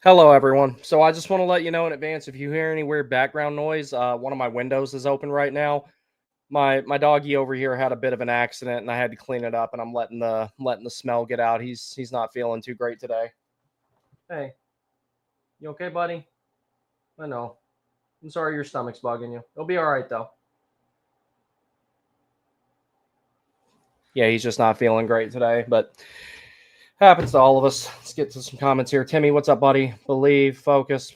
Hello, everyone. So I just want to let you know in advance if you hear any weird background noise. One of my windows is open right now. My doggy over here had a bit of an accident, and I had to clean it up. And I'm letting the smell get out. He's not feeling too great today. Hey, you okay, buddy? I know. I'm sorry your stomach's bugging you. It'll be all right though. Yeah, he's just not feeling great today, but happens to all of us. Let's get to some comments here. Timmy, what's up, buddy? Believe, focus.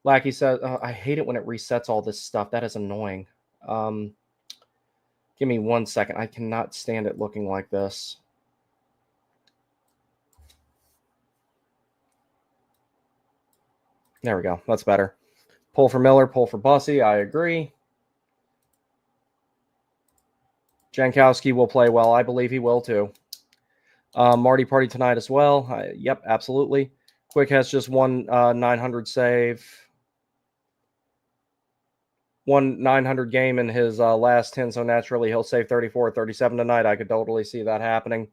Lackey says, I hate it when it resets all this stuff. That is annoying. Um, Give me 1 second. I cannot stand it looking like this. There we go. That's better. Pull for Miller, pull for Bussy. I agree. Jankowski will play well. I believe he will too. Marty Party tonight as well. Yep, absolutely. Quick has just one 900 save. One 900 game in his last 10, so naturally he'll save 34 or 37 tonight. I could totally see that happening.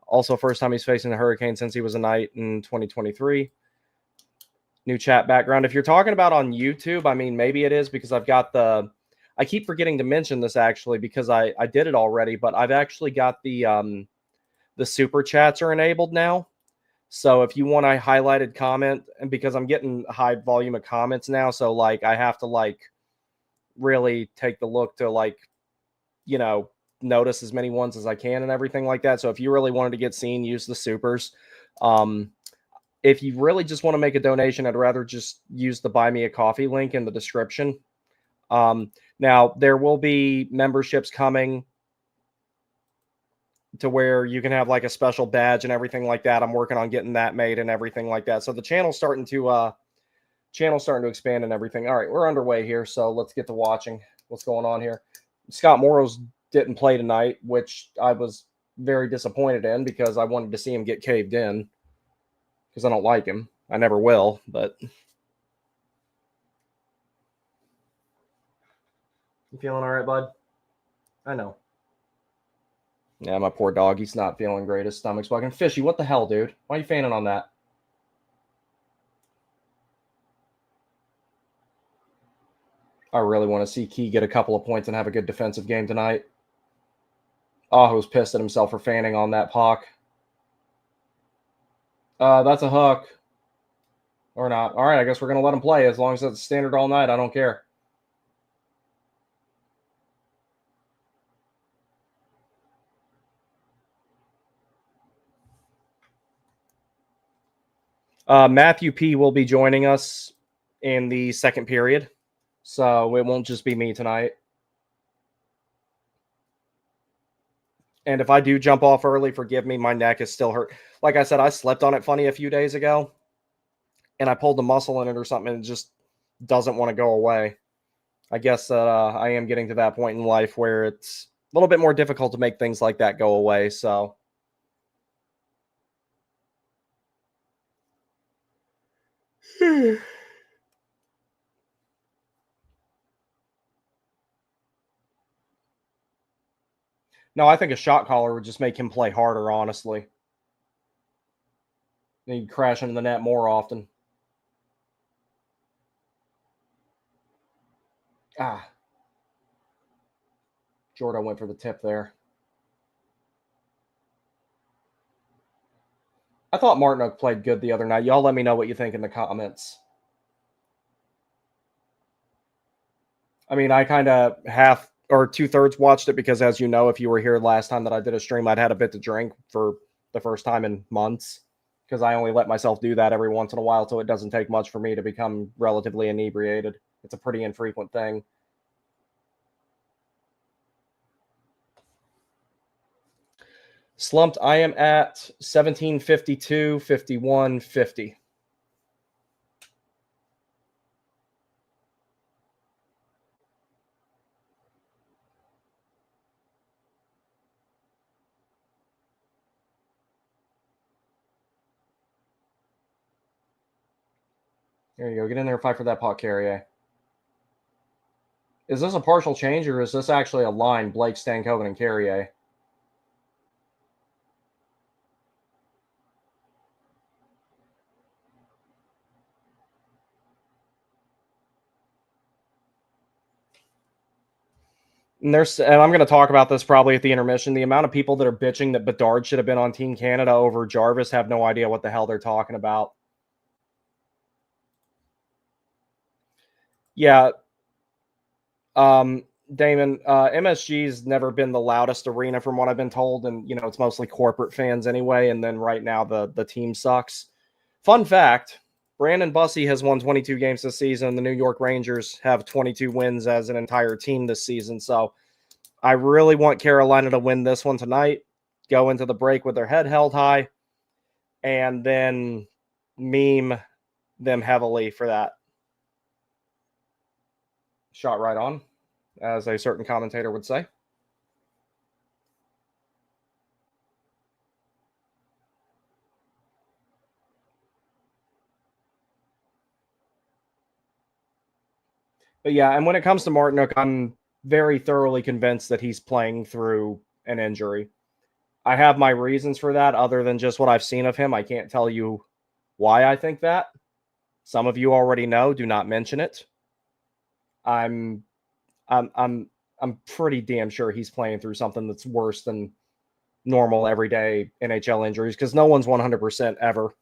Also, first time he's facing the Hurricane since he was a Knight in 2023. New chat background. If you're talking about on YouTube, I mean, maybe it is because I've got the... I keep forgetting to mention this actually because I did it already, but I've actually got the super chats are enabled now. So if you want a highlighted comment, and because I'm getting a high volume of comments now, so like I have to like really take the look to like, you know, notice as many ones as I can and everything like that. So if you really wanted to get seen, use the supers. If you really just want to make a donation, I'd rather just use the Buy Me a Coffee link in the description. Now, there will be memberships coming to where you can have like a special badge and everything like that. I'm working on getting that made and everything like that. So the channel's starting to expand and everything. All right, we're underway here, so let's get to watching what's going on here. Scott Moros didn't play tonight, which I was very disappointed in because I wanted to see him get caved in because I don't like him. I never will, but... You feeling all right, bud? I know. Yeah, my poor dog. He's not feeling great. His stomach's bugging. Fishy, what the hell, dude? Why are you fanning on that? I really want to see Key get a couple of points and have a good defensive game tonight. Aho's pissed at himself for fanning on that puck. That's a hook. Or not. All right, I guess we're going to let him play. As long as it's standard all night, I don't care. Matthew P. will be joining us in the second period. So it won't just be me tonight. And if I do jump off early, forgive me. My neck is still hurt. Like I said, I slept on it funny a few days ago. And I pulled the muscle in it or something, and it just doesn't want to go away. I guess I am getting to that point in life where it's a little bit more difficult to make things like that go away. So... No, I think a shot caller would just make him play harder, honestly. He'd crash into the net more often. Jordan went for the tip there. I thought Martinook played good the other night. Y'all let me know what you think in the comments. I mean, I kind of half or 2/3 watched it because, as you know, if you were here last time that I did a stream, I'd had a bit to drink for the first time in months because I only let myself do that every once in a while, so it doesn't take much for me to become relatively inebriated. It's a pretty infrequent thing. Slumped, I am at 1752, 51, 50. There you go. Get in there and fight for that pot Carrier. Is this a partial change, or is this actually a line, Blake, Stankoven, and Carrier? And I'm going to talk about this probably at the intermission. The amount of people that are bitching that Bedard should have been on Team Canada over Jarvis have no idea what the hell they're talking about. Yeah. Damon, MSG's never been the loudest arena from what I've been told. And, it's mostly corporate fans anyway. And then right now the team sucks. Fun fact, Brandon Bussey has won 22 games this season. The New York Rangers have 22 wins as an entire team this season. So I really want Carolina to win this one tonight, go into the break with their head held high, and then meme them heavily for that. Shot right on, as a certain commentator would say. But yeah, and when it comes to Martinook, I'm very thoroughly convinced that he's playing through an injury. I have my reasons for that other than just what I've seen of him. I can't tell you why I think that. Some of you already know, do not mention it. I'm pretty damn sure he's playing through something that's worse than normal everyday NHL injuries because no one's 100% ever.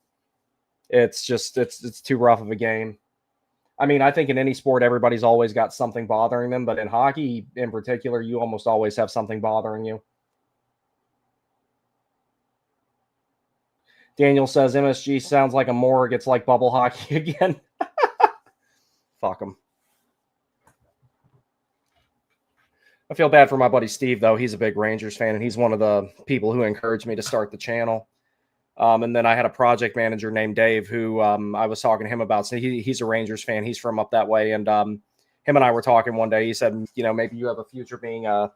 It's just it's too rough of a game. I mean, I think in any sport everybody's always got something bothering them, but in hockey in particular, you almost always have something bothering you. Daniel says MSG sounds like a morgue. It's like bubble hockey again. Fuck him. I feel bad for my buddy Steve, though. He's a big Rangers fan, and he's one of the people who encouraged me to start the channel. And then I had a project manager named Dave who I was talking to him about. So he's a Rangers fan. He's from up that way. And him and I were talking one day. He said, maybe you have a future being a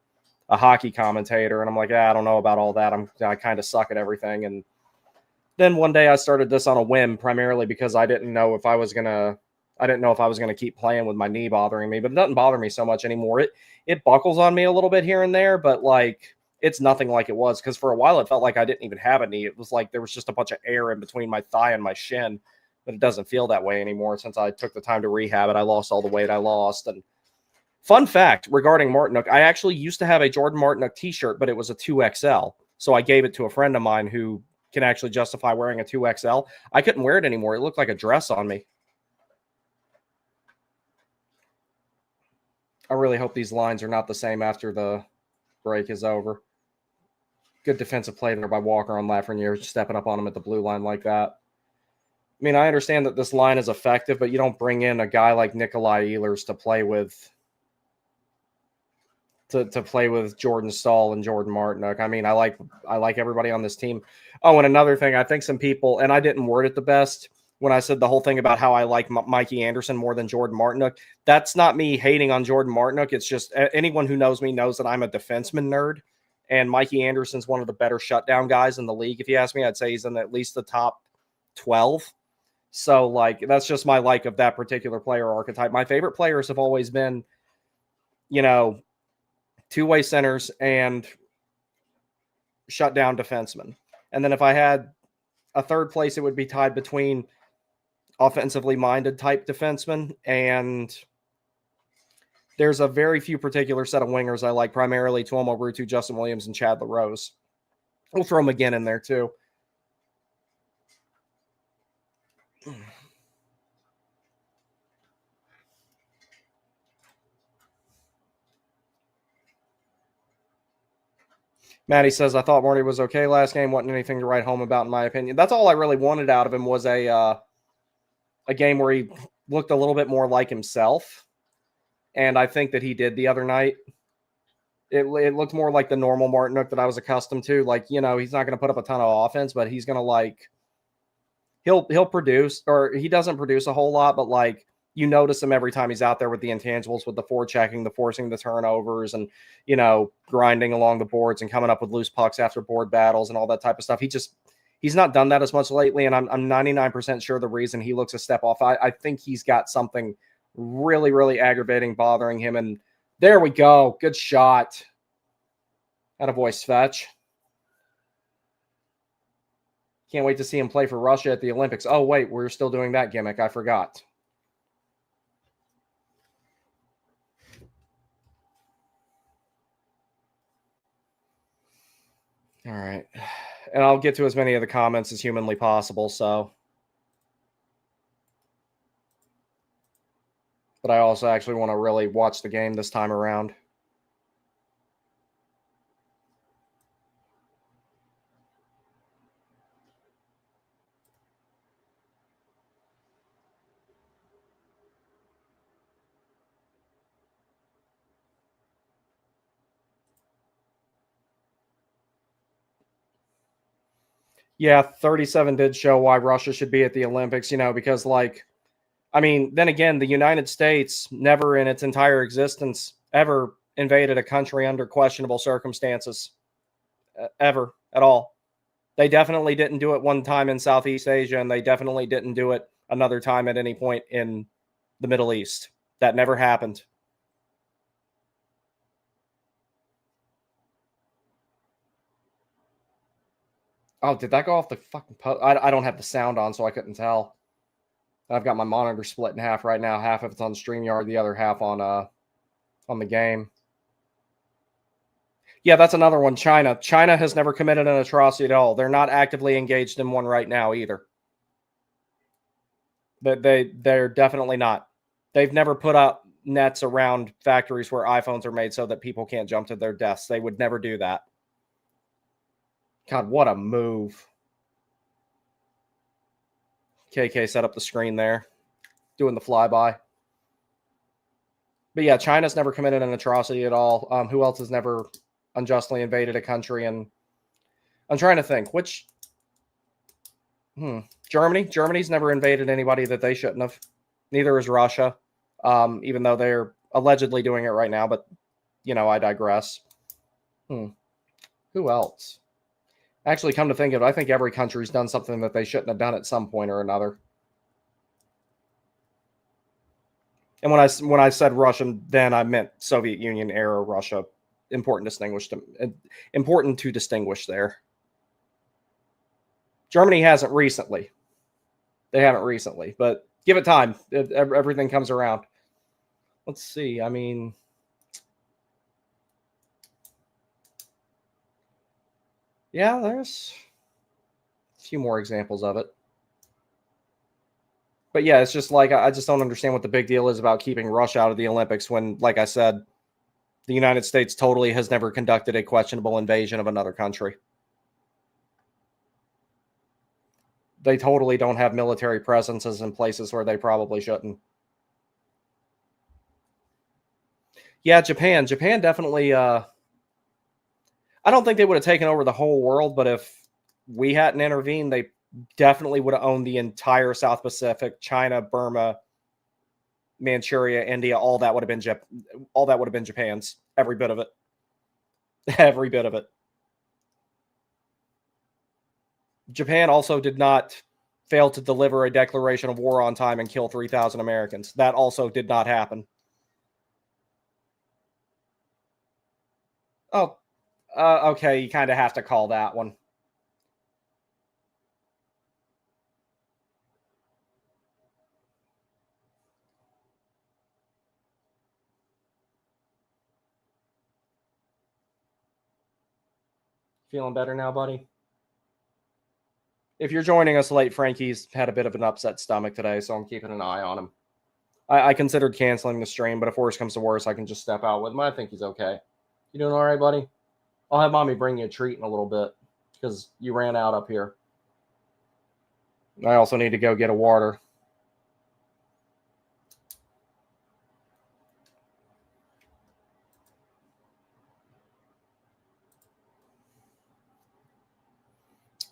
hockey commentator. And I'm like, I don't know about all that. I kind of suck at everything. And then one day I started this on a whim, primarily because I didn't know if I was going to keep playing with my knee bothering me, but it doesn't bother me so much anymore. It buckles on me a little bit here and there, but it's nothing like it was, because for a while it felt like I didn't even have a knee. It was like there was just a bunch of air in between my thigh and my shin, but it doesn't feel that way anymore since I took the time to rehab it. I lost all the weight I lost. And fun fact regarding Martinook, I actually used to have a Jordan Martinook t-shirt, but it was a 2XL. So I gave it to a friend of mine who can actually justify wearing a 2XL. I couldn't wear it anymore. It looked like a dress on me. I really hope these lines are not the same after the break is over. Good defensive play there by Walker on Lafreniere, stepping up on him at the blue line like that. I mean, I understand that this line is effective, but you don't bring in a guy like Nikolai Ehlers to play with Jordan Staal and Jordan Martinook. I mean, I like everybody on this team. Oh, and another thing, I think some people, and I didn't word it the best when I said the whole thing about how I like Mikey Anderson more than Jordan Martinook. That's not me hating on Jordan Martinook. It's just anyone who knows me knows that I'm a defenseman nerd. And Mikey Anderson's one of the better shutdown guys in the league. If you ask me, I'd say he's in at least the top 12. So, that's just my like of that particular player archetype. My favorite players have always been, two-way centers and shutdown defensemen. And then if I had a third place, it would be tied between offensively minded type defensemen, and there's a very few particular set of wingers I like, primarily Tuomo Ruutu, Justin Williams, and Chad LaRose. We'll throw McGinn in there too. Maddie says, I thought Marty was okay last game. Wasn't anything to write home about, in my opinion. That's all I really wanted out of him, was a game where he looked a little bit more like himself. And I think that he did the other night. It looked more like the normal Martinook that I was accustomed to. He's not going to put up a ton of offense, but he's going to he'll produce, or he doesn't produce a whole lot, but you notice him every time he's out there with the intangibles, with the forechecking, the forcing the turnovers, and, grinding along the boards and coming up with loose pucks after board battles and all that type of stuff. He's not done that as much lately. And I'm 99% sure the reason he looks a step off, I think he's got something really, really aggravating, bothering him. And there we go. Good shot. Attaboy, Svetch. Can't wait to see him play for Russia at the Olympics. Oh, wait, we're still doing that gimmick. I forgot. All right. And I'll get to as many of the comments as humanly possible, so. But I also actually want to really watch the game this time around. Yeah, 37 did show why Russia should be at the Olympics, because, like, I mean, then again, the United States never in its entire existence ever invaded a country under questionable circumstances, ever at all. They definitely didn't do it one time in Southeast Asia, and they definitely didn't do it another time at any point in the Middle East. That never happened. Oh, did that go off the fucking post? I don't have the sound on, so I couldn't tell. I've got my monitor split in half right now. Half of it's on StreamYard, the other half on the game. Yeah, that's another one. China. China has never committed an atrocity at all. They're not actively engaged in one right now either. They're definitely not. They've never put up nets around factories where iPhones are made so that people can't jump to their desks. They would never do that. God, what a move. KK set up the screen there, doing the flyby. But yeah, China's never committed an atrocity at all. Who else has never unjustly invaded a country? And I'm trying to think which. Germany. Germany's never invaded anybody that they shouldn't have. Neither is Russia, even though they're allegedly doing it right now. But I digress. Who else? Actually, come to think of it, I think every country's done something that they shouldn't have done at some point or another. And when I said Russian, then I meant Soviet Union era Russia. Important to distinguish there. Germany hasn't recently. They haven't recently, but give it time. Everything comes around. Let's see. I mean, yeah, there's a few more examples of it. But yeah, it's just like I just don't understand what the big deal is about keeping Russia out of the Olympics when, like I said, the United States totally has never conducted a questionable invasion of another country. They totally don't have military presences in places where they probably shouldn't. Yeah, Japan. Japan definitely. I don't think they would have taken over the whole world, but if we hadn't intervened, they definitely would have owned the entire South Pacific, China, Burma, Manchuria, India. All that would have been Japan's. Every bit of it. Every bit of it. Japan also did not fail to deliver a declaration of war on time and kill 3,000 Americans. That also did not happen. Oh, okay. You kind of have to call that one. Feeling better now, buddy? If you're joining us late, Frankie's had a bit of an upset stomach today, so I'm keeping an eye on him. I considered canceling the stream, but if worse comes to worse, I can just step out with him. I think he's okay. You doing all right, buddy? I'll have mommy bring you a treat in a little bit because you ran out up here. I also need to go get a water.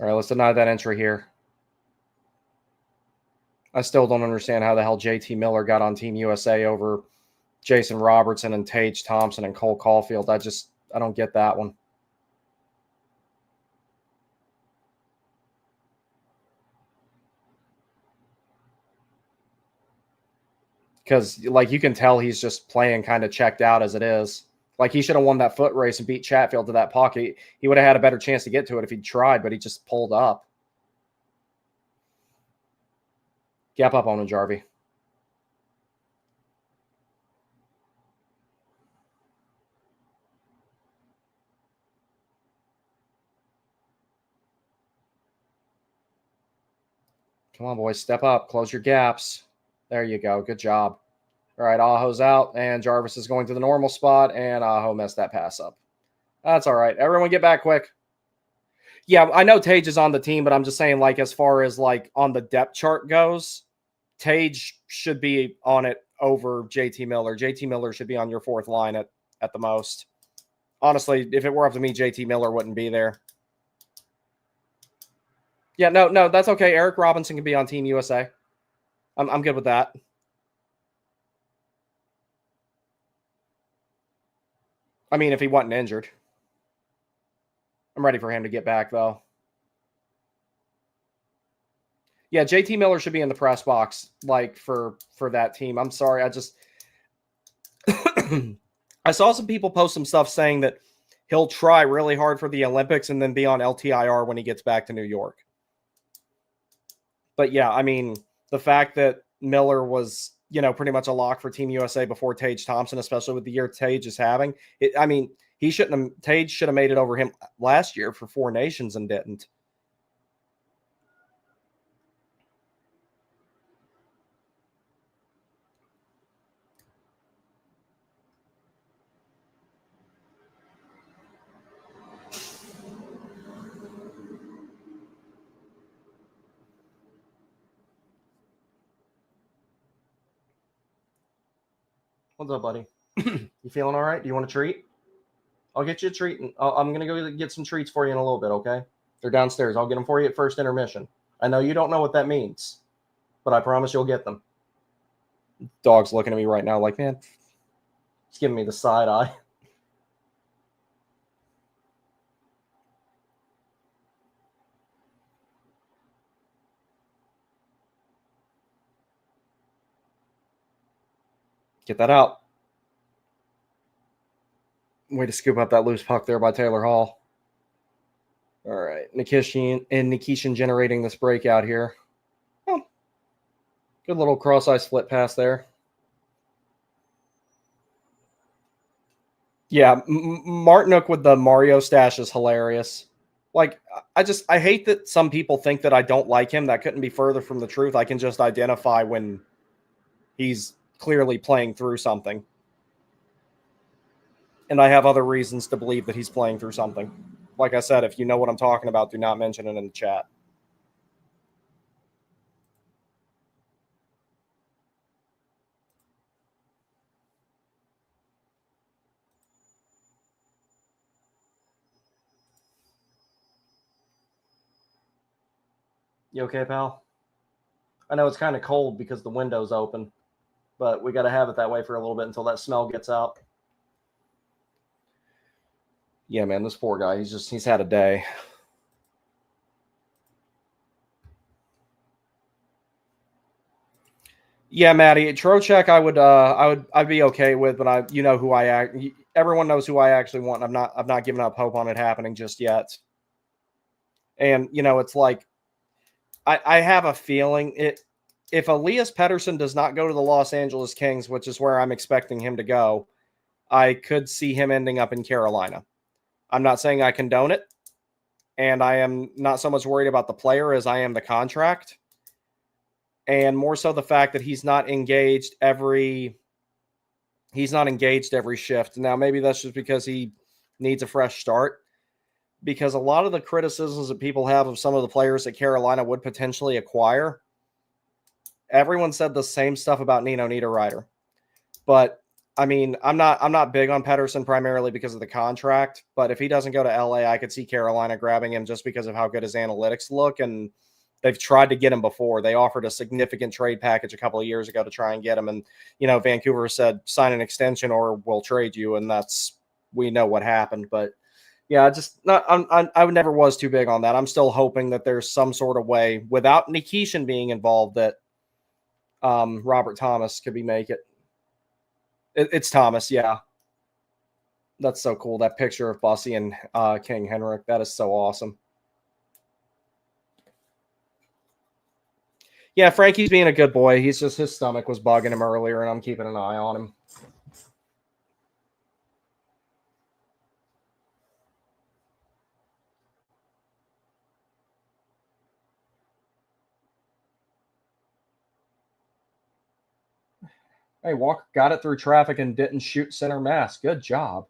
All right, let's deny that entry here. I still don't understand how the hell JT Miller got on Team USA over Jason Robertson and Tage Thompson and Cole Caulfield. I don't get that one. Because, like, you can tell he's just playing kind of checked out as it is. Like, he should have won that foot race and beat Chatfield to that pocket. He would have had a better chance to get to it if he'd tried, but he just pulled up. Gap up on him, Jarvie. Come on, boys. Step up. Close your gaps. There you go. Good job. All right, Aho's out, and Jarvis is going to the normal spot, and Aho messed that pass up. That's all right. Everyone get back quick. Yeah, I know Tage is on the team, but I'm just saying, like, as far as, like, on the depth chart goes, Tage should be on it over JT Miller. JT Miller should be on your fourth line at the most. Honestly, if it were up to me, JT Miller wouldn't be there. Yeah, no, that's okay. Eric Robinson can be on Team USA. I'm good with that. I mean, if he wasn't injured. I'm ready for him to get back, though. Yeah, JT Miller should be in the press box, like, for that team. I'm sorry. I just I saw some people post some stuff saying that he'll try really hard for the Olympics and then be on LTIR when he gets back to New York. But yeah, I mean, the fact that Miller was, pretty much a lock for Team USA before Tage Thompson, especially with the year Tage is having, Tage should have made it over him last year for Four Nations and didn't. What's up, buddy? You feeling all right? Do you want a treat? I'll get you a treat. I'm going to go get some treats for you in a little bit, okay? They're downstairs. I'll get them for you at first intermission. I know you don't know what that means, but I promise you'll get them. Dog's looking at me right now like, man, it's giving me the side eye. Get that out. Way to scoop up that loose puck there by Taylor Hall. All right. Nikishin generating this breakout here. Oh, good little cross-ice split pass there. Yeah, Martinook with the Mario stash is hilarious. Like, I hate that some people think that I don't like him. That couldn't be further from the truth. I can just identify when he's clearly playing through something. And I have other reasons to believe that he's playing through something. Like I said, if you know what I'm talking about, do not mention it in the chat. You okay, pal? I know it's kind of cold because the window's open, but we got to have it that way for a little bit until that smell gets out. Yeah, man, this poor guy, he's had a day. Yeah, Maddie, Trocheck, I'd be okay with, but everyone knows who I actually want. I'm not giving up hope on it happening just yet. And it's like I have a feeling if Elias Pettersson does not go to the Los Angeles Kings, which is where I'm expecting him to go, I could see him ending up in Carolina. I'm not saying I condone it, and I am not so much worried about the player as I am the contract. And more so the fact that he's not engaged every shift. Now, maybe that's just because he needs a fresh start. Because a lot of the criticisms that people have of some of the players that Carolina would potentially acquire, everyone said the same stuff about Nino Niederreiter. But I mean, I'm not big on Pettersson primarily because of the contract. But if he doesn't go to LA, I could see Carolina grabbing him just because of how good his analytics look. And they've tried to get him before. They offered a significant trade package a couple of years ago to try and get him. And, Vancouver said, sign an extension or we'll trade you. And we know what happened. But yeah, I never was too big on that. I'm still hoping that there's some sort of way without Nikishin being involved that Robert Thomas could make it. It's Thomas. Yeah. That's so cool. That picture of Bussy and King Henrik. That is so awesome. Yeah, Frankie's being a good boy. His stomach was bugging him earlier, and I'm keeping an eye on him. Hey, Walker got it through traffic and didn't shoot center mass. Good job.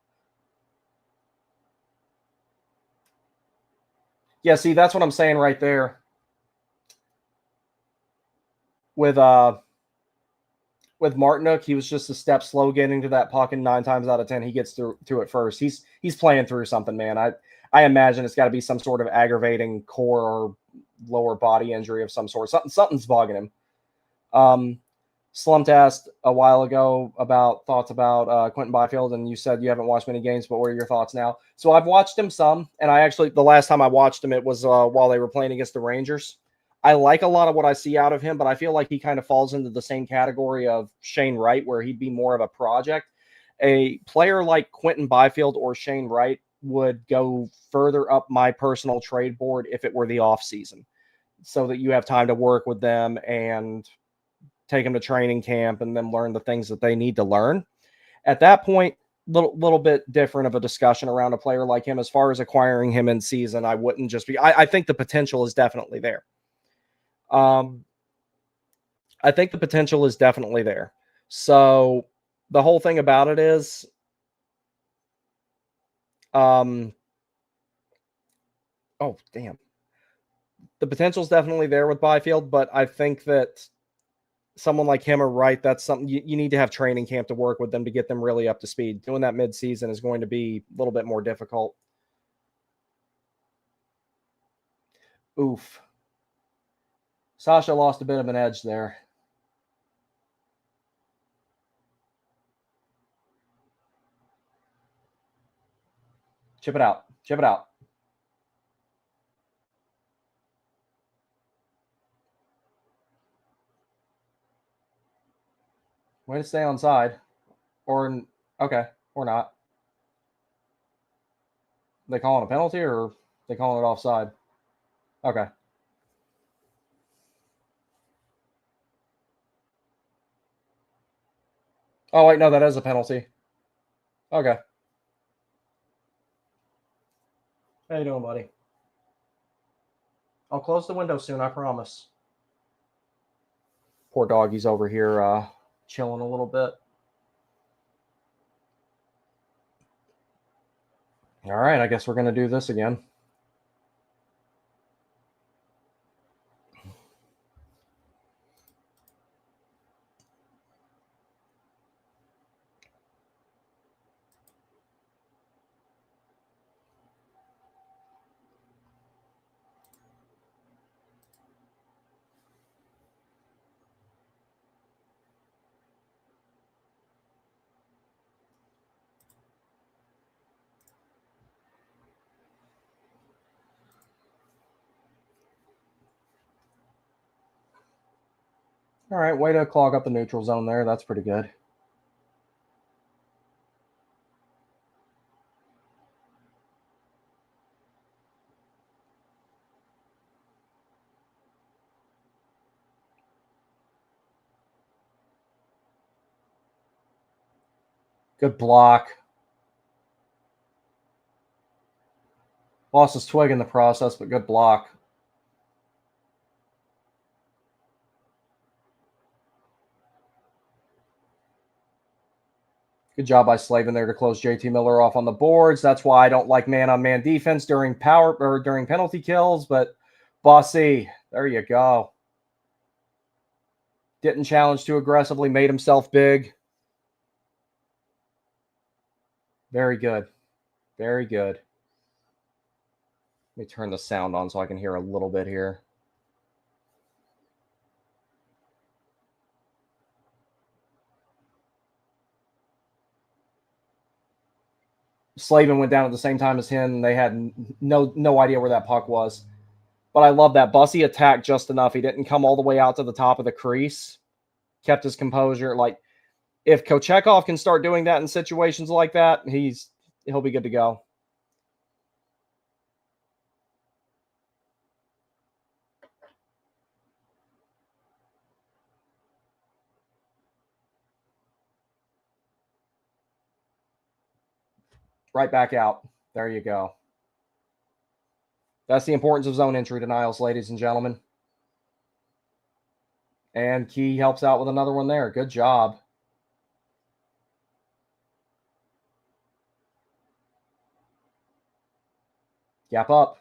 Yeah, see, that's what I'm saying right there. With Martinook, he was just a step slow getting to that puck, and 9 times out of 10 he gets through to it first. He's playing through something, man. I imagine it's got to be some sort of aggravating core or lower body injury of some sort. Something's bugging him. Slumped asked a while ago about thoughts about Quentin Byfield, and you said you haven't watched many games, but what are your thoughts now? So I've watched him some, and I actually, the last time I watched him, it was while they were playing against the Rangers. I like a lot of what I see out of him, but I feel like he kind of falls into the same category of Shane Wright, where he'd be more of a project. A player like Quentin Byfield or Shane Wright would go further up my personal trade board if it were the off season, so that you have time to work with them and take them to training camp and then learn the things that they need to learn. At that point, little bit different of a discussion around a player like him. As far as acquiring him in season, I wouldn't just be. I think the potential is definitely there. I think the potential is definitely there. So the whole thing about it is, oh damn, the potential is definitely there with Byfield, but I think that someone like him or Wright, that's something you need to have training camp to work with them to get them really up to speed. Doing that mid-season is going to be a little bit more difficult. Oof. Sasha lost a bit of an edge there. Chip it out. Chip it out. Way to stay on side. Or, okay, or not. They calling a penalty or they calling it offside? Okay. Oh, wait, no, that is a penalty. Okay. How you doing, buddy? I'll close the window soon, I promise. Poor doggy's over here chilling a little bit. All right, I guess we're going to do this again. All right, way to clog up the neutral zone there. That's pretty good. Good block. Lost his twig in the process, but good block. Good job by Slavin there to close JT Miller off on the boards. That's why I don't like man-on-man defense during penalty kills. But Bossy, there you go. Didn't challenge too aggressively, made himself big. Very good. Very good. Let me turn the sound on so I can hear a little bit here. Slavin went down at the same time as him, and they had no idea where that puck was. But I love that. Bussy attacked just enough. He didn't come all the way out to the top of the crease. Kept his composure. Like, if Kochekov can start doing that in situations like that, he'll be good to go. Right back out. There you go. That's the importance of zone entry denials, ladies and gentlemen. And Key helps out with another one there. Good job. Gap up.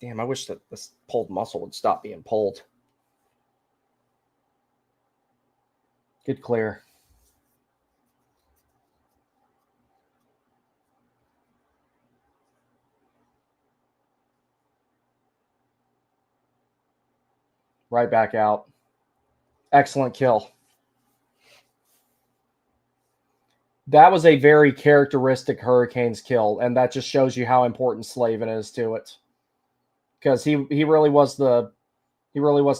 Damn, I wish that this pulled muscle would stop being pulled. Good clear. Right back out. Excellent kill. That was a very characteristic Hurricanes kill, and that just shows you how important Slavin is to it. Because he really was the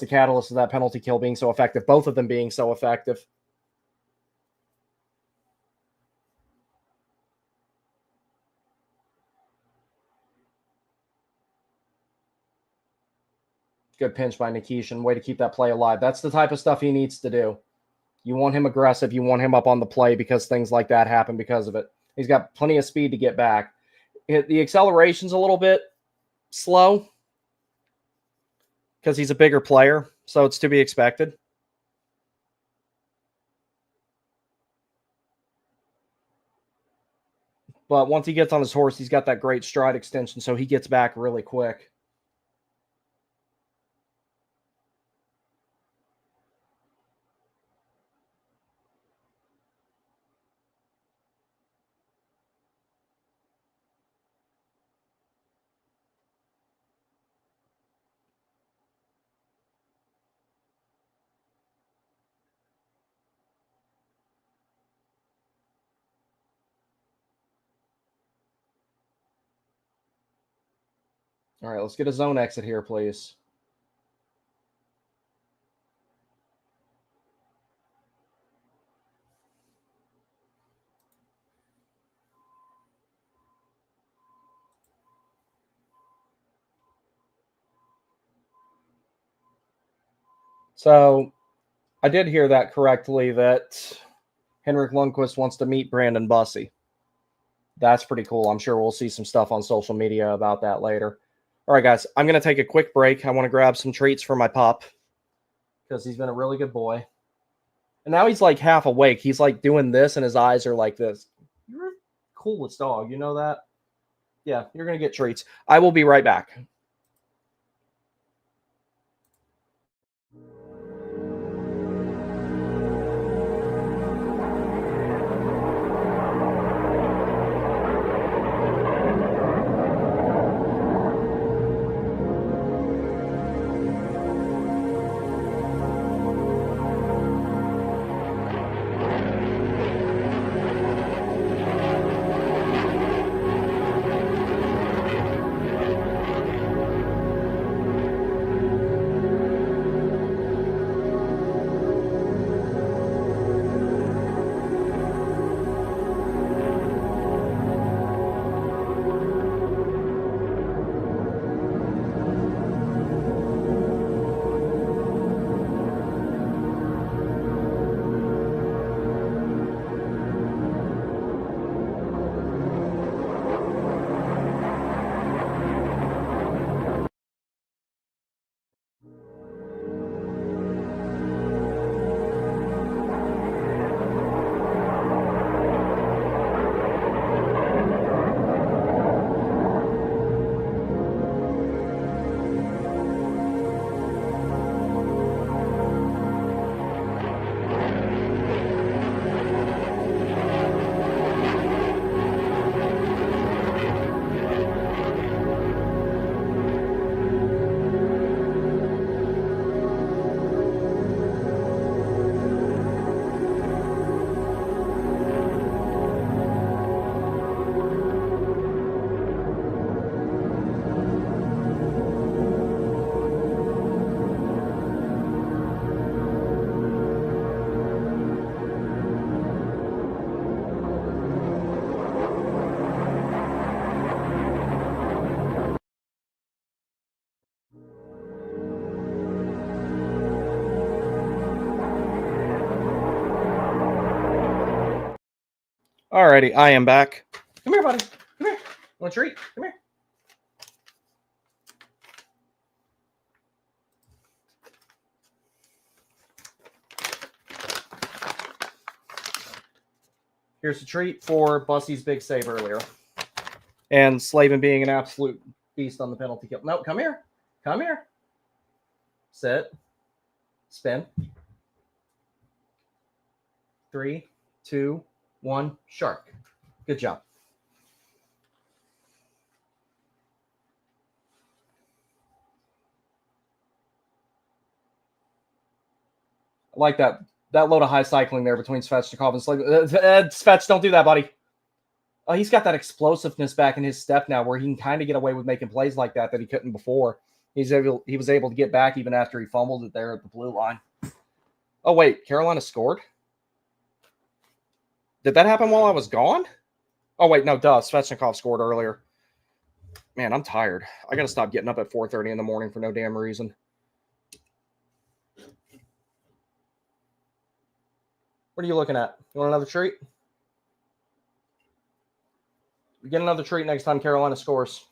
catalyst of that penalty kill being so effective, both of them being so effective. Good pinch by Nikishin. Way to keep that play alive. That's the type of stuff he needs to do. You want him aggressive. You want him up on the play because things like that happen because of it. He's got plenty of speed to get back. The acceleration's a little bit slow because he's a bigger player, so it's to be expected. But once he gets on his horse, he's got that great stride extension, so he gets back really quick. All right, let's get a zone exit here, please. So I did hear that correctly, that Henrik Lundqvist wants to meet Brandon Bussey. That's pretty cool. I'm sure we'll see some stuff on social media about that later. All right, guys, I'm going to take a quick break. I want to grab some treats for my pup because he's been a really good boy. And now he's like half awake. He's like doing this and his eyes are like this. You're the coolest dog. You know that? Yeah, you're going to get treats. I will be right back. Alrighty, I am back. Come here, buddy. Come here. Want a treat? Come here. Here's a treat for Bussy's big save earlier. And Slavin being an absolute beast on the penalty kill. No, come here. Come here. Sit. Spin. 3, 2, 1. Shark. Good job. I like that load of high cycling there between Svechnikov and Slavin. Svech, don't do that, buddy. He's got that explosiveness back in his step now where he can kind of get away with making plays like that he couldn't before. He was able to get back even after he fumbled it there at the blue line. Oh, wait. Carolina scored? Did that happen while I was gone? Oh, wait. No, duh. Svechnikov scored earlier. Man, I'm tired. I got to stop getting up at 4:30 in the morning for no damn reason. What are you looking at? You want another treat? You get another treat next time Carolina scores.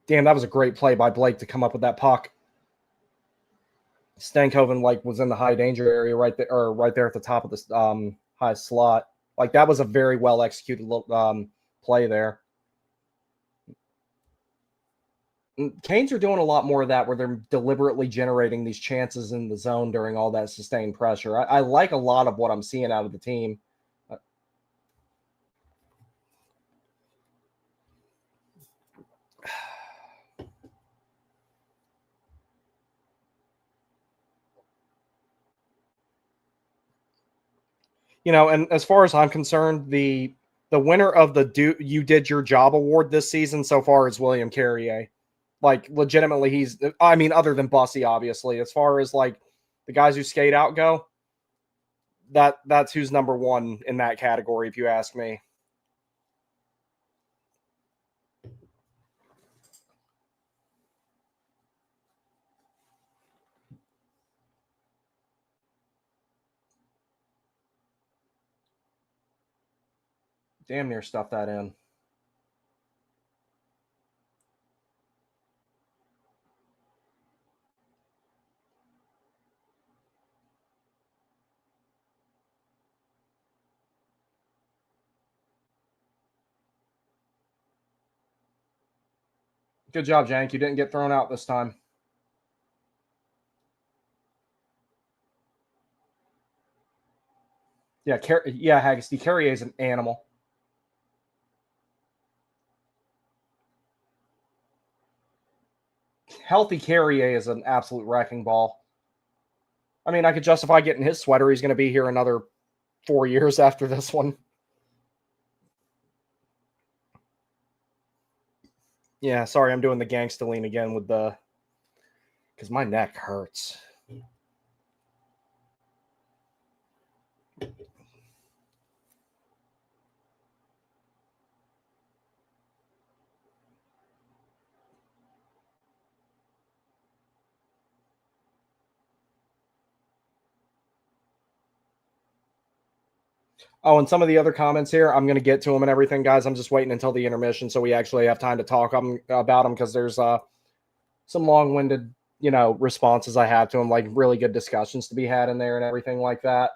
Damn, that was a great play by Blake to come up with that puck. Stankoven was in the high danger area right there at the top of the high slot. That was a very well executed play there. Canes are doing a lot more of that where they're deliberately generating these chances in the zone during all that sustained pressure. I like a lot of what I'm seeing out of the team. And as far as I'm concerned, the winner of the You Did Your Job award this season so far is William Carrier. Legitimately, other than Bussy, obviously, as far as the guys who skate out go, that's who's number one in that category, if you ask me. Damn near stuffed that in. Good job, Jank. You didn't get thrown out this time. Yeah, Haggerty. Carrier is an animal. Healthy Carrier is an absolute wrecking ball. I could justify getting his sweater. He's going to be here another 4 years after this one. Yeah, sorry, I'm doing the gangsta lean again because my neck hurts. Oh, and some of the other comments here, I'm going to get to them and everything, guys. I'm just waiting until the intermission so we actually have time to talk about them because there's some long-winded, responses I have to them, really good discussions to be had in there and everything like that.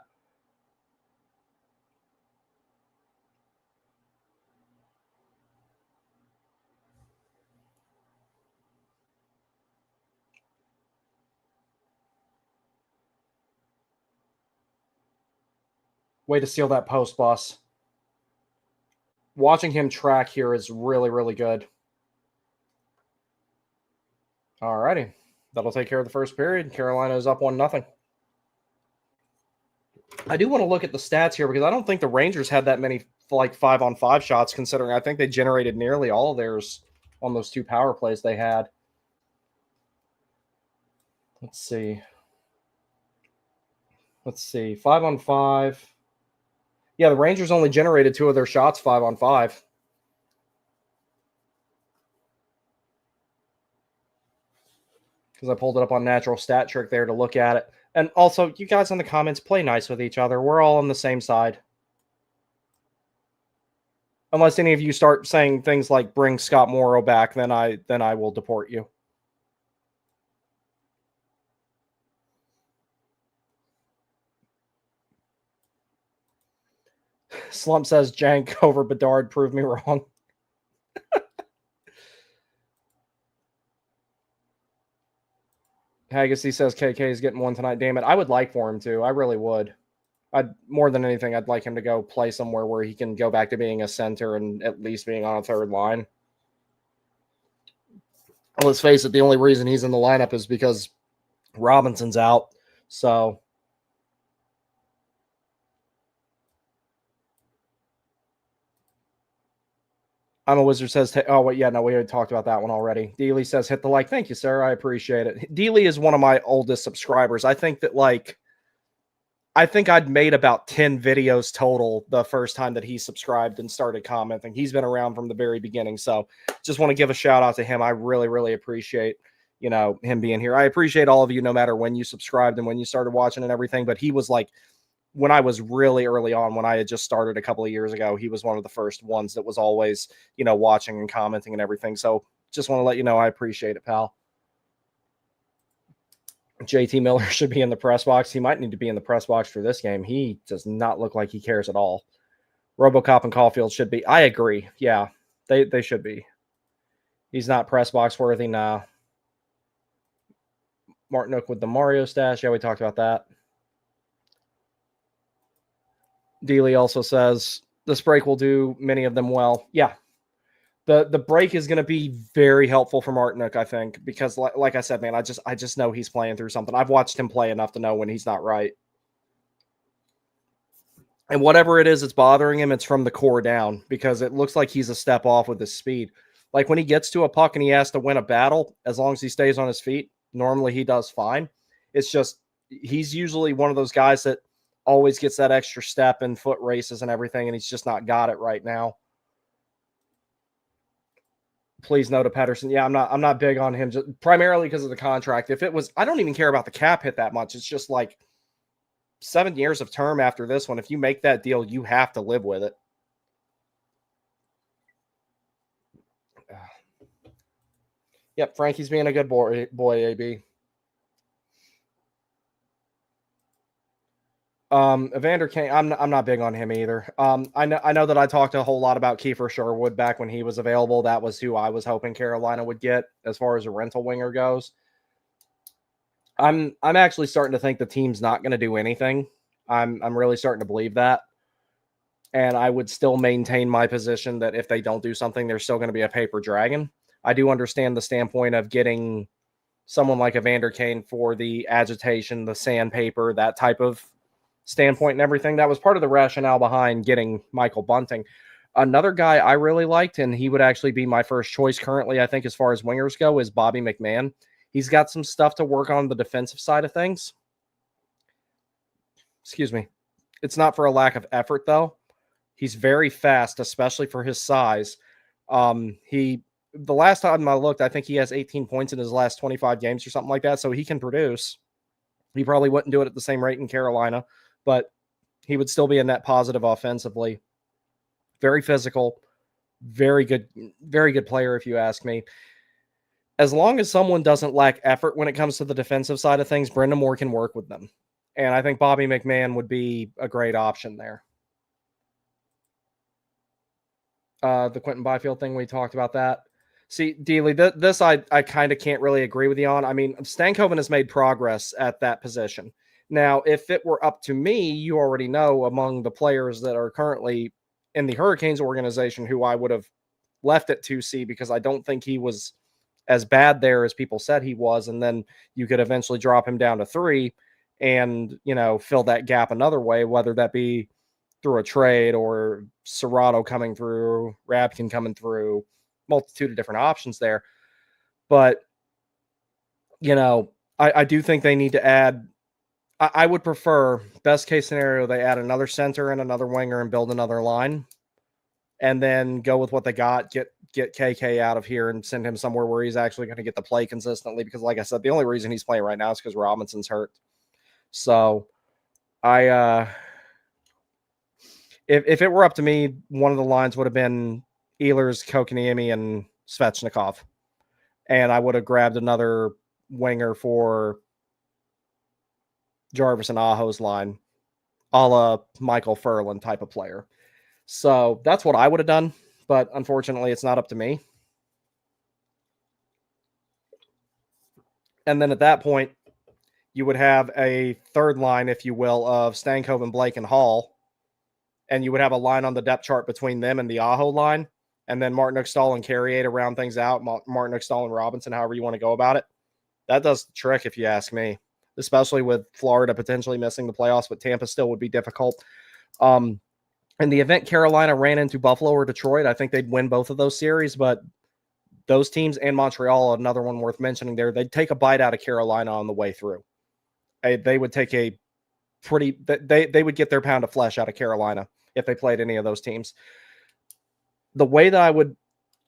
Way to seal that post, boss. Watching him track here is really, really good. All righty. That'll take care of the first period. Carolina is up 1-0. I do want to look at the stats here because I don't think the Rangers had that many like 5-on-5 shots, considering I think they generated nearly all of theirs on those 2 power plays they had. Let's see. 5-on-5. Yeah, the Rangers only generated 2 of their shots 5-on-5. Because I pulled it up on Natural Stat Trick there to look at it. And also, you guys in the comments, play nice with each other. We're all on the same side. Unless any of you start saying things like "bring Scott Morrow back," then I will deport you. Slump says Jank over Bedard. Prove me wrong. Haggerty says KK is getting one tonight. Damn it. I would like for him to. I really would. More than anything, I'd like him to go play somewhere where he can go back to being a center and at least being on a third line. Let's face it, the only reason he's in the lineup is because Robinson's out. So I'm a Wizard says, oh, wait, yeah, no, we already talked about that one already. Dealey says, hit the like. Thank you, sir. I appreciate it. Dealey is one of my oldest subscribers. I think I'd made about 10 videos total the first time that he subscribed and started commenting. He's been around from the very beginning. So just want to give a shout out to him. I really, really appreciate, him being here. I appreciate all of you, no matter when you subscribed and when you started watching and everything. But he was like, when I was really early on, when I had just started a couple of years ago, he was one of the first ones that was always, watching and commenting and everything. So just want to let you know, I appreciate it, pal. JT Miller should be in the press box. He might need to be in the press box for this game. He does not look like he cares at all. RoboCop and Caulfield should be. I agree. Yeah, they should be. He's not press box worthy now. Martinook with the Mario stash. Yeah, we talked about that. Dealey also says this break will do many of them well. Yeah. The break is going to be very helpful for Martinook, I think, because like I said, man, I just know he's playing through something. I've watched him play enough to know when he's not right. And whatever it is that's bothering him, it's from the core down, because it looks like he's a step off with his speed. Like when he gets to a puck and he has to win a battle, as long as he stays on his feet, normally he does fine. It's just he's usually one of those guys that always gets that extra step in foot races and everything, and he's just not got it right now. Please no to Pedersen. Yeah, I'm not big on him, just primarily because of the contract. If it was, I don't even care about the cap hit that much. It's just like 7 years of term after this one. If you make that deal, you have to live with it. Yep, Frankie's being a good boy, AB. Evander Kane, I'm not big on him either. I know that I talked a whole lot about Kiefer Sherwood back when he was available. That was who I was hoping Carolina would get as far as a rental winger goes. I'm actually starting to think the team's not going to do anything. I'm really starting to believe that. And I would still maintain my position that if they don't do something, they're still going to be a paper dragon. I do understand the standpoint of getting someone like Evander Kane for the agitation, the sandpaper, that type of standpoint and everything. That was part of the rationale behind getting Michael Bunting. Another guy I really liked, and he would actually be my first choice currently, I think, as far as wingers go, is Bobby McMahon. He's got some stuff to work on the defensive side of things. Excuse me. It's not for a lack of effort, though. He's very fast, especially for his size. The last time I looked, I think he has 18 points in his last 25 games or something like that, so he can produce. He probably wouldn't do it at the same rate in Carolina, but he would still be a net positive offensively. Very physical, very good player, if you ask me. As long as someone doesn't lack effort when it comes to the defensive side of things, Brendan Moore can work with them. And I think Bobby McMahon would be a great option there. The Quentin Byfield thing, we talked about that. See, Dealey, this I kind of can't really agree with you on. I mean, Stankoven has made progress at that position. Now, if it were up to me, you already know among the players that are currently in the Hurricanes organization who I would have left at 2C, because I don't think he was as bad there as people said he was. And then you could eventually drop him down to 3 and, fill that gap another way, whether that be through a trade, or Serrato coming through, Rabkin coming through, multitude of different options there. But, I do think they need to add. I would prefer, best case scenario, they add another center and another winger and build another line, and then go with what they got, get KK out of here and send him somewhere where he's actually going to get the play consistently. Because like I said, the only reason he's playing right now is because Robinson's hurt. So if it were up to me, one of the lines would have been Ehlers, Kokaniemi, and Svechnikov. And I would have grabbed another winger for Jarvis and Aho's line, a la Michael Furlan type of player. So that's what I would have done, but unfortunately it's not up to me. And then at that point, you would have a third line, if you will, of Stankov and Blake and Hall, and you would have a line on the depth chart between them and the Aho line, and then Martin Stahl and Carrier to round things out, Martin Stahl and Robinson, however you want to go about it. That does the trick, if you ask me, especially with Florida potentially missing the playoffs, but Tampa still would be difficult. In the event Carolina ran into Buffalo or Detroit, I think they'd win both of those series, but those teams and Montreal, another one worth mentioning there, they'd take a bite out of Carolina on the way through. They would take they would get their pound of flesh out of Carolina if they played any of those teams. The way that I would,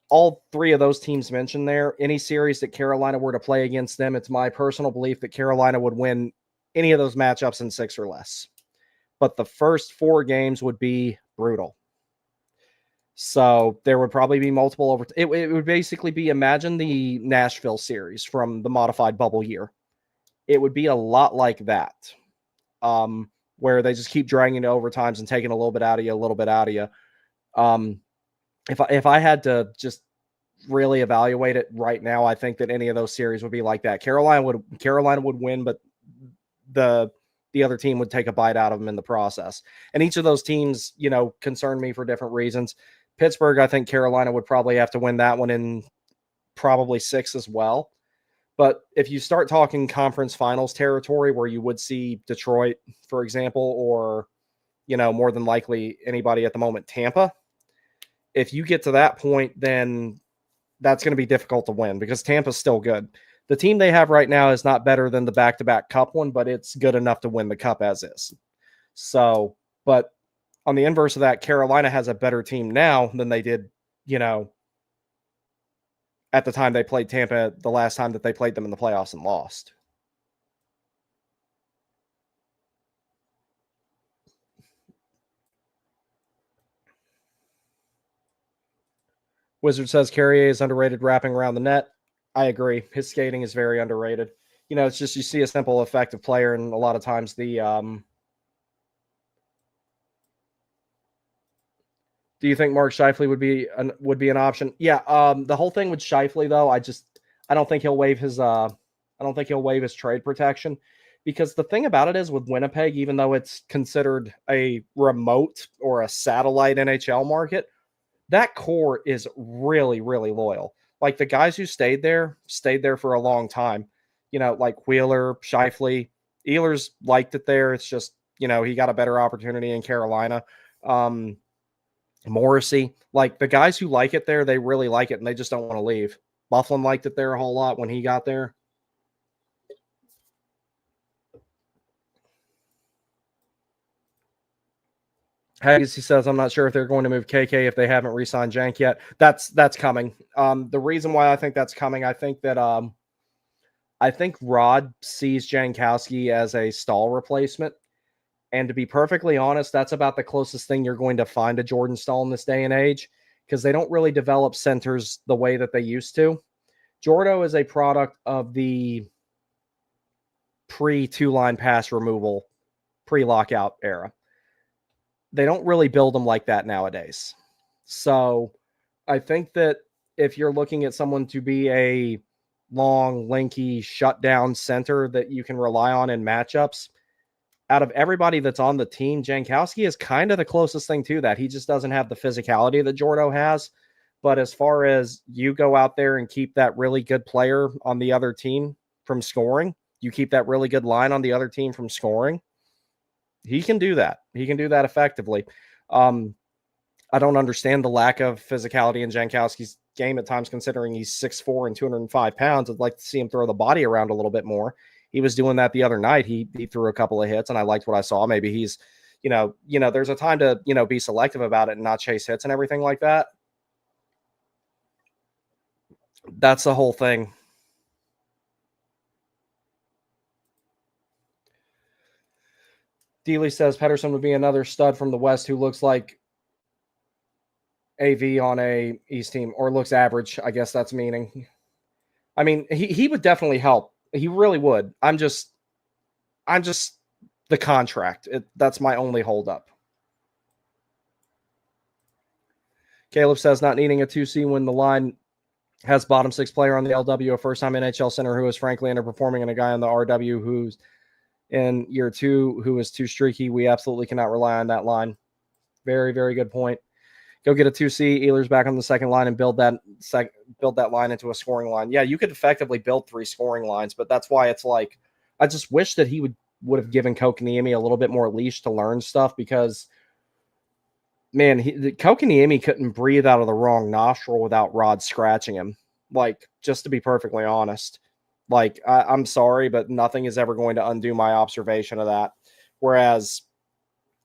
all three of those teams mentioned there, any series that Carolina were to play against them, it's my personal belief that Carolina would win any of those matchups in 6 or less. But the first 4 games would be brutal. So there would probably be multiple it would basically be, imagine the Nashville series from the modified bubble year. It would be a lot like that, where they just keep dragging to overtimes and taking a little bit out of you, If I had to just really evaluate it right now, I think that any of those series would be like that. Carolina would win, but the other team would take a bite out of them in the process. And each of those teams, concern me for different reasons. Pittsburgh, I think Carolina would probably have to win that one in probably 6 as well. But if you start talking conference finals territory, where you would see Detroit, for example, or, more than likely anybody at the moment, Tampa, if you get to that point, then that's going to be difficult to win because Tampa's still good. The team they have right now is not better than the back-to-back cup one, but it's good enough to win the cup as is. So, but on the inverse of that, Carolina has a better team now than they did, at the time they played Tampa, the last time that they played them in the playoffs and lost. Wizard says Carrier is underrated wrapping around the net. I agree. His skating is very underrated. It's just, you see a simple, effective player, and a lot of times do you think Mark Scheifele would be an option? Yeah. The whole thing with Scheifele, though, I don't think he'll waive his trade protection, because the thing about it is, with Winnipeg, even though it's considered a remote or a satellite NHL market, that core is really, really loyal. Like, the guys who stayed there for a long time. Like Wheeler, Scheifele, Ehlers liked it there. It's just, he got a better opportunity in Carolina. Morrissey, like, the guys who like it there, they really like it, and they just don't want to leave. Bufflin liked it there a whole lot when he got there. Haggerty says, I'm not sure if they're going to move KK if they haven't re-signed Jank yet. That's coming. The reason why I think that's coming, I think Rod sees Jankowski as a Stahl replacement. And to be perfectly honest, that's about the closest thing you're going to find to Jordan Stahl in this day and age, because they don't really develop centers the way that they used to. Jordo is a product of the pre-2-line pass removal, pre-lockout era. They don't really build them like that nowadays. So I think that if you're looking at someone to be a long, lanky, shutdown center that you can rely on in matchups, out of everybody that's on the team, Jankowski is kind of the closest thing to that. He just doesn't have the physicality that Jordo has. But as far as you go out there and keep that really good player on the other team from scoring, you keep that really good line on the other team from scoring, He can do that. He can do that effectively. I don't understand the lack of physicality in Jankowski's game at times, considering he's 6'4" and 205 pounds. I'd like to see him throw the body around a little bit more. He was doing that the other night. He threw a couple of hits, and I liked what I saw. Maybe he's, there's a time to, be selective about it and not chase hits and everything like that. That's the whole thing. Dealey says Pedersen would be another stud from the West who looks like AV on a East team, or looks average. I guess that's meaning. I mean, he would definitely help. He really would. I'm just the contract. That's my only holdup. Caleb says not needing a 2C when the line has bottom six player on the LW, a first-time NHL center who is frankly underperforming, and a guy on the RW who's in year 2 who is too streaky. We absolutely cannot rely on that line. Very, very good point. Go get a 2C. Ehlers back on the second line and build that line into a scoring line. Yeah, you could effectively build 3 scoring lines, but that's why it's like I just wish that he would have given Kotkaniemi a little bit more leash to learn stuff, because man, Kotkaniemi couldn't breathe out of the wrong nostril without Rod scratching him. Like, just to be perfectly honest, like I'm sorry, but nothing is ever going to undo my observation of that. Whereas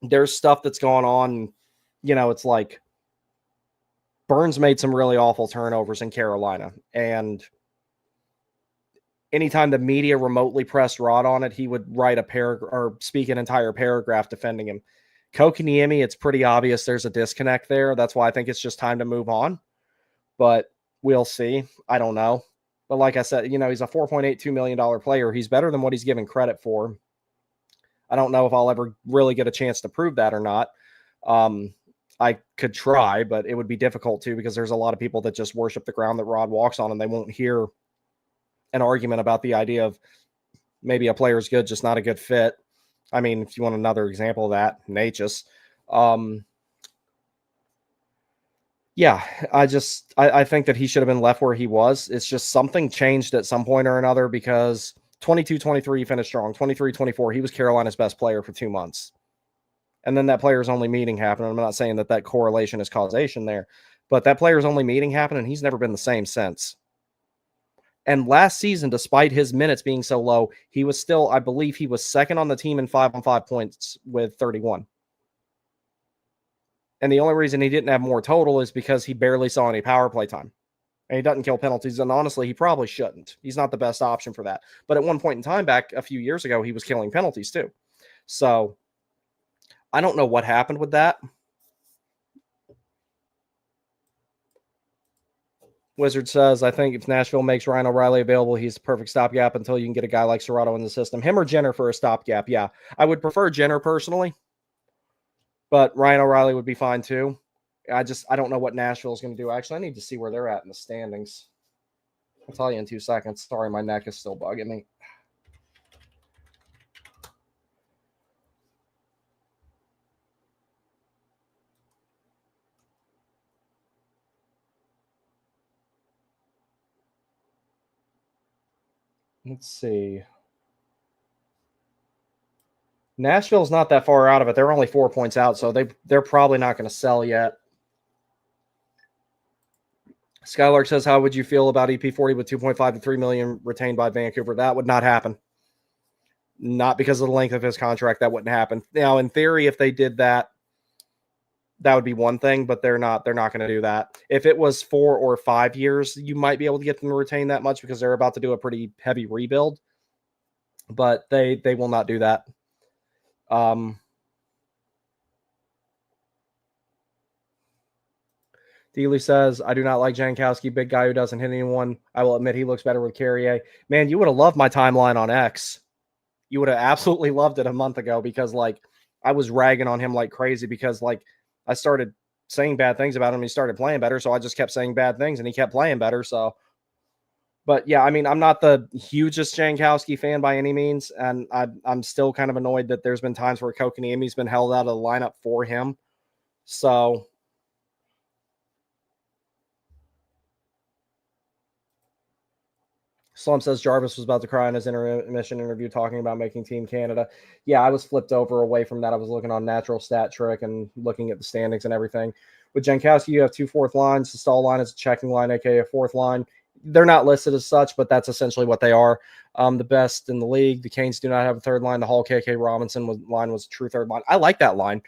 there's stuff that's going on, it's like Burns made some really awful turnovers in Carolina, and anytime the media remotely pressed Rod on it, he would write a paragraph or speak an entire paragraph defending him. Kotkaniemi, it's pretty obvious there's a disconnect there. That's why I think it's just time to move on. But we'll see. I don't know. But like I said, he's a $4.82 million player. He's better than what he's given credit for. I don't know if I'll ever really get a chance to prove that or not. I could try, but it would be difficult to, because there's a lot of people that just worship the ground that Rod walks on, and they won't hear an argument about the idea of maybe a player's good, just not a good fit. I mean, if you want another example of that, Natchez. Yeah, I think that he should have been left where he was. It's just something changed at some point or another, because 22-23 he finished strong. 23-24 he was Carolina's best player for 2 months. And then that player's only meeting happened. I'm not saying that correlation is causation there, but that player's only meeting happened, and he's never been the same since. And last season, despite his minutes being so low, he was still, I believe he was second on the team in 5-on-5 points with 31. And the only reason he didn't have more total is because he barely saw any power play time. And he doesn't kill penalties. And honestly, he probably shouldn't. He's not the best option for that. But at one point in time back a few years ago, he was killing penalties too. So I don't know what happened with that. Wizard says, I think if Nashville makes Ryan O'Reilly available, he's the perfect stopgap until you can get a guy like Serrato in the system. Him or Jenner for a stopgap, yeah. I would prefer Jenner personally, but Ryan O'Reilly would be fine too. I don't know what Nashville is going to do. Actually, I need to see where they're at in the standings. I'll tell you in 2 seconds. Sorry, my neck is still bugging me. Let's see. Nashville's not that far out of it. They're only 4 points out, so they're probably not going to sell yet. Skylark says, how would you feel about EP40 with 2.5 to 3 million retained by Vancouver? That would not happen. Not because of the length of his contract. That wouldn't happen. Now, in theory, if they did that, that would be one thing, but they're not going to do that. If it was 4 or 5 years, you might be able to get them to retain that much, because they're about to do a pretty heavy rebuild, but they will not do that. Dealey says, I do not like Jankowski, big guy who doesn't hit anyone. I will admit he looks better with Carrier. Man, you would have loved my timeline on X. You would have absolutely loved it a month ago, because like I was ragging on him like crazy, because like I started saying bad things about him. He started playing better, so I just kept saying bad things, and he kept playing better. So, but yeah, I mean, I'm not the hugest Jankowski fan by any means, and I'm still kind of annoyed that there's been times where Kotkaniemi's been held out of the lineup for him. So Slump says Jarvis was about to cry in his intermission interview talking about making Team Canada. Yeah, I was flipped over away from that. I was looking on Natural Stat Trick and looking at the standings and everything. With Jankowski, you have 2 fourth lines. The stall line is a checking line, aka a fourth line. They're not listed as such, but that's essentially what they are. The best in the league. The Canes do not have a third line. The Hall KK Robinson line was a true third line. I like that line.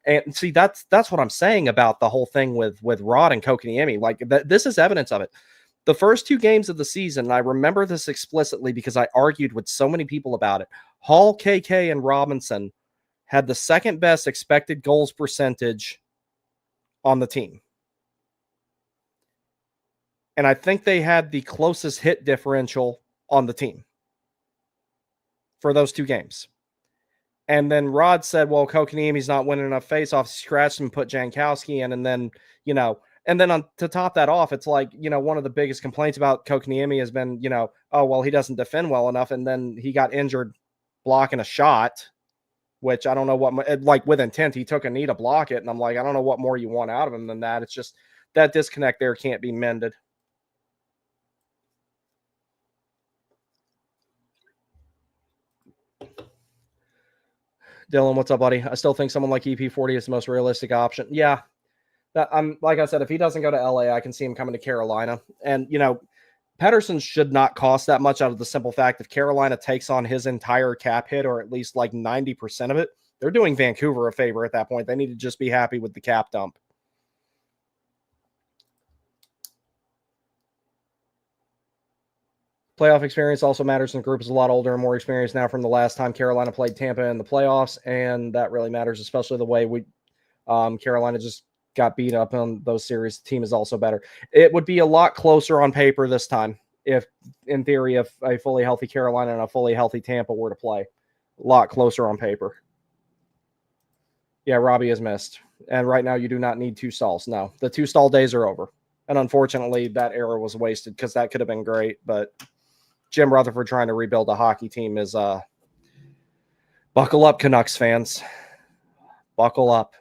And see, that's what I'm saying about the whole thing with Rod and Kokoniemi. Like, this is evidence of it. The first 2 games of the season, and I remember this explicitly because I argued with so many people about it, Hall, KK, and Robinson had the second best expected goals percentage on the team. And I think they had the closest hit differential on the team for those 2 games. And then Rod said, well, Kokoniemi's not winning enough faceoffs. He scratched and put Jankowski in. And then, and then to top that off, it's like, one of the biggest complaints about Kokoniemi has been, oh, well, he doesn't defend well enough. And then he got injured blocking a shot, which I don't know what, like with intent, he took a knee to block it. And I'm like, I don't know what more you want out of him than that. It's just that disconnect there can't be mended. Dylan, what's up, buddy? I still think someone like EP40 is the most realistic option. Yeah. I'm like I said, if he doesn't go to LA, I can see him coming to Carolina. And, Pettersson should not cost that much out of the simple fact if Carolina takes on his entire cap hit, or at least like 90% of it, they're doing Vancouver a favor at that point. They need to just be happy with the cap dump. Playoff experience also matters, and the group is a lot older and more experienced now from the last time Carolina played Tampa in the playoffs, and that really matters, especially the way Carolina just got beat up on those series. The team is also better. It would be a lot closer on paper this time if, in theory, if a fully healthy Carolina and a fully healthy Tampa were to play. A lot closer on paper. Yeah, Robbie is missed. And right now you do not need 2 stalls. No, the 2 stall days are over. And unfortunately, that era was wasted because that could have been great, but Jim Rutherford trying to rebuild a hockey team is buckle up, Canucks fans. Buckle up.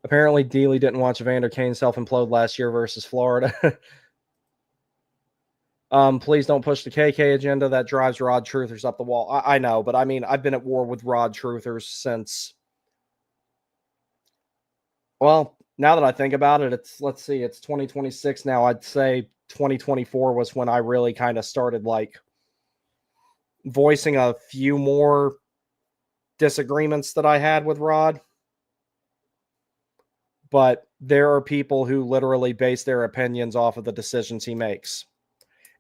Apparently, Dealey didn't watch Evander Kane self-implode last year versus Florida. Please don't push the KK agenda. That drives Rod Truthers up the wall. I know, but I mean, I've been at war with Rod Truthers since... Well, now that I think about it, it's 2026 now. I'd say 2024 was when I really kind of started like voicing a few more disagreements that I had with Rod. But there are people who literally base their opinions off of the decisions he makes.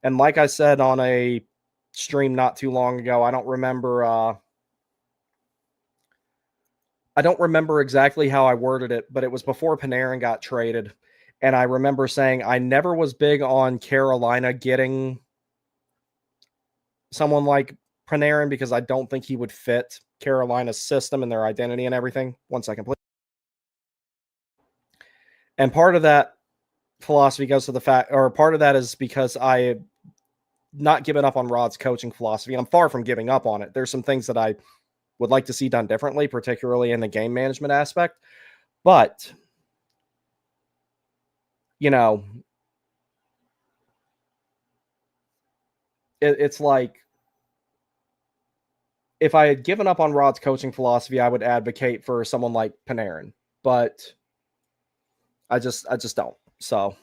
And like I said on a stream not too long ago, I don't remember exactly how I worded it, but it was before Panarin got traded. And I remember saying I never was big on Carolina getting someone like Panarin because I don't think he would fit Carolina's system and their identity and everything. 1 second, please. And part of that philosophy goes to the fact, or part of that is because I have not given up on Rod's coaching philosophy. And I'm far from giving up on it. There's some things that I would like to see done differently, particularly in the game management aspect. But, it's like, if I had given up on Rod's coaching philosophy, I would advocate for someone like Panarin. But I just don't. So,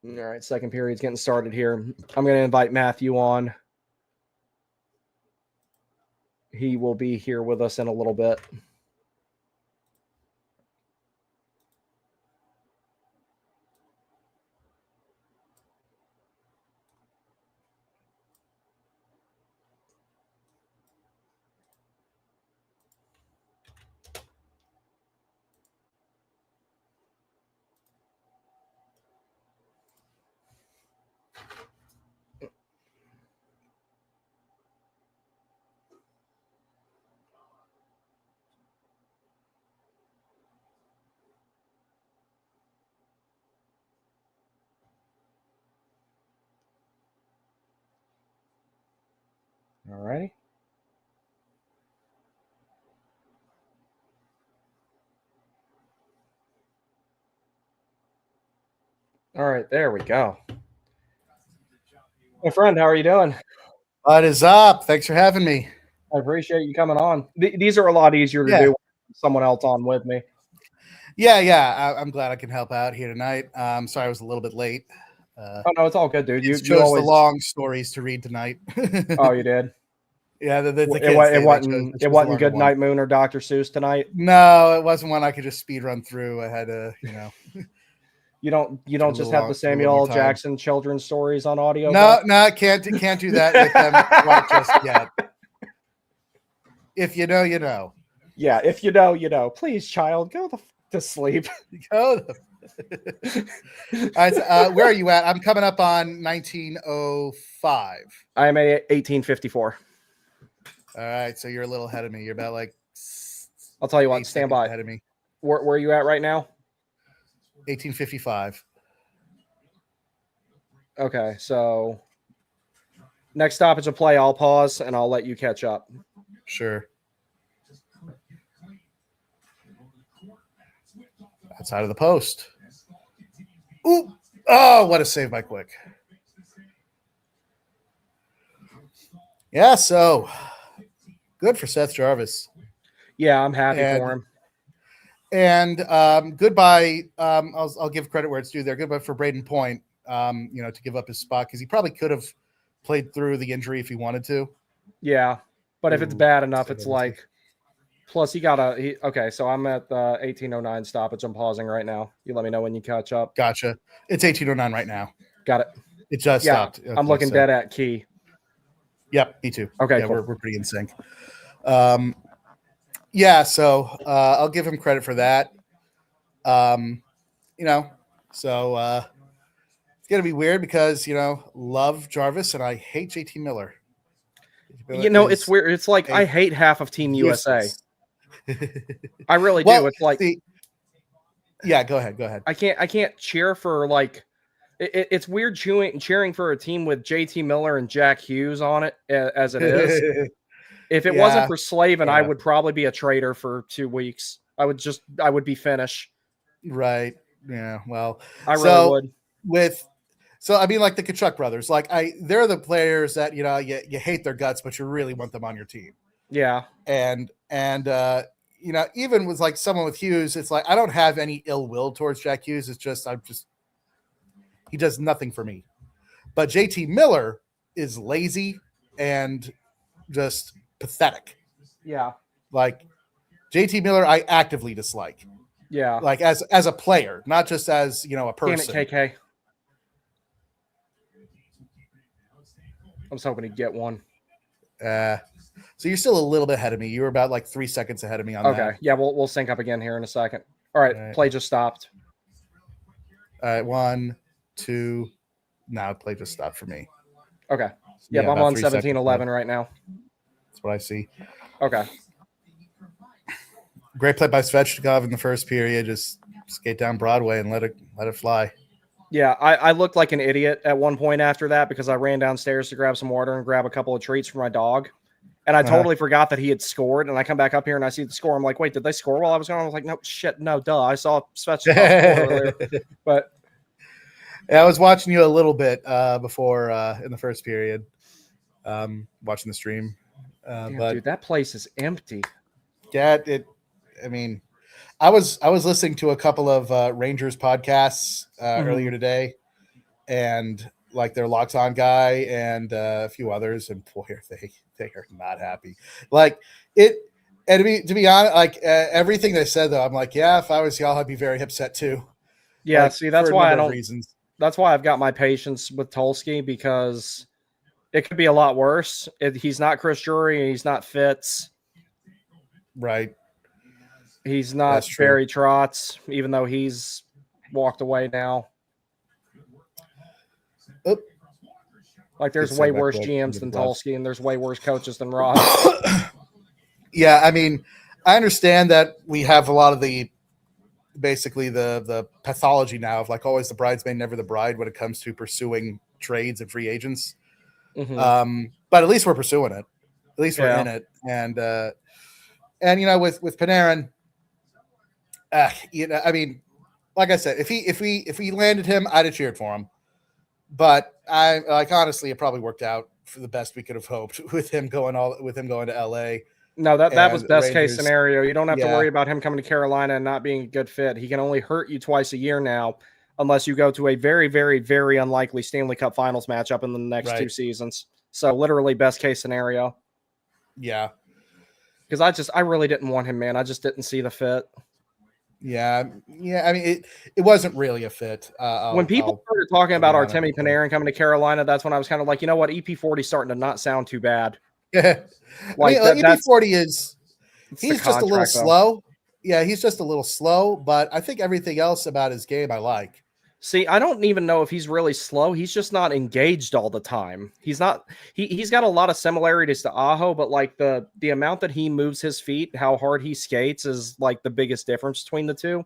all right, second period's getting started here. I'm going to invite Matthew on. He will be here with us in a little bit. All righty. All right, there we go. My friend, how are you doing? What is up? Thanks for having me. I appreciate you coming on. These are a lot easier to Yeah, do with someone else on with me. I'm glad I can help out here tonight. Sorry I was a little bit late. Oh no, it's all good, dude. Kids You chose the always. long stories to read tonight. Oh, you did. Yeah, the It, kids it they wasn't. It chose the wasn't longer Good one. Night Moon or Dr. Seuss tonight. No, it wasn't one I could just speed run through. I had to, You don't. You took don't just have the a little Samuel more L. time. Jackson children's stories on audio. No, can't do that with them quite just yet. If you know, you know. Yeah, if you know, you know. Please, child, go to sleep. Go. Where are you at? I'm coming up on 1905. I am a 1854. All right, so you're a little ahead of me. You're about like. I'll tell you what. Stand by. Ahead of me. Where are you at right now? 1855. Okay, so next stoppage of play, I'll pause and I'll let you catch up. Sure. Outside of the post. Ooh. Oh, what a save by Quick. Yeah, so good for Seth Jarvis. Yeah, I'm happy for him. And goodbye. I'll give credit where it's due there. Goodbye for Braden Point. To give up his spot because he probably could have played through the injury if he wanted to. Yeah, but if it's bad enough, it's like. Plus, okay, so I'm at the 1809 stoppage. I'm pausing right now. You let me know when you catch up. Gotcha. It's 1809 right now. Got it. It just stopped. Okay, I'm looking dead at key. Yep, me too. Okay, yeah, cool. we're pretty in sync. So I'll give him credit for that. So it's gonna be weird because love Jarvis and I hate JT Miller. It's weird. It's like I hate half of Team USA. I really do. It's like, yeah. Go ahead. I can't cheer for like. It's weird cheering for a team with JT Miller and Jack Hughes on it as it is. If it wasn't for Slavin, I would probably be a traitor for 2 weeks. I would be Finnish. Right. Yeah. Well, I really would. So I mean, like the Kachuk brothers, they're the players that you hate their guts, but you really want them on your team. Yeah. And even with like someone with Hughes, it's like I don't have any ill will towards Jack Hughes. It's just he does nothing for me. But JT Miller is lazy and just pathetic. Yeah. Like JT Miller, I actively dislike. Yeah. Like as a player, not just as a person. Damn it, KK. I was hoping to get one. So you're still a little bit ahead of me. You were about like 3 seconds ahead of me on that. Okay. Yeah, we'll sync up again here in a second. All right. Play just stopped. All right. 1, 2. Now play just stopped for me. Okay. Yep, I'm on 17-11 right now. That's what I see. Okay. Great play by Svechnikov in the first period. Just skate down Broadway and let it fly. Yeah, I looked like an idiot at one point after that because I ran downstairs to grab some water and grab a couple of treats for my dog. And I totally forgot that he had scored. And I come back up here and I see the score. I'm like, wait, did they score while I was gone? I was like, no, shit, no, duh. I saw Svechnikov score earlier. But yeah, I was watching you a little bit before in the first period, watching the stream. But dude, that place is empty. Yeah, I mean, I was listening to a couple of Rangers podcasts earlier today, and like their Locks On guy and a few others, and boy, they are not happy. Like it, and to be honest, like everything they said though, I'm like, yeah, if I was y'all, I'd be very upset too. Yeah, see, that's why I don't. Reasons. That's why I've got my patience with Tulsky because it could be a lot worse. He's not Chris Drury and he's not Fitz. Right. He's not Barry Trotz, even though he's walked away now. Oh. Like there's way worse GMs than Tulsky, and there's way worse coaches than Ross. Yeah, I mean, I understand that we have a lot of basically the pathology now of like always the bridesmaid, never the bride when it comes to pursuing trades and free agents. Mm-hmm. But at least we're pursuing it. At least we're in it. And with Panarin, I mean, like I said, if he landed him, I'd have cheered for him. But I honestly, it probably worked out for the best we could have hoped with him going to LA. No, that was best case Rangers. scenario. You don't have to worry about him coming to Carolina and not being a good fit. He can only hurt you twice a year now, unless you go to a very, very, very unlikely Stanley Cup Finals matchup in the next 2 seasons. So literally best case scenario. Yeah. Because I really didn't want him, man. I just didn't see the fit. Yeah. I mean, it wasn't really a fit. When people started talking about Artemi Panarin coming to Carolina, that's when I was kind of like, you know what, EP40 is starting to not sound too bad. Yeah, like EP40 he's just a little slow. Yeah, he's just a little slow, but I think everything else about his game I like. See, I don't even know if he's really slow. He's just not engaged all the time. He's not. He's got a lot of similarities to Aho, but like the amount that he moves his feet, how hard he skates, is like the biggest difference between the two.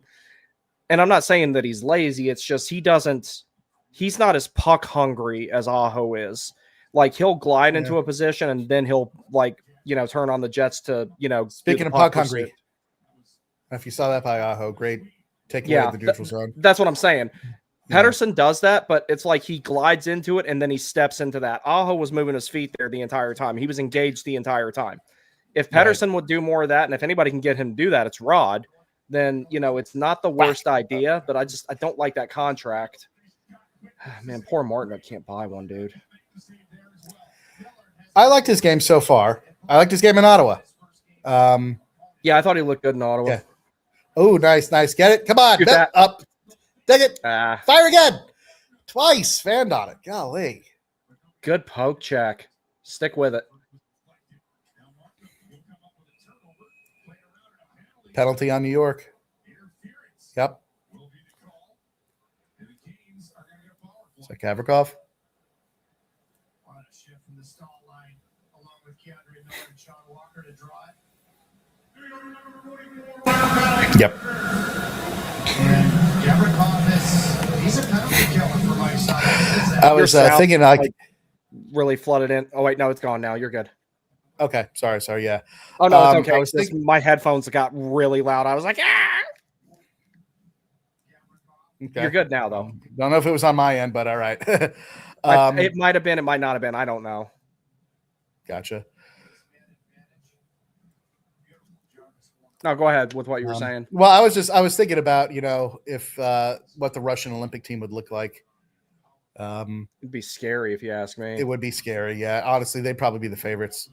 And I'm not saying that he's lazy. It's just he's not as puck hungry as Aho is. Like he'll glide into a position and then he'll turn on the jets to Speaking of puck hungry, if you saw that by Aho, great takeaway of the neutral zone. That's what I'm saying. Pettersson does that, but it's like he glides into it and then he steps into that. Aho was moving his feet there the entire time. He was engaged the entire time. If Pettersson would do more of that, and if anybody can get him to do that, it's Rod. Then it's not the worst idea. But I don't like that contract. Man, poor Martin. I can't buy one, dude. I liked his game so far. I liked his game in Ottawa. Yeah, I thought he looked good in Ottawa. Yeah. Oh, nice. Get it. Come on. Up. Dig it. Fire again. Twice. Fanned on it. Golly. Good poke check. Stick with it. Penalty on New York. Yep. Is that Gavrikov? Yep. I was thinking like really flooded in. Oh wait, no, it's gone now. You're good. Okay, sorry. Yeah. Oh no, it's okay. My headphones got really loud. I was like, ah. Okay. You're good now, though. Don't know if it was on my end, but all right. It might have been. It might not have been. I don't know. Gotcha. No, go ahead with what you were saying. Well, I was thinking about, if what the Russian Olympic team would look like. It'd be scary if you ask me. It would be scary. Yeah. Honestly, they'd probably be the favorites.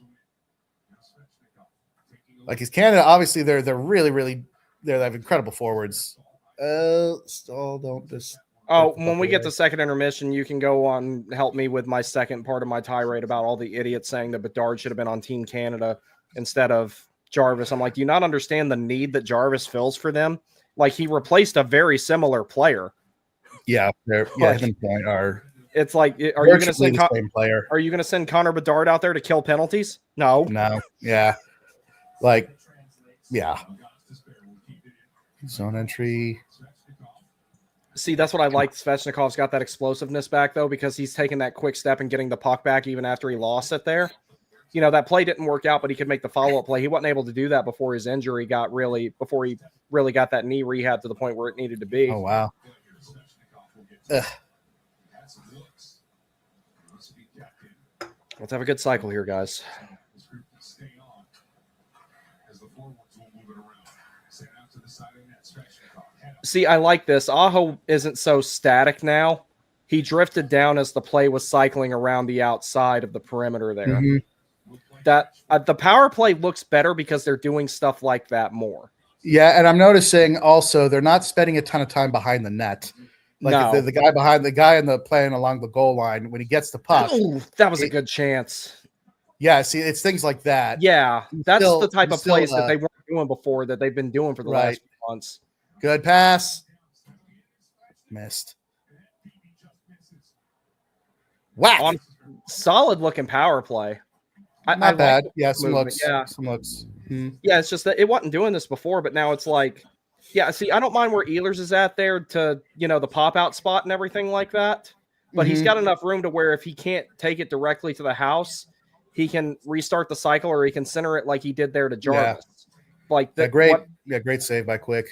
Like, is Canada, obviously they're really, really, they have incredible forwards. Still don't just. Oh, when we get to second intermission, you can go on and help me with my second part of my tirade about all the idiots saying that Bedard should have been on Team Canada instead of Jarvis. I'm like, do you not understand the need that Jarvis fills for them? Like, he replaced a very similar player. Yeah, it's like, are you going to send player? Are you going to send Connor Bedard out there to kill penalties? No. Yeah. Like, yeah. Zone entry. See, that's what I like. Svechnikov's got that explosiveness back, though, because he's taking that quick step and getting the puck back even after he lost it there. That play didn't work out, but he could make the follow-up play. He wasn't able to do that before his injury before he really got that knee rehab to the point where it needed to be. Oh, wow. Ugh. Let's have a good cycle here, guys. See, I like this. Aho isn't so static now. He drifted down as the play was cycling around the outside of the perimeter there. Mm-hmm. That the power play looks better because they're doing stuff like that more. Yeah, and I'm noticing also they're not spending a ton of time behind the net. Like the guy in the playing along the goal line, when he gets the puck. Ooh, that was a good chance. Yeah, see, it's things like that. Yeah, that's the type of plays that they weren't doing before that they've been doing for the last few months. Good pass. Missed. Wow. Solid looking power play. Not bad. Yeah, some looks. Yeah, it's just that it wasn't doing this before, but now it's like, yeah, see, I don't mind where Ehlers is at there to, the pop-out spot and everything like that, but he's got enough room to where if he can't take it directly to the house, he can restart the cycle or he can center it like he did there to Jarvis. Yeah. Great save by Quick.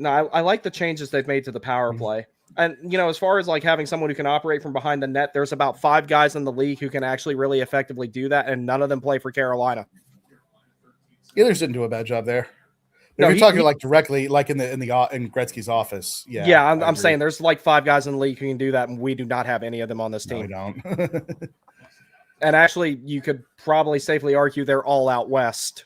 No, I like the changes they've made to the power play. And, as far as like having someone who can operate from behind the net, there's about 5 guys in the league who can actually really effectively do that, and none of them play for Carolina. Ehlers didn't do a bad job there. But No, if you're talking like directly, like in Gretzky's office, yeah, I'm saying there's like 5 guys in the league who can do that, and we do not have any of them on this team. No, we don't. And actually, you could probably safely argue they're all out west.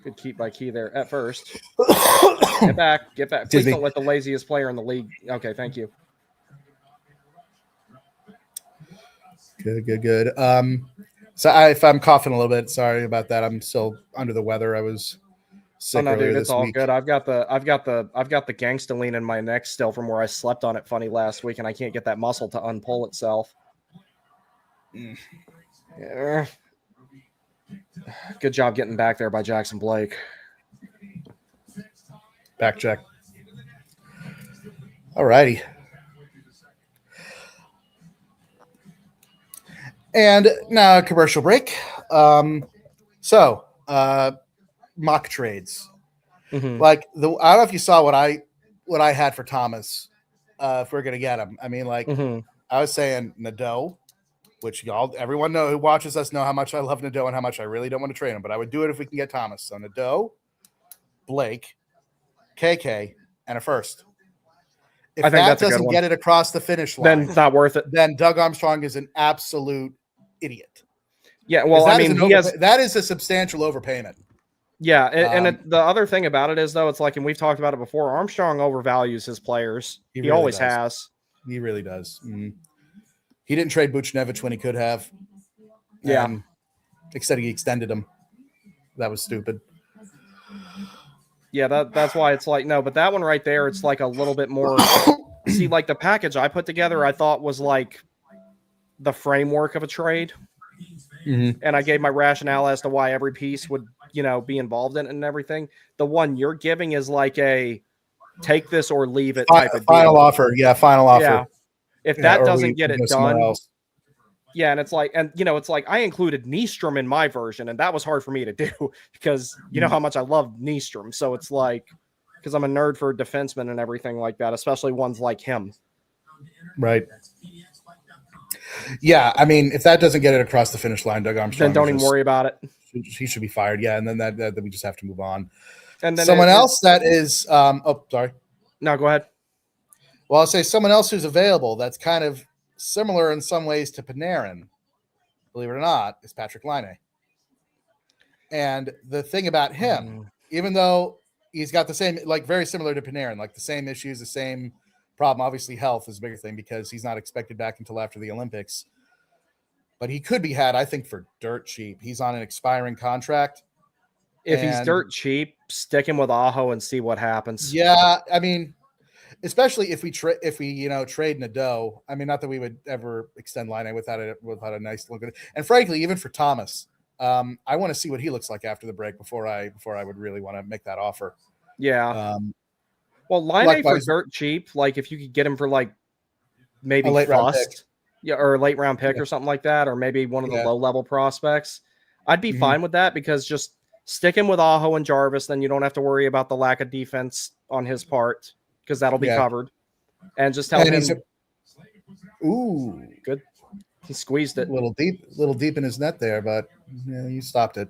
Good keep by Key there at first. Get back. Please don't let the laziest player in the league. Okay, thank you. Good. So if I'm coughing a little bit, sorry about that. I'm still under the weather. I was sick earlier this it's all week. good. I've got the gangsta lean in my neck still from where I slept on it funny last week, and I can't get that muscle to unpull itself. Yeah. Good job getting back there by Jackson Blake. Back check. All righty. And now a commercial break. So mock trades. Mm-hmm. Like I don't know if you saw what I had for Thomas. If we're gonna get him, I mean, like I was saying Nadeau, which everyone who watches us know how much I love Nadeau and how much I really don't want to trade him, but I would do it if we can get Thomas. So Nadeau, Blake, KK, and a first. If I think that that's doesn't get it across the finish line, then it's not worth it. Then Doug Armstrong is an absolute idiot. Yeah, well, I mean, that is a substantial overpayment. Yeah, and the other thing about it is, though, it's like, and we've talked about it before, Armstrong overvalues his players. He really always has. He really does. Mm-hmm. He didn't trade Buchnevich when he could have. Yeah. Except he extended him. That was stupid. Yeah, that's why it's like, no, but that one right there, it's like a little bit more. See, like the package I put together, I thought was like the framework of a trade. Mm-hmm. And I gave my rationale as to why every piece would, be involved in it and everything. The one you're giving is like a take this or leave it type of final deal. offer. Yeah, final offer. Yeah. If that doesn't get it done. Yeah, and it's like, it's like I included Nystrom in my version, and that was hard for me to do because you know how much I love Nystrom. So it's like, because I'm a nerd for defensemen and everything like that, especially ones like him. Right. Yeah, I mean, if that doesn't get it across the finish line, Doug Armstrong, then don't even worry about it. He should be fired. Yeah, and then that we just have to move on. And then someone else that is, sorry. No, go ahead. Well, I'll say someone else who's available that's kind of similar in some ways to Panarin, believe it or not, is Patrick Laine. And the thing about him, even though he's got the same, like very similar to Panarin, like the same issues, the same problem, obviously health is a bigger thing because he's not expected back until after the Olympics. But he could be had, I think, for dirt cheap. He's on an expiring contract. If he's dirt cheap, stick him with Aho and see what happens. Yeah, I mean, especially if we trade Nadeau. I mean, not that we would ever extend Laine without a nice look at it. And frankly, even for Thomas, I want to see what he looks like after the break before I would really want to make that offer. Yeah. Well, Laine for dirt cheap, like if you could get him for like maybe first, or a late round pick or something like that, or maybe one of the low level prospects, I'd be fine with that because just stick him with Aho and Jarvis, then you don't have to worry about the lack of defense on his part because that'll be covered. And just tell him. Ooh, good. He squeezed it a little deep in his net there, but you stopped it.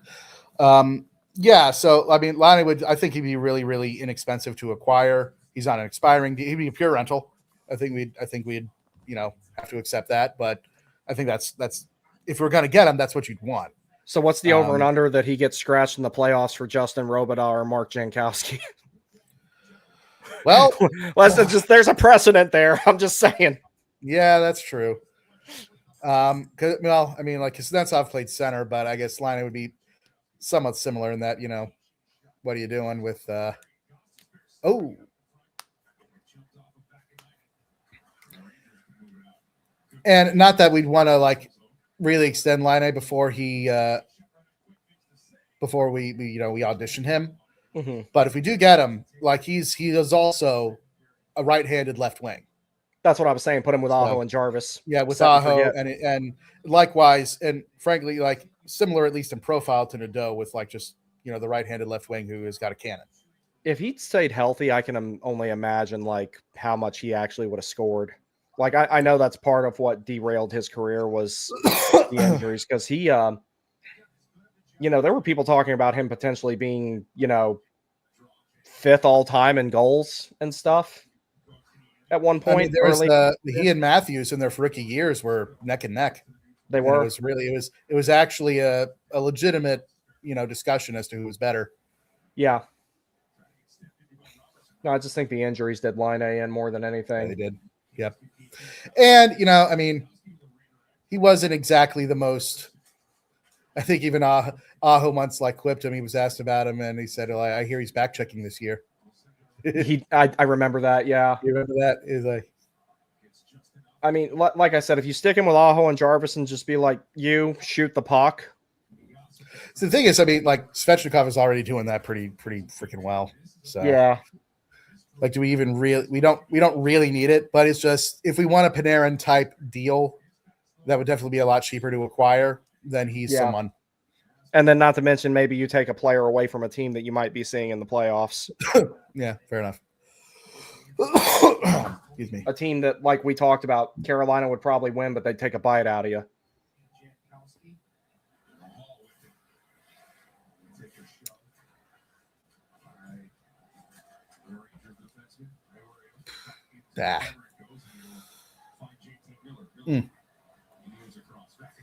Yeah, so I mean, Laine I think he'd be really, really inexpensive to acquire. He's on an expiring. He'd be a pure rental. I think we'd have to accept that. But I think that's if we're gonna get him, that's what you'd want. So what's the over and under that he gets scratched in the playoffs for Justin Robida or Mark Jankowski? Well, there's a precedent there. I'm just saying. Yeah, that's true. I mean, like Kuznetsov played center, but I guess Laine would be somewhat similar in that, what are you doing with and not that we'd want to like really extend Laine before we audition him. Mm-hmm. But if we do get him, like he is also a right-handed left wing. That's what I was saying. Put him with Aho So, and Jarvis. yeah, with Set and Aho forget. and likewise, and frankly, like similar at least in profile to Nadeau with like just the right-handed left wing who has got a cannon. If he'd stayed healthy, I can only imagine like how much he actually would have scored. Like I know that's part of what derailed his career was the injuries, because he, there were people talking about him potentially being, fifth all time in goals and stuff at one point. I mean, there was he and Matthews in their rookie years were neck and neck. They were. It was actually a legitimate, discussion as to who was better. Yeah. No, I just think the injuries did Line A in more than anything. Yeah, they did. Yep. And, I mean, he wasn't exactly the most, I think even Aho once like quipped him. He was asked about him and he said, well, I hear he's back checking this year. I remember that. Yeah. You remember that? Is like, I mean, like I said, if you stick him with Aho and Jarvis and just be like, you shoot the puck. So the thing is, I mean, like Svechnikov is already doing that pretty freaking well. So yeah. Like, do we even really? We don't really need it, but it's just if we want a Panarin type deal, that would definitely be a lot cheaper to acquire. Then he's someone. And then, not to mention, maybe you take a player away from a team that you might be seeing in the playoffs. Yeah, fair enough. Excuse me. A team that, like we talked about, Carolina would probably win, but they'd take a bite out of you.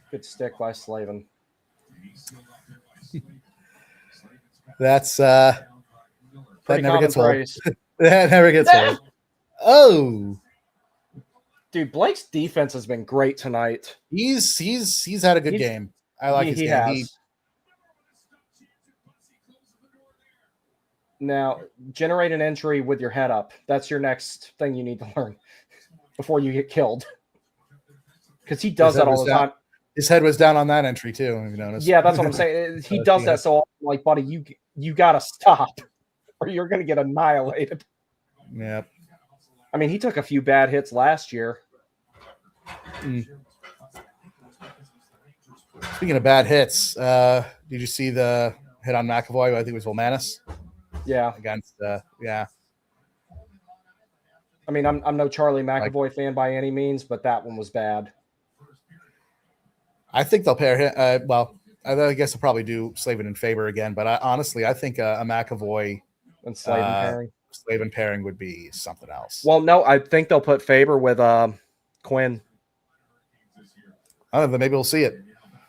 Good stick by Slavin. That's that never gets old. That never gets old. Oh, dude, Blake's defense has been great tonight. He's had a good game. I like his game. Now, generate an entry with your head up. That's your next thing you need to learn before you get killed. Because he does that all the time. His head was down on that entry too. Have you noticed? Yeah, that's what I'm saying. He does that so often. Like, buddy, you got to stop, or you're going to get annihilated. Yep. I mean, he took a few bad hits last year. Speaking of bad hits, did you see the hit on McAvoy? I think it was Volmanis. Yeah. Against yeah. I mean, I'm no Charlie McAvoy fan by any means, but that one was bad. I think they'll pair him. Well, I guess they'll probably do Slavin and Faber again, but honestly, I think a McAvoy and Slavin pairing would be something else. Well, no, I think they'll put Faber with Quinn. I don't know, maybe we'll see it.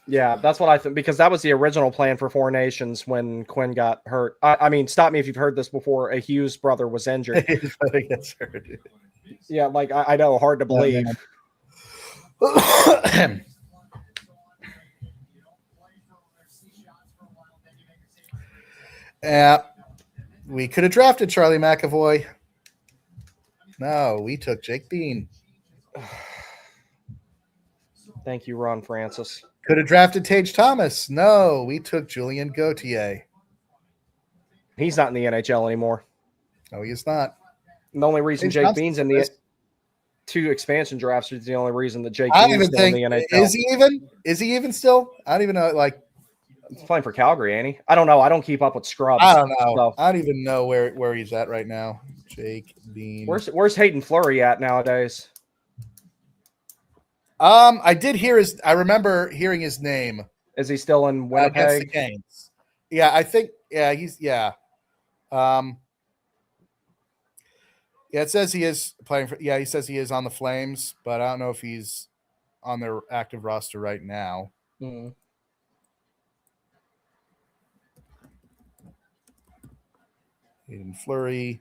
Yeah, that's what I think, because that was the original plan for Four Nations when Quinn got hurt. I mean, stop me if you've heard this before. A Hughes brother was injured. Gets hurt. Yeah, like I know, hard to believe. Yeah, we could have drafted Charlie McAvoy. No, we took Jake Bean. Thank you, Ron Francis. Could have drafted Tage Thomas. No, we took Julien Gauthier. He's not in the NHL anymore. No, he's not. And the only reason Jake Bean's in the two expansion drafts is the only reason that Jake Bean's still in the NHL. Is he even still? I don't even know. Like, he's playing for Calgary, ain't he? I don't know. I don't keep up with scrubs. I don't know. So. I don't even know where he's at right now. Jake Bean. Where's Hayden Fleury at nowadays? I did hear I remember hearing his name. Is he still in Winnipeg? Against the Canes. Yeah, I think. Yeah, he's. Yeah. Yeah, it says he is playing for. Yeah, he says he is on the Flames, but I don't know if he's on their active roster right now. Mm-hmm. Hayden Fleury.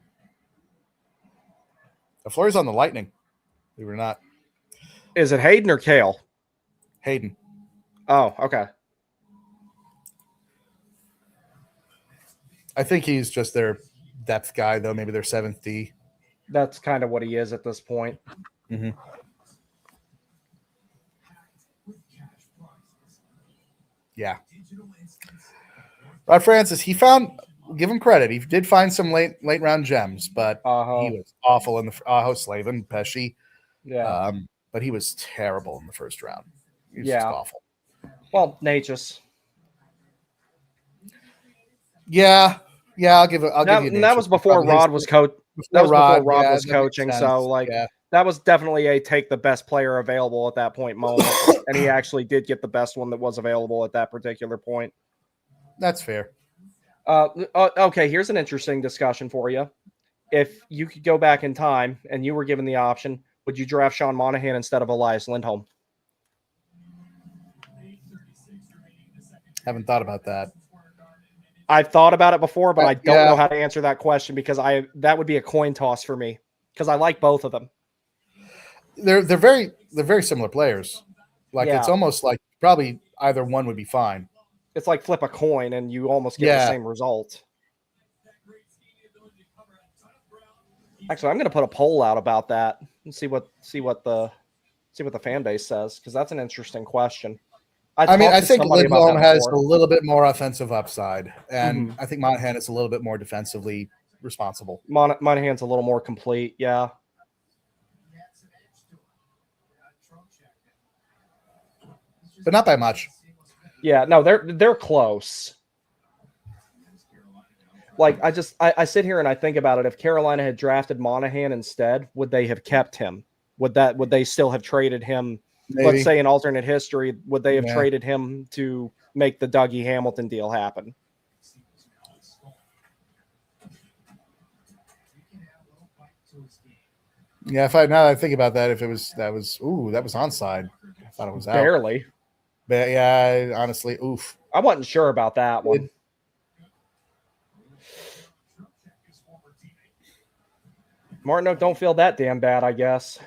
Fleury's on the Lightning. We were not. Is it Hayden or Kale? Hayden. Oh, okay. I think he's just their depth guy, though. Maybe their 7th D. That's kind of what he is at this point. Mm-hmm. Yeah. Rod Francis, he found. Give him credit. He did find some late round gems, but he was awful in the Aho, Slavin, Pesci. Yeah. But he was terrible in the first round. He was just Yeah. awful. Well, Natchez. Yeah, I'll give you. That was before Rod was coach. That was before Rod was coaching. So like that was definitely a take the best player available at that point moment, and he actually did get the best one that was available at that particular point. That's fair. Okay, here's an interesting discussion for you. If you could go back in time and you were given the option, would you draft Sean Monahan instead of Elias Lindholm? Haven't thought about that. I've thought about it before, but I don't know how to answer that question because that would be a coin toss for me because I like both of them. They're very similar players. Like it's almost like probably either one would be fine. It's like flip a coin and you almost get the same result. Actually, I'm going to put a poll out about that and see what the fan base says because that's an interesting question. I think Lindholm has a little bit more offensive upside, and I think Monahan is a little bit more defensively responsible. Monahan's a little more complete, yeah. But not by much. Yeah, no, they're close. Like I sit here and I think about it. If Carolina had drafted Monahan instead, would they have kept him? Would they still have traded him? Maybe. Let's say in alternate history, would they have traded him to make the Dougie Hamilton deal happen? Yeah, now that I think about that, if that was onside. I thought it was out. Barely. But yeah, honestly, oof. I wasn't sure about that one. Martinook don't feel that damn bad, I guess.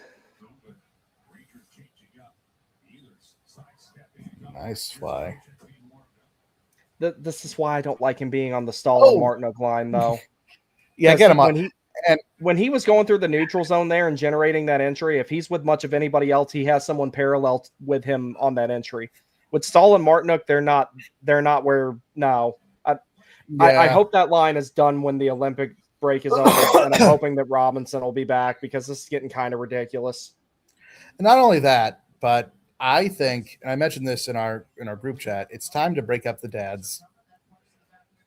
Nice fly. This is why I don't like him being on the Stahl and Martinook line, though. Yeah, get him on. When he was going through the neutral zone there and generating that entry, if he's with much of anybody else, he has someone parallel with him on that entry. With Stahl and Martinook, they're not where now. I hope that line is done when the Olympic break is over, and I'm hoping that Robinson will be back because this is getting kind of ridiculous. And not only that, but I think, and I mentioned this in our group chat, it's time to break up the dads.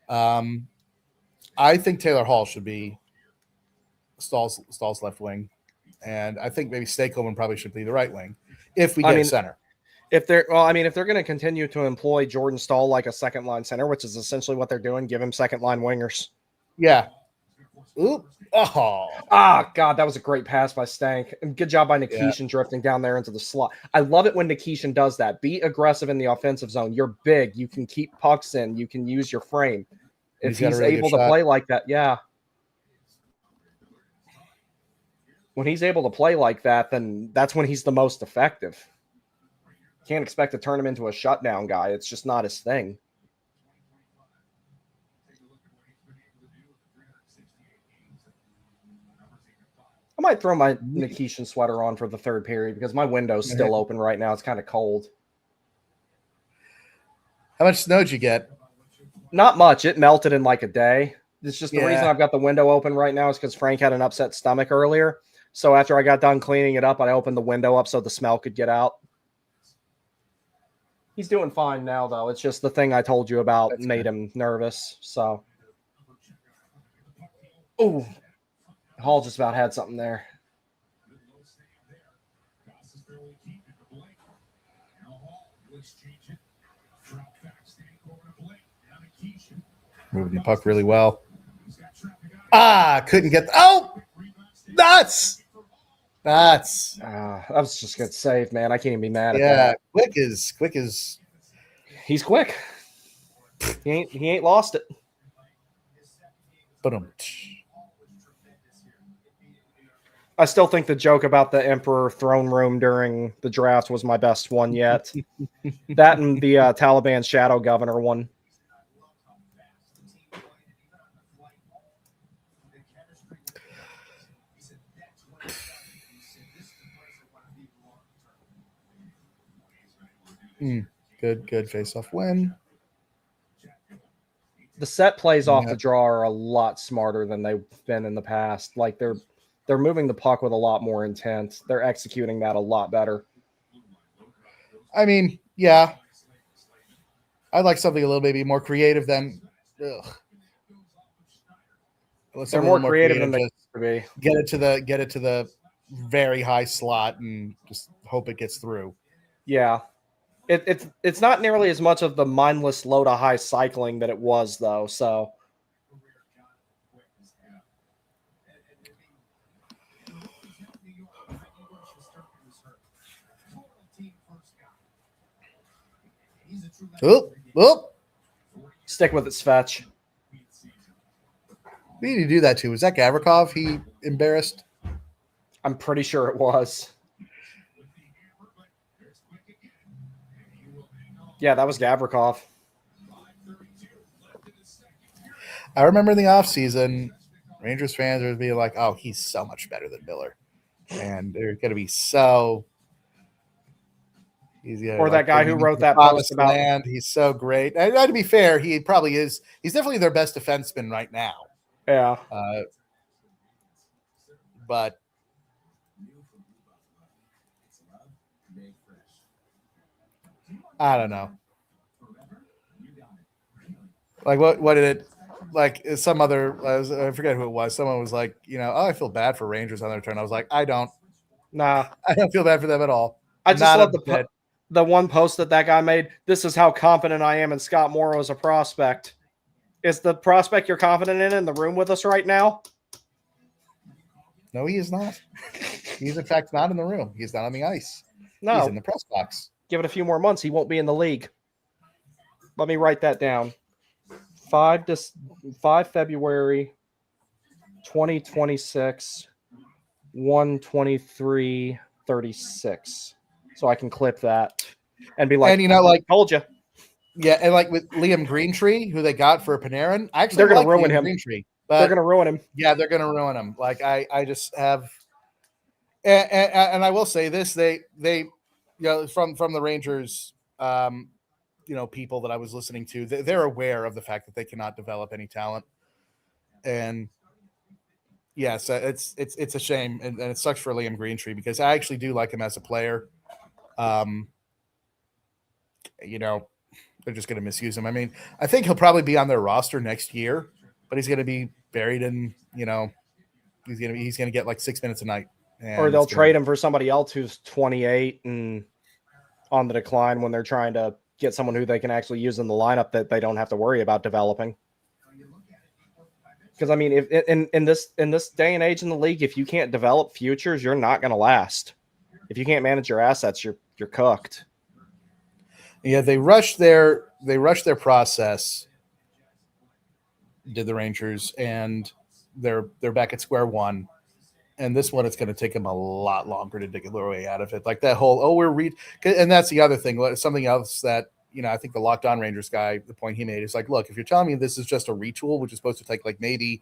I think Taylor Hall should be Stahl's left wing, and I think maybe Stakelman probably should be the right wing if we get a center. If they're going to continue to employ Jordan Stahl like a second line center, which is essentially what they're doing, give him second line wingers. Yeah. Oop. Oh. God, that was a great pass by Stank. Good job by Nikishin drifting down there into the slot. I love it when Nikishin does that. Be aggressive in the offensive zone. You're big. You can keep pucks in. You can use your frame. If he's able to play like that, yeah. When he's able to play like that, then that's when he's the most effective. Can't expect to turn him into a shutdown guy. It's just not his thing. I might throw my Nikishin sweater on for the third period because my window's still open right now. It's kind of cold. How much snow did you get? Not much. It melted in like a day. It's just the reason I've got the window open right now is because Frank had an upset stomach earlier. So after I got done cleaning it up, I opened the window up so the smell could get out. He's doing fine now, though. It's just the thing I told you about made him nervous. So, Hall just about had something there. Moving the puck really well. Couldn't get. Nuts! That was just a good save, man. I can't even be mad at that. Quick is. He's quick. He ain't lost it. I still think the joke about the Emperor throne room during the draft was my best one yet. That and the Taliban shadow governor one. Good face-off win. The set plays off the draw are a lot smarter than they've been in the past. Like they're they're moving the puck with a lot more intent. They're executing that a lot better. I mean, yeah. I'd like something a little maybe more creative than They're more creative than they used to be. Get it to the very high slot and just hope it gets through. Yeah. It's not nearly as much of the mindless low to high cycling that it was, though. So stick with it, Svetch. Who did he do that to? Was that Gavrikov? He embarrassed? I'm pretty sure it was. Yeah, that was Gavrikov. I remember in the offseason, Rangers fans were being like, oh, he's so much better than Miller. And they're going to be so... Or that guy who wrote that post about... Land. He's so great. And to be fair, he probably is. He's definitely their best defenseman right now. Yeah. But... I don't know. Like what did it like some other I forget who it was. Someone was like, oh, I feel bad for Rangers on their turn. I was like, I don't. Nah. I don't feel bad for them at all. I just love the one post that guy made. This is how confident I am in Scott Morrow as a prospect. Is the prospect you're confident in the room with us right now? No, he is not. He's in fact not in the room. He's not on the ice. No. He's in the press box. Give it a few more months. He won't be in the league. Let me write that down. 5 February 2026, 1:23:36. So I can clip that and be like, and like told you. Yeah, and like with Liam Greentree, who they got for Panarin, actually they're going to ruin him. Greentree, they're going to ruin him. Yeah, they're going to ruin him. Like I just have, and I will say this: they from the Rangers, people that I was listening to, they're aware of the fact that they cannot develop any talent, and yes, it's a shame, and it sucks for Liam Greentree because I actually do like him as a player. They're just going to misuse him. I mean, I think he'll probably be on their roster next year, but he's going to be buried in, he's going to get like 6 minutes a night. Or they'll trade him for somebody else who's 28 and on the decline when they're trying to get someone who they can actually use in the lineup that they don't have to worry about developing. Because I mean, if in this day and age in the league, if you can't develop futures, you're not going to last. If you can't manage your assets, you're cooked. Yeah, they rushed their process. Did the Rangers, and they're back at square one. And this one, it's going to take them a lot longer to dig their way out of it. Like that whole, and that's the other thing. Something else that, I think the Locked On Rangers guy, the point he made is like, look, if you're telling me this is just a retool, which is supposed to take like maybe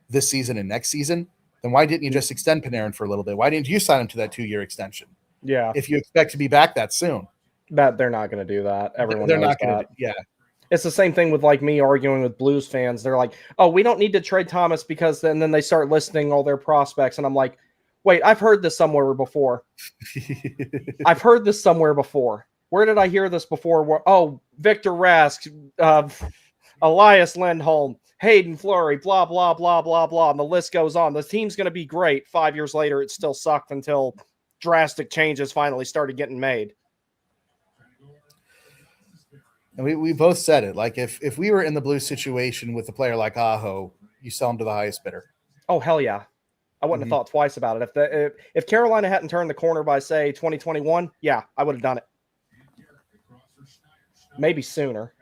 this season and next season, then why didn't you just extend Panarin for a little bit? Why didn't you sign him to that 2-year extension? Yeah. If you expect to be back that soon. That they're not going to do that. Everyone they're knows not going that. to. Yeah. It's the same thing with like me arguing with Blues fans. They're like, oh, we don't need to trade Thomas because then they start listing all their prospects. And I'm like, wait, I've heard this somewhere before. I've heard this somewhere before. Where did I hear this before? Victor Rask, Elias Lindholm, Hayden Fleury, blah, blah, blah, blah, blah. And the list goes on. The team's going to be great. 5 years later, it still sucked until drastic changes finally started getting made. And we both said it. Like if we were in the Blues situation with a player like Aho, you sell him to the highest bidder. Oh, hell yeah. I wouldn't have thought twice about it. If Carolina hadn't turned the corner by, say, 2021, yeah, I would have done it. Maybe sooner.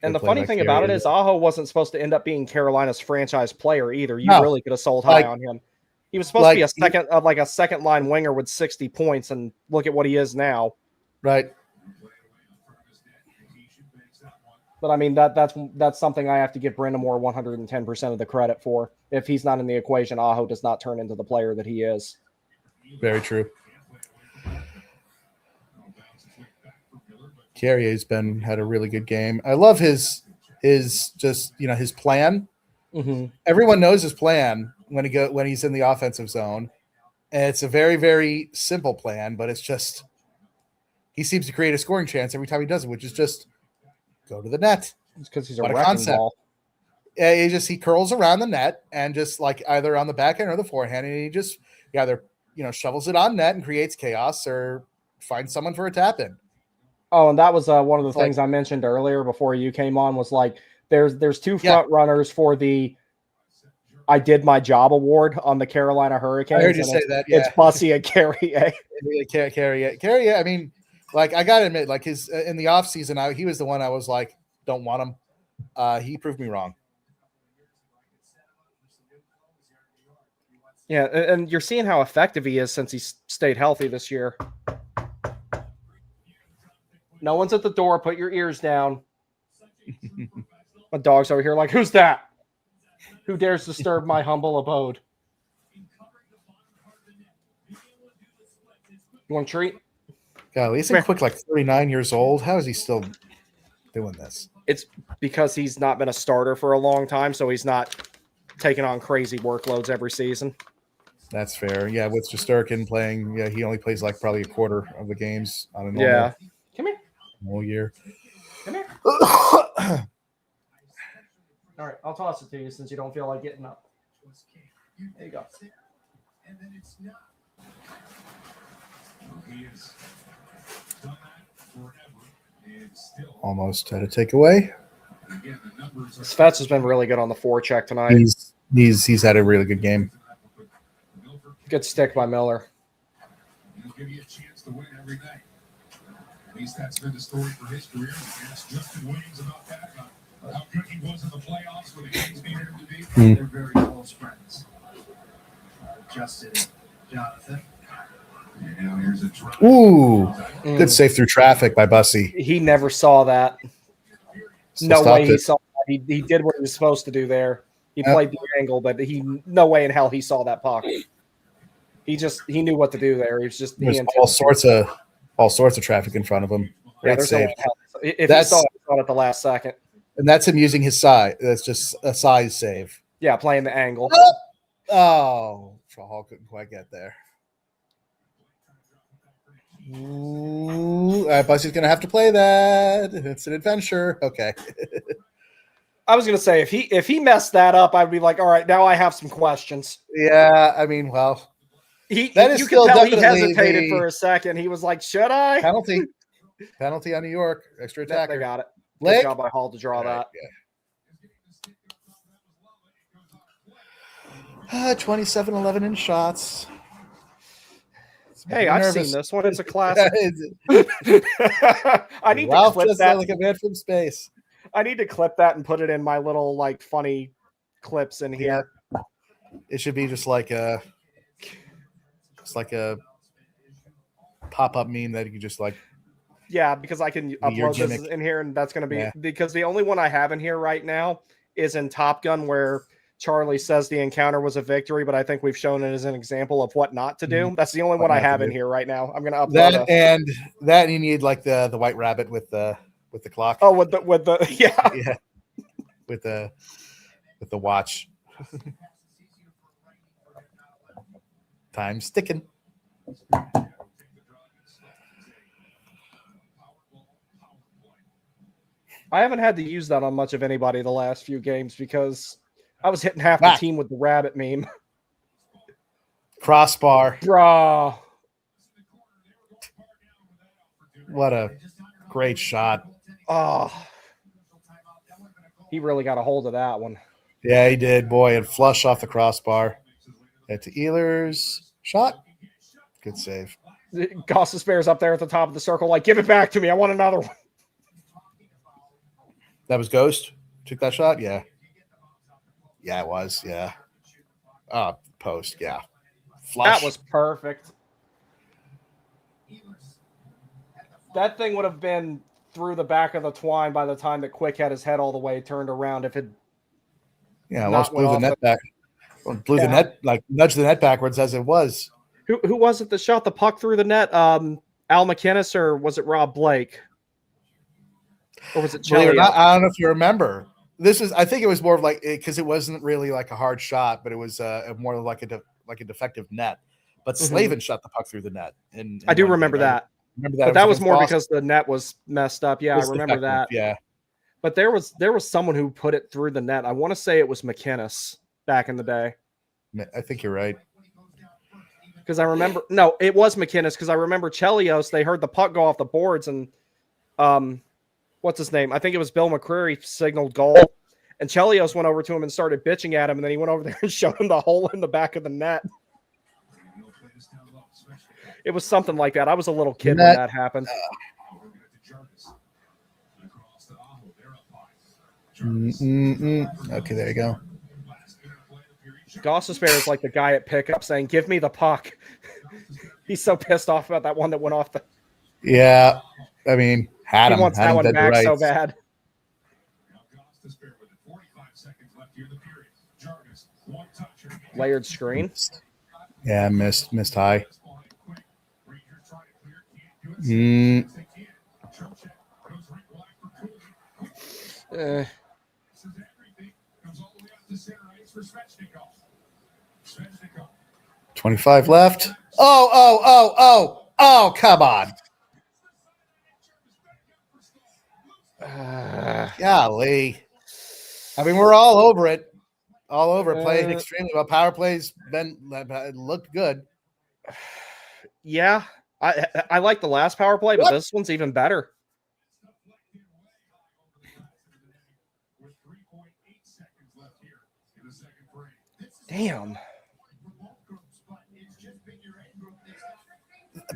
And the funny thing about it is Aho wasn't supposed to end up being Carolina's franchise player either. You really could have sold high on him. He was supposed to be a second line winger with 60 points, and look at what he is now. Right. But I mean that's something I have to give Brind'Amour 110% of the credit for. If he's not in the equation, Aho does not turn into the player that he is. Very true. Carrier's had a really good game. I love his plan. Everyone knows his plan when he's in the offensive zone. And it's a very, very simple plan, but it's just he seems to create a scoring chance every time he does it, which is just go to the net. It's because he's a What wrecking concept. ball. Yeah, he curls around the net and just like either on the backhand or the forehand, and he just either shovels it on net and creates chaos or finds someone for a tap in. Oh, and that was one of the things I mentioned earlier before you came on was like there's two front runners for the I did my job award on the Carolina Hurricanes. I heard you say that. Yeah. It's Bussy and Carrier. Carrier. I mean, like I gotta admit, like his in the offseason, he was the one I was like, don't want him. He proved me wrong. Yeah, and you're seeing how effective he is since he's stayed healthy this year. No one's at the door. Put your ears down. My dog's over here like, who's that? Who dares disturb my humble abode? You want a treat? God, he's quick, like 39 years old. How is he still doing this? It's because he's not been a starter for a long time, so he's not taking on crazy workloads every season. That's fair. Yeah, with Shesterkin playing, he only plays like probably a quarter of the games on a normal, Come here. Whole year. Come here. All right, I'll toss it to you since you don't feel like getting up. There you go. Almost had a takeaway. Svets has been really good on the forecheck tonight. He's had a really good game. Good stick by Miller. He'll give you a chance to win every night. At least that's been the story for his career. Ask Justin Williams about that, how good he was in the playoffs when the Kings needed him to be. They're very close friends. Justin and Jonathan. And now here's a try. Ooh, good save through traffic by Bussy. He never saw that. No way he saw that. He did what he was supposed to do there. He played the angle, but no way in hell he saw that puck. He knew what to do there. He was just all sorts of traffic in front of him. Great save. If he saw it at the last second. And that's him using his size. That's just a size save. Yeah, playing the angle. Oh, Hall couldn't quite get there. Ooh, Bussy's gonna have to play that. It's an adventure. Okay. I was gonna say if he messed that up, I'd be like, all right, now I have some questions. Yeah, I mean, well, you could tell he hesitated for a second. He was like, should I? Penalty on New York. Extra attacker. They got it. Good job by Hall to draw that. Yeah. 27-11 in shots. Hey, I've seen this one. It's a classic. I need to clip that like a man from space. I need to clip that and put it in my little like funny clips in here. Yeah. It should be just like a pop-up meme that you can just like. Yeah, because I can upload this in here, and that's going to be because the only one I have in here right now is in Top Gun, where Charlie says the encounter was a victory, but I think we've shown it as an example of what not to do. That's the only one I have in here right now. I'm going to upload that you need like the white rabbit with the clock. Oh, with the with the watch. Time's ticking. I haven't had to use that on much of anybody the last few games because I was hitting half the team with the rabbit meme. Crossbar. Bro. What a great shot. Oh. He really got a hold of that one. Yeah, he did. Boy, and flush off the crossbar. To Ehlers. Shot. Good save. Goss's Bear's up there at the top of the circle like, give it back to me. I want another one. That was Ghost? Took that shot? Yeah. Yeah, it was. Yeah. Post. Yeah. Flush. That was perfect. That thing would have been through the back of the twine by the time that Quick had his head all the way turned around. If it almost blew the net back. Blew the net, like nudged the net backwards as it was. Who was it that shot the puck through the net? Al McInnes or was it Rob Blake? Or was it Chelly? I don't know if you remember. I think it was more of like, because it wasn't really like a hard shot, but it was more like a defective net. But Slavin shot the puck through the net. And I do remember that. Remember that? But that was against more Boston. because the net was messed up. Yeah, I remember that. Yeah. But there was someone who put it through the net. I want to say it was McInnes back in the day. I think you're right. Because I remember, no, it was McInnes, because I remember Chelios, they heard the puck go off the boards, and what's his name? I think it was Bill McCreary signaled goal, and Chelios went over to him and started bitching at him, and then he went over there and showed him the hole in the back of the net. It was something like that. I was a little kid when that happened. Okay, there you go. Gostisbehere is like the guy at pickup saying, "Give me the puck." He's so pissed off about that one that went off the. Yeah, I mean, he wants that one back so bad. Layered screen. Yeah, missed high. Eh. 25 left. Oh, come on. Golly. I mean, we're all over it. All over it. Playing extremely well. Power plays looked good. Yeah. I like the last power play, but this one's even better. Damn.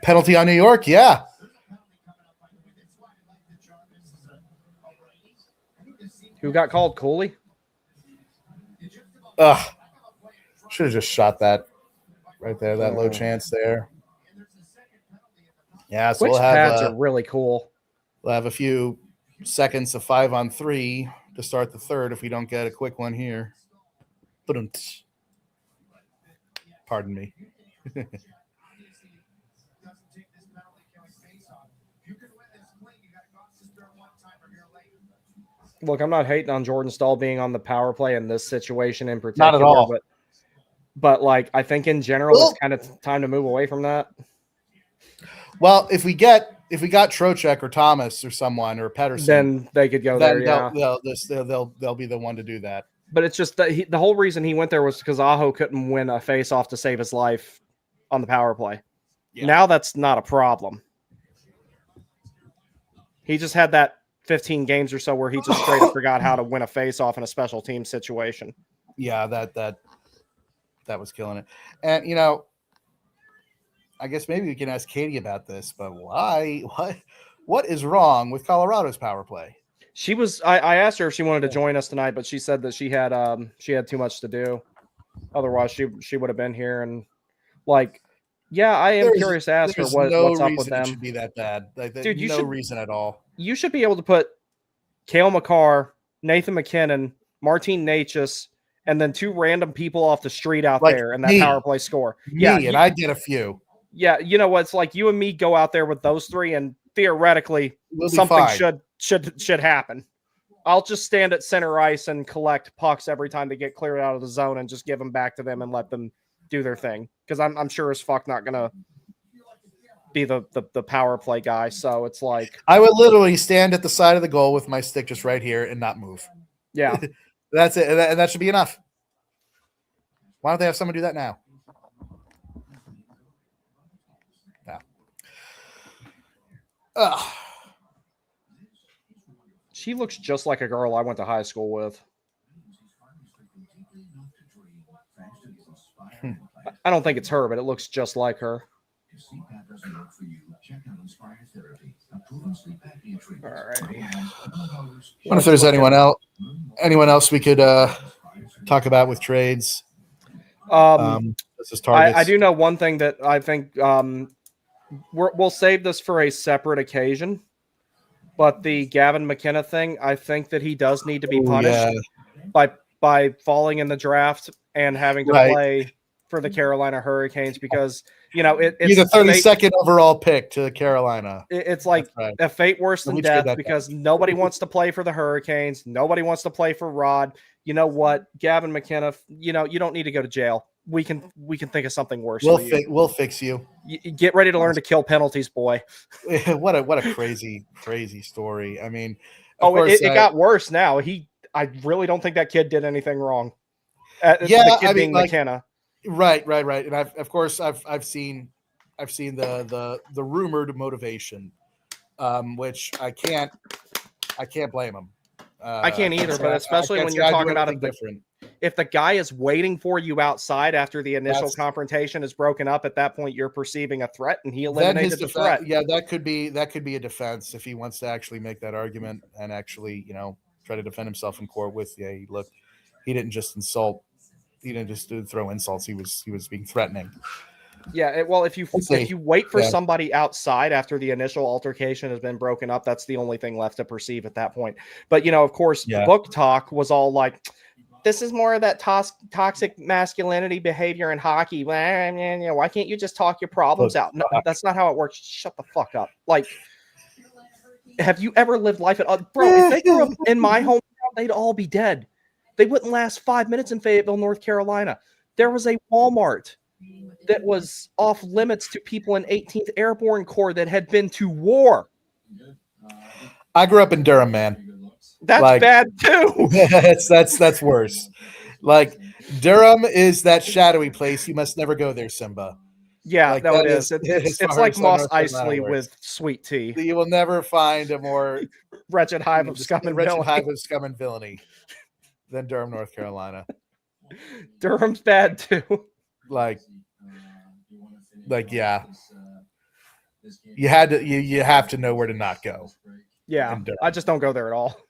Penalty on New York, yeah. Who got called? Cooley? Should have just shot that right there, that low chance there. Yeah, so Which pads are really cool. We'll have a few seconds of 5-on-3 to start the third if we don't get a quick one here. Pardon me. Look, I'm not hating on Jordan Stahl being on the power play in this situation in particular. Not at all. But like, I think in general, it's kind of time to move away from that. Well, if we got Trocheck or Thomas or someone or Pedersen, then they could go there. Yeah, they'll be the one to do that. But it's just that the whole reason he went there was because Aho couldn't win a face-off to save his life on the power play. Yeah. Now that's not a problem. He just had that 15 games or so where he just straight up forgot how to win a face-off in a special team situation. Yeah, that was killing it. And, you know, I guess maybe we can ask Katie about this, but what is wrong with Colorado's power play? She was. I asked her if she wanted to join us tonight, but she said that she had too much to do. Otherwise, she would have been here. And like, yeah, I am curious to ask her what's up with them. It should be that bad, like, dude. No reason at all. You should be able to put Cale Makar, Nathan McKinnon, Martin Necas, and then two random people off the street out there, and that power play score. And I did a few. Yeah, you know what? It's like you and me go out there with those three, and theoretically something should happen. I'll just stand at center ice and collect pucks every time they get cleared out of the zone and just give them back to them and let them do their thing. Because I'm sure as fuck not gonna be the power play guy. So it's like I would literally stand at the side of the goal with my stick just right here and not move. Yeah. That's it. And that should be enough. Why don't they have someone do that now? No. She looks just like a girl I went to high school with. I don't think it's her, but it looks just like her. All right. I wonder if there's anyone else we could talk about with trades. I do know one thing that I think we'll save this for a separate occasion. But the Gavin McKenna thing, I think that he does need to be punished by falling in the draft and having to play for the Carolina Hurricanes, because He's a it's fate. 32nd overall pick to Carolina. It's like That's right. a fate worse than We trade death that because nobody wants to play for the Hurricanes. Nobody wants to play for Rod. You know what, Gavin McKenna? You don't need to go to jail. We can think of something worse. We'll fix you. You get ready to learn to kill penalties, boy. What a crazy story. I mean, It got worse now. I really don't think that kid did anything wrong. Yeah, the kid being McKenna. Right. And I've seen the rumored motivation, which I can't blame him. I can't either, but especially when you're talking about if the guy is waiting for you outside after the initial confrontation is broken up, at that point you're perceiving a threat, and he eliminated the threat. Yeah, that could be a defense if he wants to actually make that argument and actually try to defend himself in court with look, he didn't just insult. He didn't just throw insults. He was being threatening. Yeah, well, if you wait for somebody outside after the initial altercation has been broken up, that's the only thing left to perceive at that point. But of course, Book Talk was all like, "This is more of that toxic masculinity behavior in hockey. Why can't you just talk your problems out?" No, that's not how it works. Shut the fuck up. Like, have you ever lived life at bro? If they grew up in my hometown, they'd all be dead. They wouldn't last 5 minutes in Fayetteville, North Carolina. There was a Walmart that was off limits to people in 18th Airborne Corps that had been to war. I grew up in Durham, man. That's bad too. that's worse. Like, Durham is that shadowy place. You must never go there, Simba. Yeah, no, it is. It's like Moss Eisley with sweet tea. You will never find a more wretched hive of scum and villainy than Durham, North Carolina. Durham's bad too. Yeah. You have to know where to not go. Yeah, I just don't go there at all.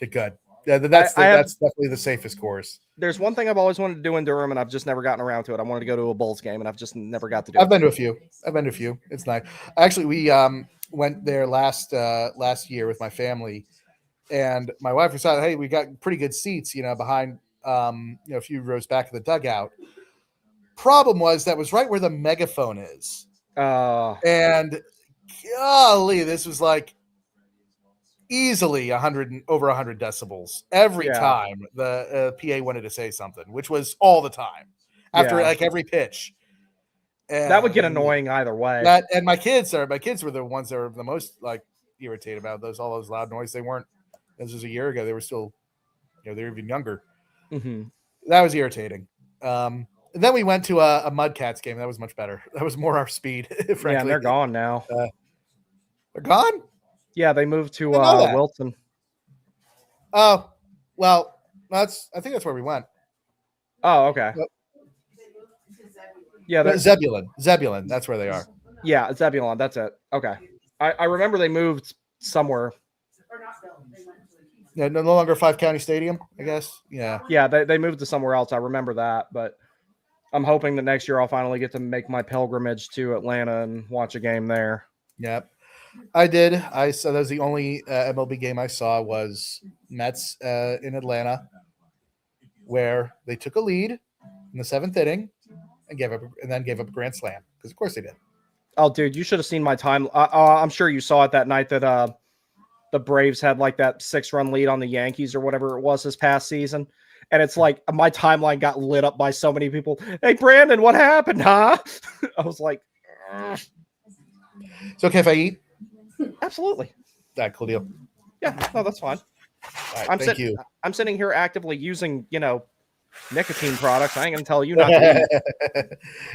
Good. Yeah, that's definitely the safest course. There's one thing I've always wanted to do in Durham, and I've just never gotten around to it. I wanted to go to a Bulls game, and I've just never got to do it. I've been to a few. It's nice. Actually, we went there last year with my family, and my wife decided, hey, we got pretty good seats, behind a few rows back of the dugout. Problem was that was right where the megaphone is. And golly, this was like easily over 100 decibels every time the PA wanted to say something, which was all the time after every pitch. And that would get annoying either way. And my kids were the ones that were the most irritated about all those loud noise. They weren't. This was a year ago. They were still, they were even younger. Mm-hmm. That was irritating. And then we went to a Mudcats game. That was much better. That was more our speed, frankly. Yeah, and they're gone now. They're gone? Yeah, they moved to Wilton. Oh, well, I think that's where we went. Oh, okay. Yeah, Zebulon. That's where they are. Yeah, Zebulon. That's it. Okay. I remember they moved somewhere. Yeah, no longer 5 County Stadium, I guess. Yeah. Yeah, they moved to somewhere else. I remember that, but I'm hoping that next year I'll finally get to make my pilgrimage to Atlanta and watch a game there. Yep. I did. I saw that was the only MLB game I saw was Mets in Atlanta, where they took a lead in the 7th inning and then gave up a grand slam, because of course they did. Oh, dude, you should have seen my time. I'm sure you saw it that night that the Braves had like that 6-run lead on the Yankees or whatever it was this past season. And it's like my timeline got lit up by so many people. Hey, Brandon, what happened, huh? I was like, ugh. It's okay if I eat? Absolutely. Cool deal. Yeah, no, that's fine. All right, thank you. I'm sitting here actively using, nicotine products. I ain't gonna tell you not to eat.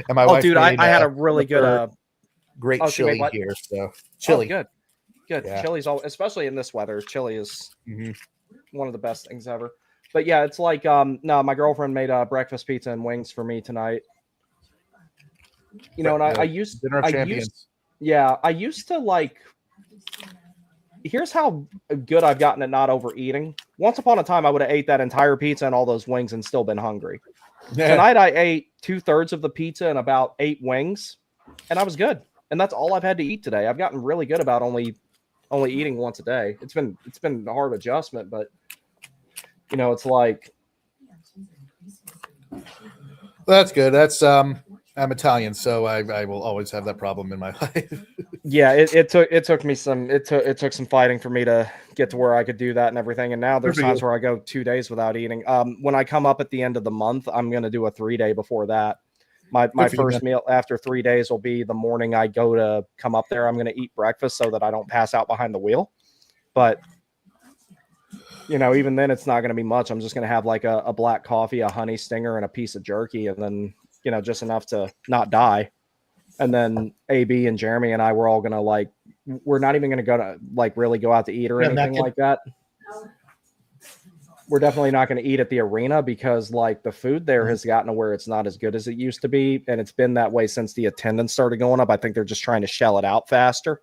And my wife dude, I had a really good great chili here. So chili. Good. Yeah. Chili's all, especially in this weather. Chili is one of the best things ever. But yeah, it's like no, my girlfriend made breakfast pizza and wings for me tonight. And I used to like. Here's how good I've gotten at not overeating. Once upon a time, I would have ate that entire pizza and all those wings and still been hungry. Yeah. Tonight, I ate 2/3 of the pizza and about 8 wings, and I was good. And that's all I've had to eat today. I've gotten really good about only eating once a day. It's been a hard adjustment, but it's like. That's good. That's I'm Italian, so I will always have that problem in my life. Yeah, it took some fighting for me to get to where I could do that and everything. And now there's Good for times you. where I go 2 days without eating. When I come up at the end of the month, I'm gonna do a 3-day before that. My Good for you, first man. meal after 3 days will be the morning I go to come up there. I'm gonna eat breakfast so that I don't pass out behind the wheel. But even then it's not gonna be much. I'm just gonna have like a black coffee, a honey stinger, and a piece of jerky, and then just enough to not die. And then AB and Jeremy and I were all gonna we're not even gonna go to really go out to eat or Yeah, anything napkin. like that. We're definitely not going to eat at the arena because the food there has gotten to where it's not as good as it used to be, and it's been that way since the attendance started going up. I think they're just trying to shell it out faster,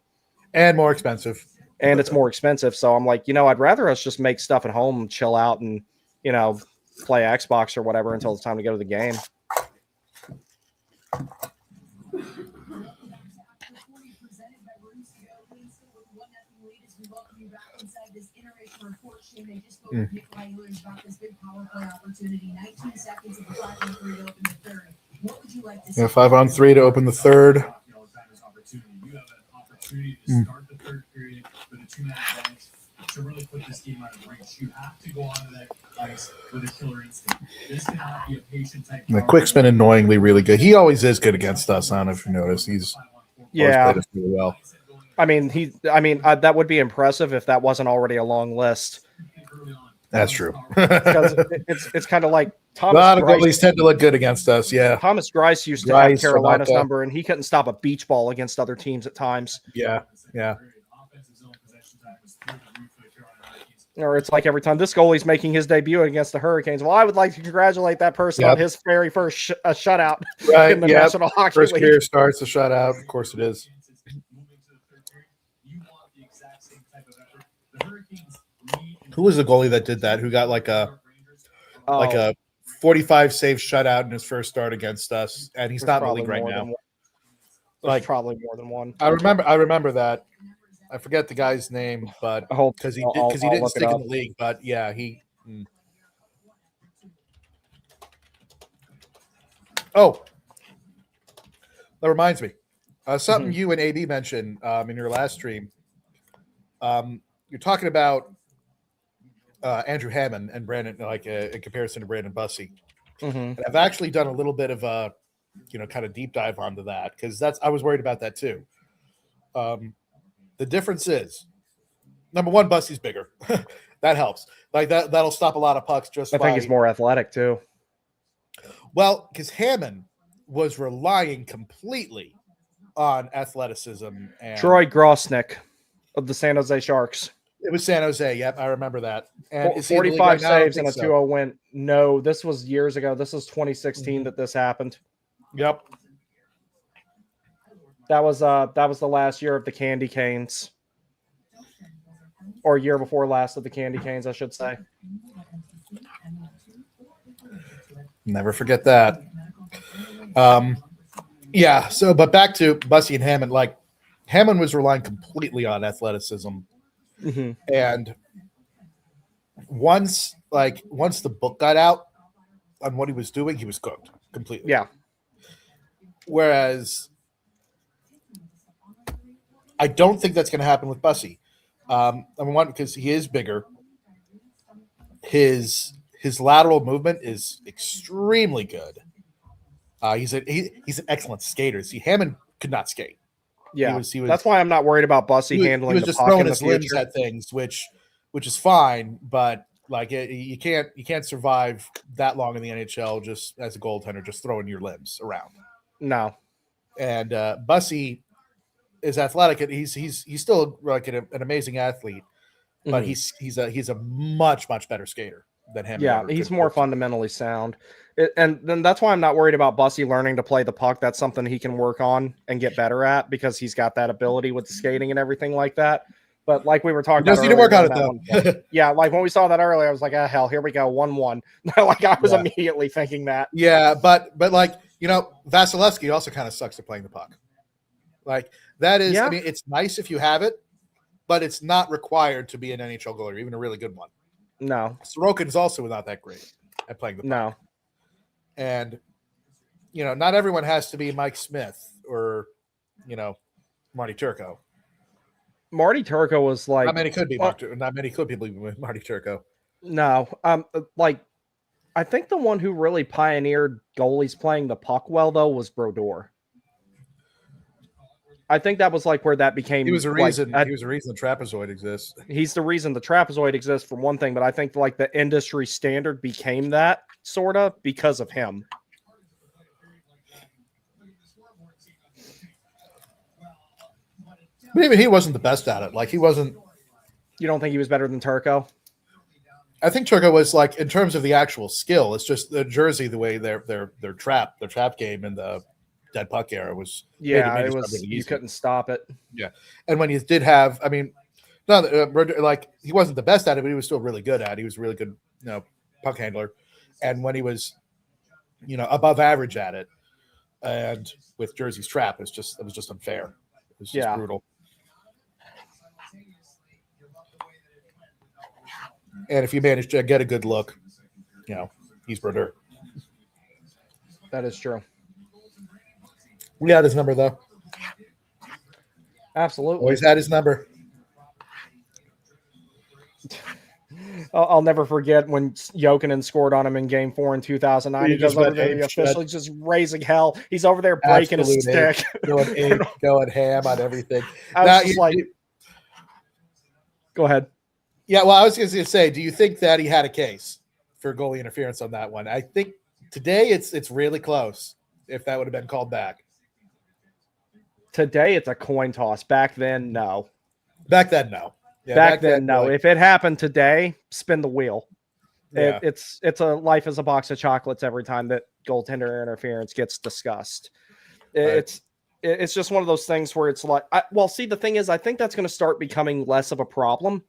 And more expensive. and it's more expensive. So I'm like, I'd rather us just make stuff at home and chill out and play Xbox or whatever until it's time to go to the game. Yeah, 5-on-3 to open the third. You have an opportunity to start the third period with a 2-man advantage to really put this game out of reach. You have to go onto that ice with a killer instinct. This cannot be a patient type. The quick's been annoyingly really good. He always is good against us. I don't know if you noticed. He's always played us really well. I mean, that would be impressive if that wasn't already a long list. That's true. Because it's kind of like A Thomas lot of Grice. goalies tend to look good against us. Yeah. Thomas Grice used to Grice, have Carolina's Rebecca. number, and he couldn't stop a beach ball against other teams at times. Yeah. Yeah. Or it's like every time this goalie's making his debut against the Hurricanes. Well, I would like to congratulate that person on his very first shutout Right. in the National Hockey First League. career starts, a shutout. Of course it is. Who was the goalie that did that? Who got like a 45 save shutout in his first start against us, and he's not in the league right now. Like probably more than one. I remember that. I forget the guy's name, but because he didn't stick in the league. But yeah, he. Oh, that reminds me. Something you and AB mentioned in your last stream. You're talking about Andrew Hammond and Brandon, in comparison to Brandon Bussey. And I've actually done a little bit of a, kind of deep dive onto that because I was worried about that too. The difference is, number one, Bussey's bigger. That helps. Like that'll stop a lot of pucks. I think he's more athletic too. Well, because Hammond was relying completely on athleticism. And Troy Grosnick of the San Jose Sharks. It was San Jose. Yep, I remember that. And 45 saves and a 2-0 win. No, this was years ago. This was 2016 that this happened. Yep. That was the last year of the Candy Canes. Or year before last of the Candy Canes, I should say. Never forget that. Yeah, so but back to Bussey and Hammond, Hammond was relying completely on athleticism. And once the book got out on what he was doing, he was cooked completely. Yeah. Whereas I don't think that's going to happen with Bussey. One, because he is bigger. His lateral movement is extremely good. He's an excellent skater. See, Hammond could not skate. Yeah, he was, that's why I'm not worried about Bussey handling he was the just puck throwing in the his limbs future. at things, which is fine, but you can't survive that long in the NHL just as a goaltender, just throwing your limbs around. No, and Bussey is athletic, and he's still an amazing athlete, but he's a much better skater than him. Yeah, he's more fundamentally sound. And then that's why I'm not worried about Bussey learning to play the puck. That's something he can work on and get better at because he's got that ability with the skating and everything like that. But like we were talking about, he doesn't need to work on it though. Yeah, like when we saw that earlier, I was like, hell, here we go, 1-1. I was immediately thinking that. Yeah, but Vasilevsky also kind of sucks at playing the puck. That is, I mean, it's nice if you have it, but it's not required to be an NHL goalie or even a really good one. No. Sorokin is also not that great at playing the puck. No. And not everyone has to be Mike Smith or, Marty Turco. Marty Turco was like Not many could be not many could people be Marty Turco. no. Like I think the one who really pioneered goalies playing the puck well though was Brodeur. I think that was like where that became. He was a reason. He was a reason the trapezoid exists. He's the reason the trapezoid exists for one thing, but I think like the industry standard became that sort of because of him. But even he wasn't the best at it. Like he wasn't. You don't think he was better than Turco? I think Turco was like in terms of the actual skill. It's just the Jersey, the way their trap game in the dead puck era was. Yeah, it was. Really you couldn't stop it. Yeah, and when you did have, I mean, no, like he wasn't the best at it, but he was still really good at it. He was a really good, puck handler. And when he was, above average at it, and with Jersey's trap, it was just unfair. It was just brutal. And if you manage to get a good look, he's Brodeur. That is true. We had his number, though. Absolutely. Always had his number. I'll never forget when Jokinen scored on him in Game 4 in 2009. He goes over there, the official just raising hell. He's over there breaking his stick. Going ham on everything. Go ahead. Yeah, well, I was going to say, do you think that he had a case for goalie interference on that one? I think today it's really close if that would have been called back. Today it's a coin toss. Back then, no. Back then, no. Yeah, back then, no. Like, if it happened today, spin the wheel. Yeah. It's a life as a box of chocolates every time that goaltender interference gets discussed. Right. It's just one of those things where it's like, see, the thing is, I think that's going to start becoming less of a problem.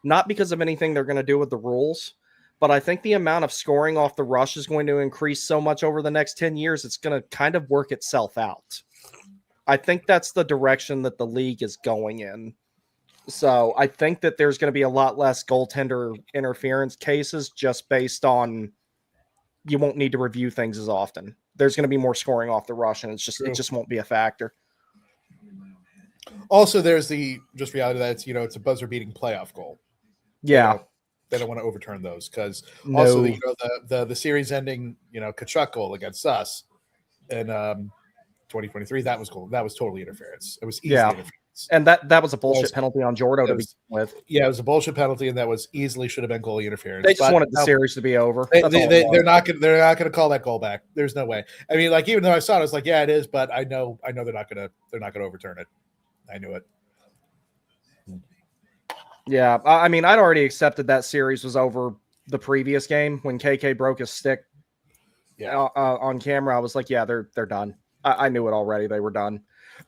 Not because of anything they're going to do with the rules, but I think the amount of scoring off the rush is going to increase so much over the next 10 years, it's going to kind of work itself out. I think that's the direction that the league is going in. So I think that there's going to be a lot less goaltender interference cases just based on you won't need to review things as often. There's going to be more scoring off the rush, and it just won't be a factor. Also, there's the just reality that it's a buzzer beating playoff goal. Yeah, they don't want to overturn those because also the series ending Kachuk goal against us in 2023 that was cool. That was totally interference. It was easy interference. And that was a bullshit penalty on Jordo to begin with. Yeah, it was a bullshit penalty, and that was easily should have been goalie interference. They just wanted the series to be over. They're not going to call that goal back. There's no way. I mean, like even though I saw it, I was like, yeah, it is, but I know they're not going to overturn it. I knew it. Yeah, I mean, I'd already accepted that series was over the previous game when KK broke his stick. Yeah, on camera, I was like, yeah, they're done. I knew it already. They were done.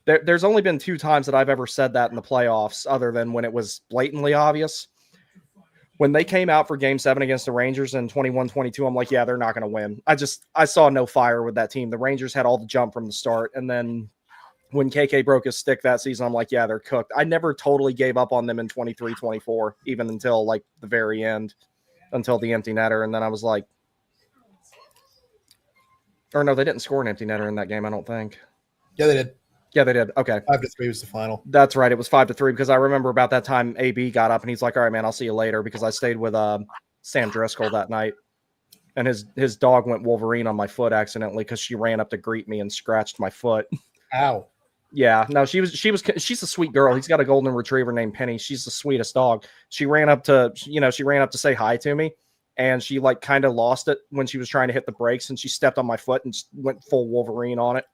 There's only been 2 times that I've ever said that in the playoffs, other than when it was blatantly obvious. When they came out for Game 7 against the Rangers in 21-22, I'm like, yeah, they're not going to win. I saw no fire with that team. The Rangers had all the jump from the start, and then when KK broke his stick that season, I'm like, yeah, they're cooked. I never totally gave up on them in 23-24, even until like the very end, until the empty netter, and then I was like, or no, they didn't score an empty netter in that game, I don't think. Yeah, they did. Yeah, they did. Okay. 5-3 was the final. That's right. It was 5-3 because I remember about that time AB got up and he's like, all right, man, I'll see you later, because I stayed with Sam Driscoll that night. And his dog went Wolverine on my foot accidentally because she ran up to greet me and scratched my foot. Ow. Yeah. No, she's a sweet girl. He's got a golden retriever named Penny. She's the sweetest dog. She ran up to say hi to me, and she like kind of lost it when she was trying to hit the brakes, and she stepped on my foot and went full Wolverine on it.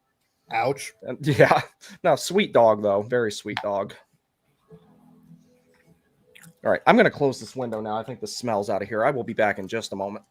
Ouch. And, yeah. No, sweet dog, though. Very sweet dog. All right. I'm going to close this window now. I think the smell's out of here. I will be back in just a moment.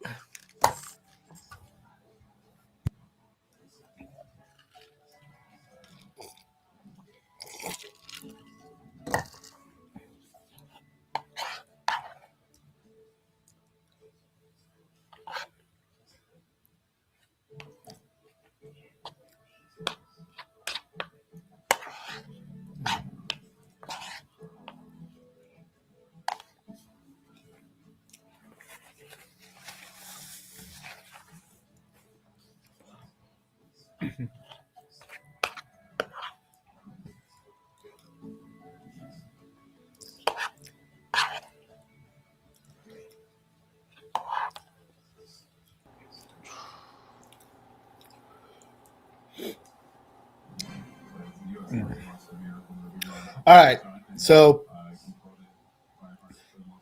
All right. So,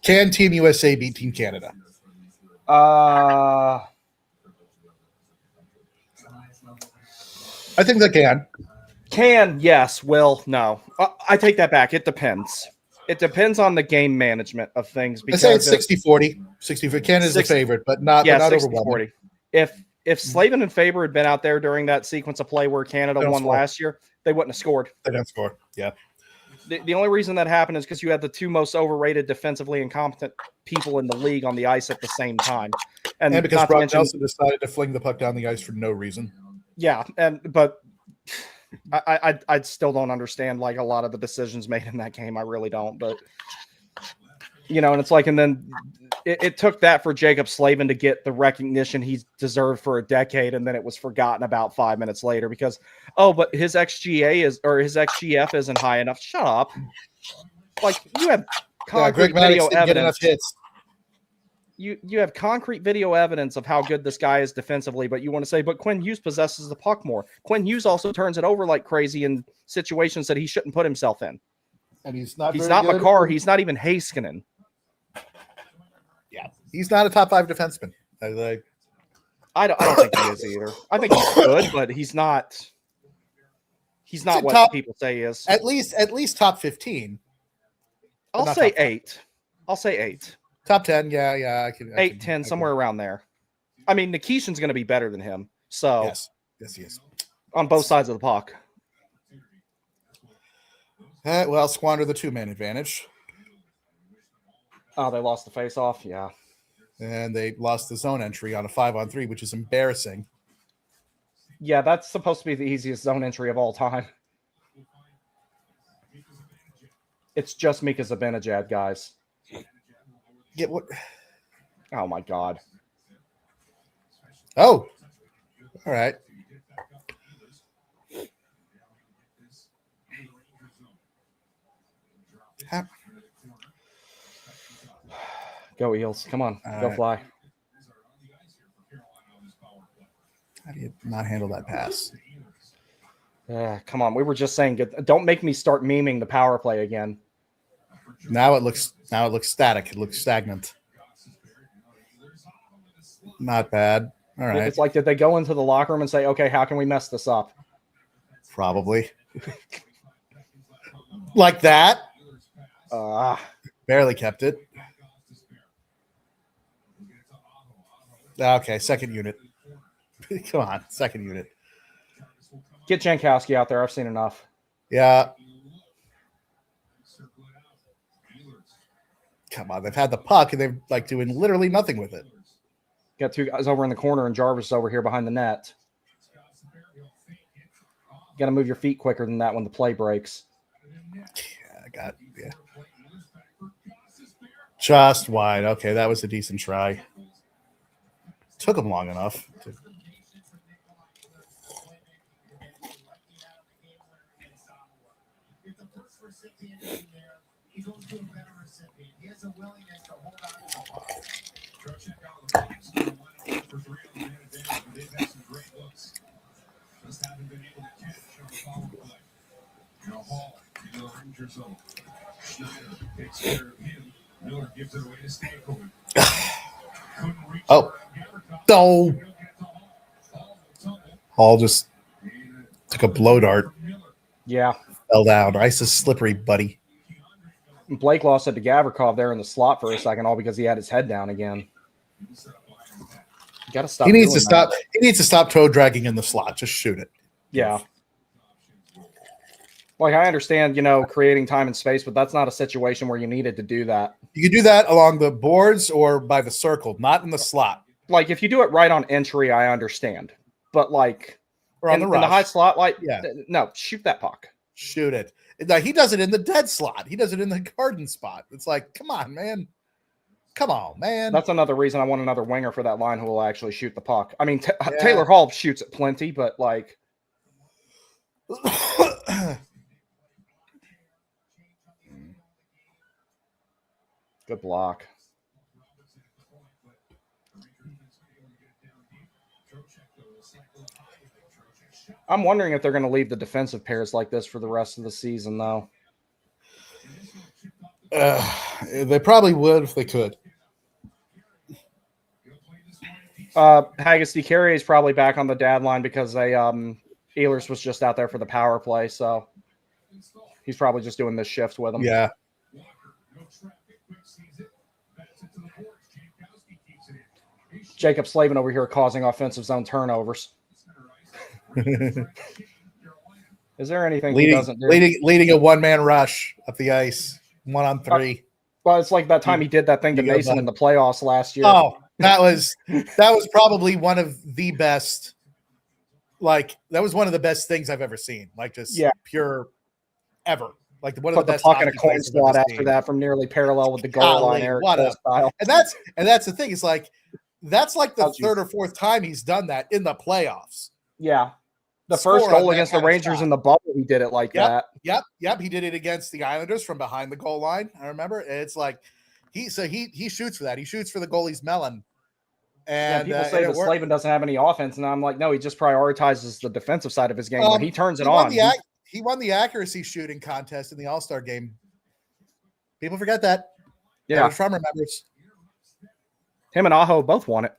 can Team USA beat Team Canada? Uh, I think they can. Can, yes. Will, no. I take that back. It depends. It depends on the game management of things. I Because say it's 60-40. 60 for Canada's the 60 favorite, but not yeah, but not 60-40. overwhelming. If Slavin and Faber had been out there during that sequence of play where Canada They don't won score. last year, they wouldn't have scored. They don't score. Yeah. The only reason that happened is because you had the two most overrated defensively incompetent people in the league on the ice at the same time. And because not to Brock mention, Nelson decided to fling the puck down the ice for no reason. yeah, but I still don't understand like a lot of the decisions made in that game. I really don't. But and it's like, and then it took that for Jacob Slavin to get the recognition he's deserved for a decade, and then it was forgotten about 5 minutes later because but his XGF isn't high enough. Shut up! Like you have concrete video didn't get enough evidence. hits. You have concrete video evidence of how good this guy is defensively, but you want to say, but Quinn Hughes possesses the puck more. Quinn Hughes also turns it over like crazy in situations that he shouldn't put himself in. And he's not Makar. He's not even Heiskanen. Yeah, he's not a top 5 defenseman. I don't think he is either. I think he's good, but he's not. He's not what people say he is. At least top 15. I'll say 8. I'll say 8. Top 10, yeah. I can 8, 10, somewhere around there. I mean, Nikishin's going to be better than him. So yes, he is. On both sides of the puck. Well, squander the 2-man advantage. Oh, they lost the face-off? Yeah. And they lost the zone entry on a 5-on-3, which is embarrassing. Yeah, that's supposed to be the easiest zone entry of all time. It's just Mika Zibanejad, guys. Get what? Oh, my God. Oh, all right. Go Eels. Come on. Go fly. How do you not handle that pass? Come on. We were just saying, don't make me start memeing the power play again. Now it looks static. It looks stagnant. Not bad. All right. It's like, did they go into the locker room and say, okay, how can we mess this up? Probably. Like that. Barely kept it. Okay, second unit. Come on, second unit. Get Jankowski out there. I've seen enough. Yeah. Come on, they've had the puck and they're like doing literally nothing with it. Got two guys over in the corner and Jarvis over here behind the net. You got to move your feet quicker than that when the play breaks. Yeah. Just wide. Okay, that was a decent try. Took him long enough. Oh. Hall just took a blow dart. Yeah. Fell down. Ice is slippery, buddy. Blake lost it to Gavrikov there in the slot for a second, all because he had his head down again. You got to stop. He needs to stop. He needs to stop toe dragging in the slot. Just shoot it. Yeah. Like, I understand, creating time and space, but that's not a situation where you needed to do that. You can do that along the boards or by the circle, not in the slot. Like, if you do it right on entry, I understand. But, like, or on in the high slot, like, no, shoot that puck. Shoot it. Now, he does it in the dead slot. He does it in the garden spot. It's like, come on, man. Come on, man. That's another reason I want another winger for that line who will actually shoot the puck. I mean, Taylor Hall shoots it plenty, but, like... Good block. I'm wondering if they're going to leave the defensive pairs like this for the rest of the season, though. They probably would if they could. Haggis DeCarrier is probably back on the dad line because they Ehlers was just out there for the power play, so he's probably just doing this shift with him. Yeah. Jacob Slavin over here causing offensive zone turnovers. Is there anything he doesn't do? Leading a one-man rush up the ice, 1-on-3. Well, it's like that time he did that thing to Mason in the playoffs last year. Oh, that was probably one of the best. Like, that was one of the best things I've ever seen. Like, just pure ever. Like, one of the best. Put the puck in a coin slot after that from nearly parallel with the goal line, Eric style. And that's the thing. It's like, that's like the third or fourth time he's done that in the playoffs. Yeah. The first goal against the Rangers in the bubble, he did it like that. Yep. He did it against the Islanders from behind the goal line. I remember. It's like he shoots for that. He shoots for the goalie's melon. And people say that Slavin doesn't have any offense, and I'm like, no, he just prioritizes the defensive side of his game. When he turns it on. He won the accuracy shooting contest in the All-Star game. People forget that. Yeah, Schrum remembers. Him and Aho both won it.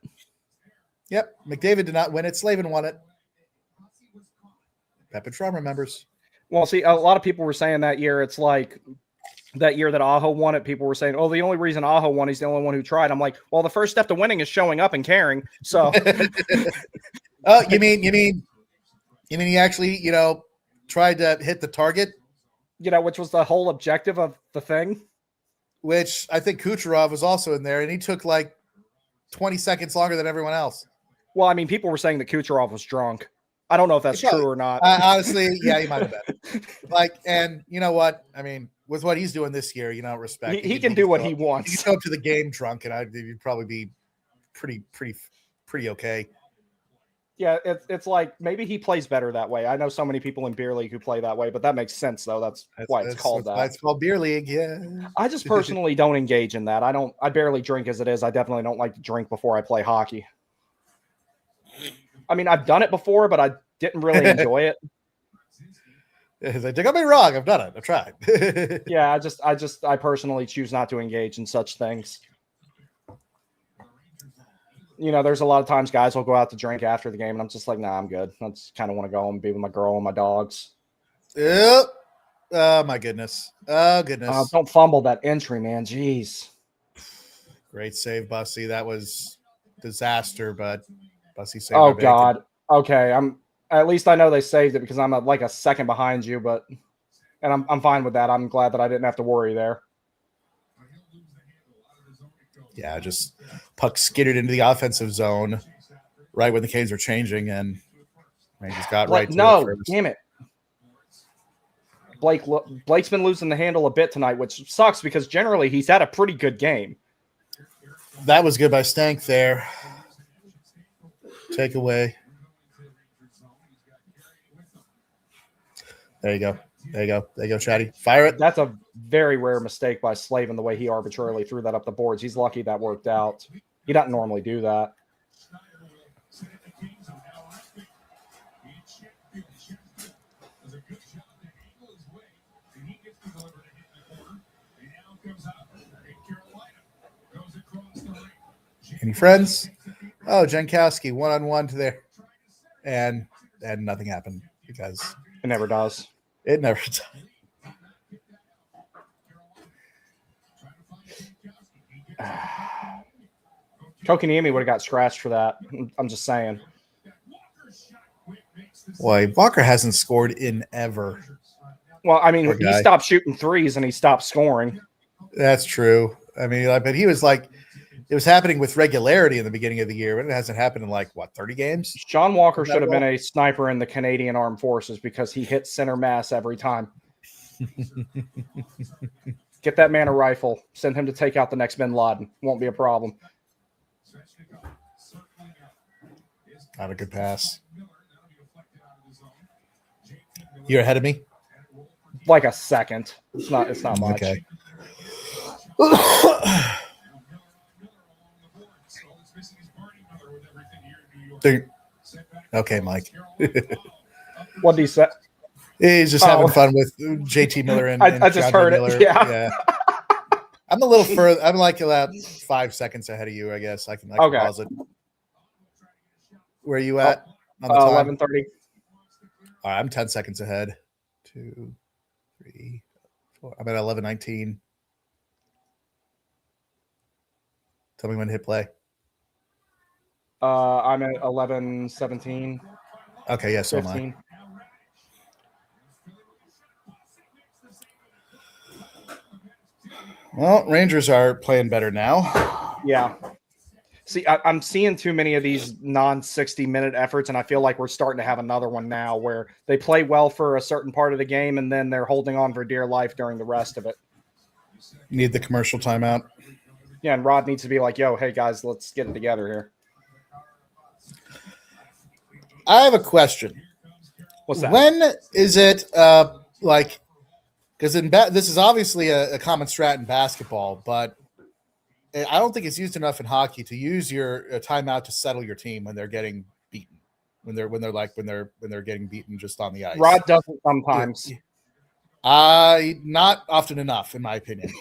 Yep, McDavid did not win it. Slavin won it. Pep and Schrum remembers. Well, see, a lot of people were saying that year, it's like that year that Aho won it, people were saying, oh, the only reason Aho won, he's the only one who tried. I'm like, well, the first step to winning is showing up and caring. So, oh, you mean he actually, tried to hit the target? Which was the whole objective of the thing. Which I think Kucherov was also in there, and he took like 20 seconds longer than everyone else. Well, I mean, people were saying that Kucherov was drunk. I don't know if that's true or not. Honestly, yeah, he might have been. And you know what? I mean, with what he's doing this year, respect. He can do what he wants. He can go up to the game drunk, and he'd probably be pretty okay. Yeah, it's like maybe he plays better that way. I know so many people in beer league who play that way, but that makes sense though. That's why it's called that. It's called beer league. Yeah. I just personally don't engage in that. I barely drink as it is. I definitely don't like to drink before I play hockey. I mean, I've done it before, but I didn't really enjoy it. Don't get me wrong, I've done it. I've tried. Yeah, I personally choose not to engage in such things. There's a lot of times guys will go out to drink after the game, and I'm just like, nah, I'm good. I just kind of want to go home and be with my girl and my dogs. Yep. Oh, my goodness. Oh, goodness. Don't fumble that entry, man. Jeez. Great save, Bussy. That was disaster, but Bussy saved it. Oh, God. Okay, at least I know they saved it because I'm like a second behind you, and I'm fine with that. I'm glad that I didn't have to worry there. Yeah, just puck skittered into the offensive zone right when the Canes were changing, and Rangers got right to it. No, damn it. Blake's been losing the handle a bit tonight, which sucks because generally he's had a pretty good game. That was good by Stank there. Take away. There you go. There you go, Chatty. Fire it. That's a very rare mistake by Slavin, the way he arbitrarily threw that up the boards. He's lucky that worked out. He doesn't normally do that. Any friends? Oh, Jankowski, one-on-one to there. And nothing happened because it never does. It never does. Kokiniemi would have got scratched for that. I'm just saying. Boy, Walker hasn't scored in ever. Well, I mean, he stopped shooting threes and he stopped scoring. That's true. I mean, but he was like, it was happening with regularity in the beginning of the year, but it hasn't happened in 30 games? Sean Walker should have been a sniper in the Canadian Armed Forces because he hit center mass every time. Get that man a rifle. Send him to take out the next Bin Laden. Won't be a problem. Not a good pass. You're ahead of me? Like a second. It's not much. Okay. Okay, Mike. What did he say? He's just having fun with JT Miller and I just heard Miller. it. Yeah. I'm a little further. I'm like about 5 seconds ahead of you, I guess. I can Okay. pause it. Where are you at on the time? 11:30. All right, I'm 10 seconds ahead. 2, 3, 4. I'm at 11:19. Tell me when to hit play. I'm at 11:17. Okay, yeah, so am I. 15. Well, Rangers are playing better now. Yeah. See, I'm seeing too many of these non-60-minute efforts, and I feel like we're starting to have another one now where they play well for a certain part of the game, and then they're holding on for dear life during the rest of it. Need the commercial timeout. Yeah, and Rod needs to be like, yo, hey, guys, let's get it together here. I have a question. What's that? When is it like? Because this is obviously a common strat in basketball, but I don't think it's used enough in hockey to use your timeout to settle your team when they're getting beaten, when they're getting beaten just on the ice. Rod does it sometimes. Not often enough, in my opinion.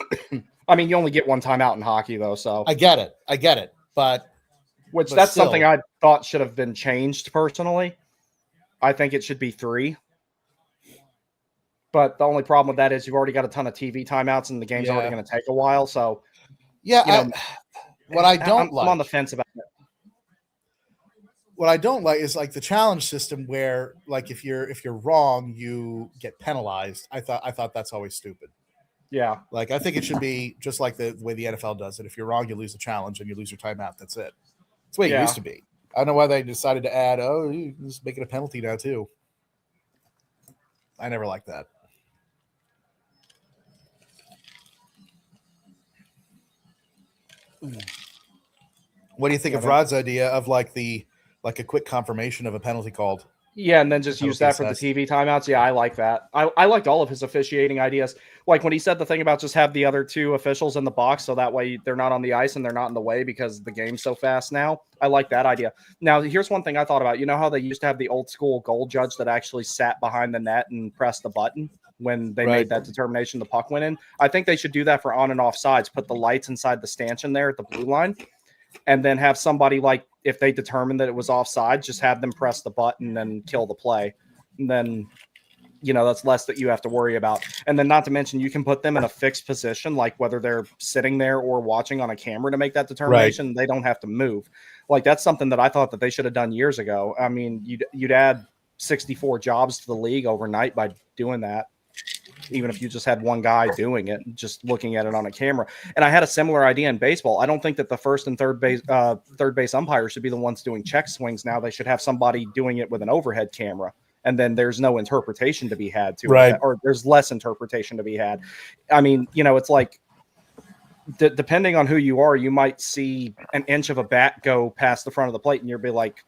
I mean, you only get one timeout in hockey, though, so I get it, but that's still. something I thought should have been changed personally. I think it should be 3. But the only problem with that is you've already got a ton of TV timeouts, and the game's already going to take a while. So, yeah, what I don't like, I'm on the fence about it. What I don't like is like the challenge system where, like, if you're wrong, you get penalized. I thought that's always stupid. Yeah, like I think it should be just like the way the NFL does it. If you're wrong, you lose the challenge and you lose your timeout. That's it. That's the way it used to be. I don't know why they decided to add. Oh, you just make it a penalty now too. I never liked that. What do you think of Rod's idea of like a quick confirmation of a penalty called? Yeah, and then just use that for the TV timeouts. Yeah, I like that. I liked all of his officiating ideas. Like when he said the thing about just have the other 2 officials in the box so that way they're not on the ice and they're not in the way because the game's so fast now. I like that idea. Now, here's one thing I thought about. You know how they used to have the old school goal judge that actually sat behind the net and pressed the button when they made that determination the puck went in? I think they should do that for on and off sides. Put the lights inside the stanchion there at the blue line, and then have somebody, like, if they determine that it was offside, just have them press the button and kill the play. And then, that's less that you have to worry about. And then not to mention, you can put them in a fixed position, like whether they're sitting there or watching on a camera to make that determination. Right. They don't have to move. Like, that's something that I thought that they should have done years ago. I mean, you'd add 64 jobs to the league overnight by doing that. Even if you just had one guy doing it, just looking at it on a camera. And I had a similar idea in baseball. I don't think that the first and third base umpires should be the ones doing check swings now. They should have somebody doing it with an overhead camera, and then there's no interpretation to be had to it, or there's less interpretation to be had. I mean, it's like depending on who you are, you might see an inch of a bat go past the front of the plate, and you'll be like,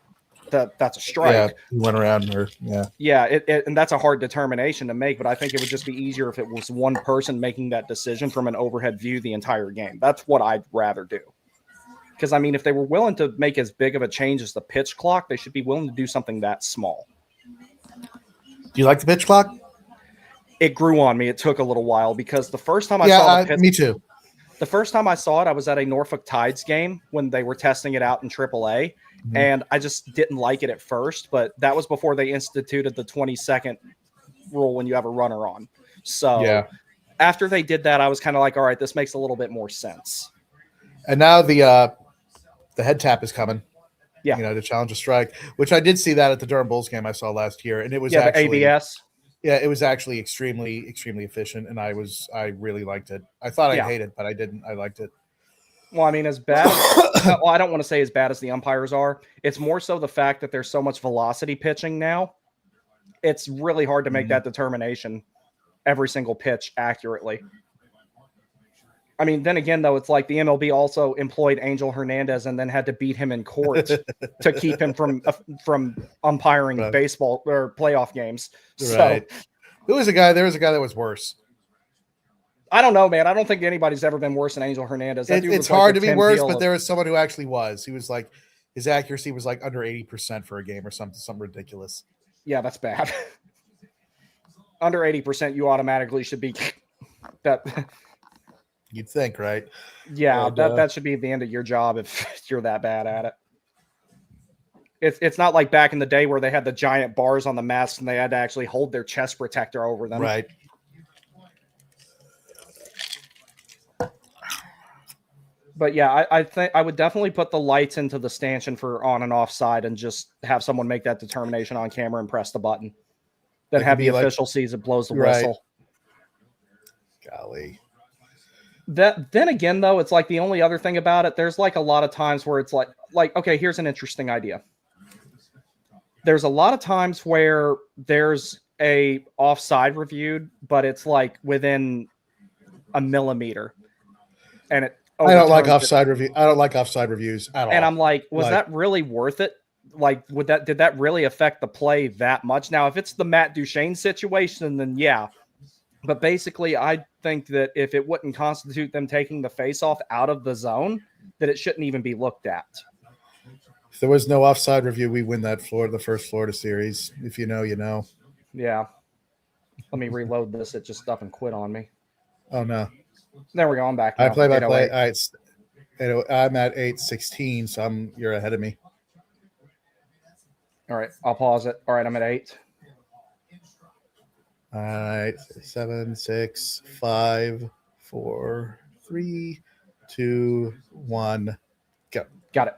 that's a strike. Yeah, he went around her. Yeah. And that's a hard determination to make, but I think it would just be easier if it was one person making that decision from an overhead view the entire game. That's what I'd rather do. Because, I mean, if they were willing to make as big of a change as the pitch clock, they should be willing to do something that small. Do you like the pitch clock? It grew on me. It took a little while because the first time I saw the pitch, me too. The first time I saw it, I was at a Norfolk Tides game when they were testing it out in AAA. And I just didn't like it at first, but that was before they instituted the 20-second rule when you have a runner on. So after they did that, I was kind of like, all right, this makes a little bit more sense. And now the head tap is coming. Yeah. To challenge a strike, which I did see that at the Durham Bulls game I saw last year. And it was actually the ABS. Yeah, it was actually extremely, extremely efficient. And I really liked it. I thought I'd hate it, but I didn't. I liked it. Well, I mean, as bad well, I don't want to say as bad as the umpires are. It's more so the fact that there's so much velocity pitching now. It's really hard to make that determination every single pitch accurately. I mean, then again, though, it's like the MLB also employed Angel Hernandez and then had to beat him in court to keep him from umpiring baseball or playoff games. Right. So, there was a guy that was worse. I don't know, man. I don't think anybody's ever been worse than Angel Hernandez. It's hard to be worse, but there was someone who actually was. He was like, his accuracy was like under 80% for a game or something ridiculous. Yeah, that's bad. Under 80%, you automatically should be that. You'd think, right? Yeah, And, that should be the end of your job if you're that bad at it. It's not like back in the day where they had the giant bars on the masks and they had to actually hold their chest protector over them. Right. But yeah, I think I would definitely put the lights into the stanchion for on and off side and just have someone make that determination on camera and press the button. Then That have could the be like- official sees it blows the Right. whistle. Golly. Then again, though, it's like the only other thing about it, there's like a lot of times where it's like, okay, here's an interesting idea. There's a lot of times where there's a offside reviewed, but it's like within a millimeter. And it I don't like overturns it. offside review. I don't like offside reviews at all. And I'm like, was Like- that really worth it? Like, did that really affect the play that much? Now, if it's the Matt Duchene situation, then yeah. But basically, I think that if it wouldn't constitute them taking the face-off out of the zone, that it shouldn't even be looked at. If there was no offside review, we win that the first Florida series. If you know, you know. Yeah. Let me reload this. It just up and quit on me. Oh no. There we go. I'm back. I now. play by play. 808. All right, I'm at 8:16, so you're ahead of me. All right. I'll pause it. All right. I'm at 8. All right, 7, 6, 5, 4, 3, 2, 1, go. Got it.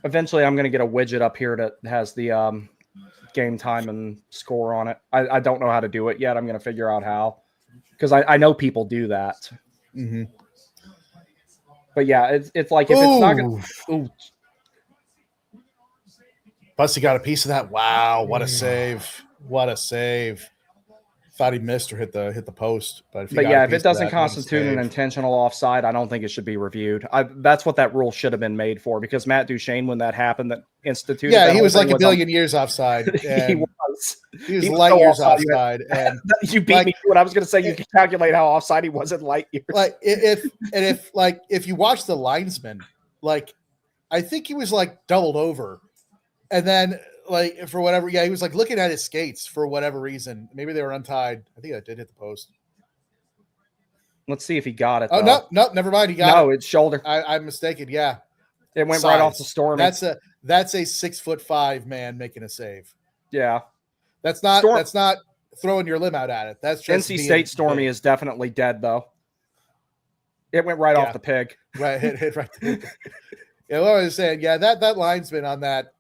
Eventually, I'm going to get a widget up here that has the game time and score on it. I don't know how to do it yet. I'm going to figure out how, because I know people do that. Mm-hmm. But yeah, it's like if it's not going to. Bussy got a piece of that. Wow, what a save! What a save! Thought he missed or hit the post, but if it doesn't constitute an intentional offside, I don't think it should be reviewed. That's what that rule should have been made for, because Matt Duchene, when that happened, that instituted. Yeah, that he was whole like thing a billion years offside. he was. He was He was light so years offside. offside, and You beat me to it. I was going to say you can calculate how offside he was in light years. like if you watch the linesman, like I think he was like doubled over, and then like for whatever, he was like looking at his skates for whatever reason. Maybe they were untied. I think that did hit the post. Let's see if he got it. Oh though. no, never mind. He got it. It's shoulder. I'm mistaken. Yeah, It went right off the Size. storm. that's a 6'5" man making a save. Yeah. That's not Storm- that's not throwing your limb out at it. That's just NC being State Stormy big. is definitely dead, though. It went right Yeah. off the pig. Right, hit right there. Yeah, what I was saying, yeah, that linesman on that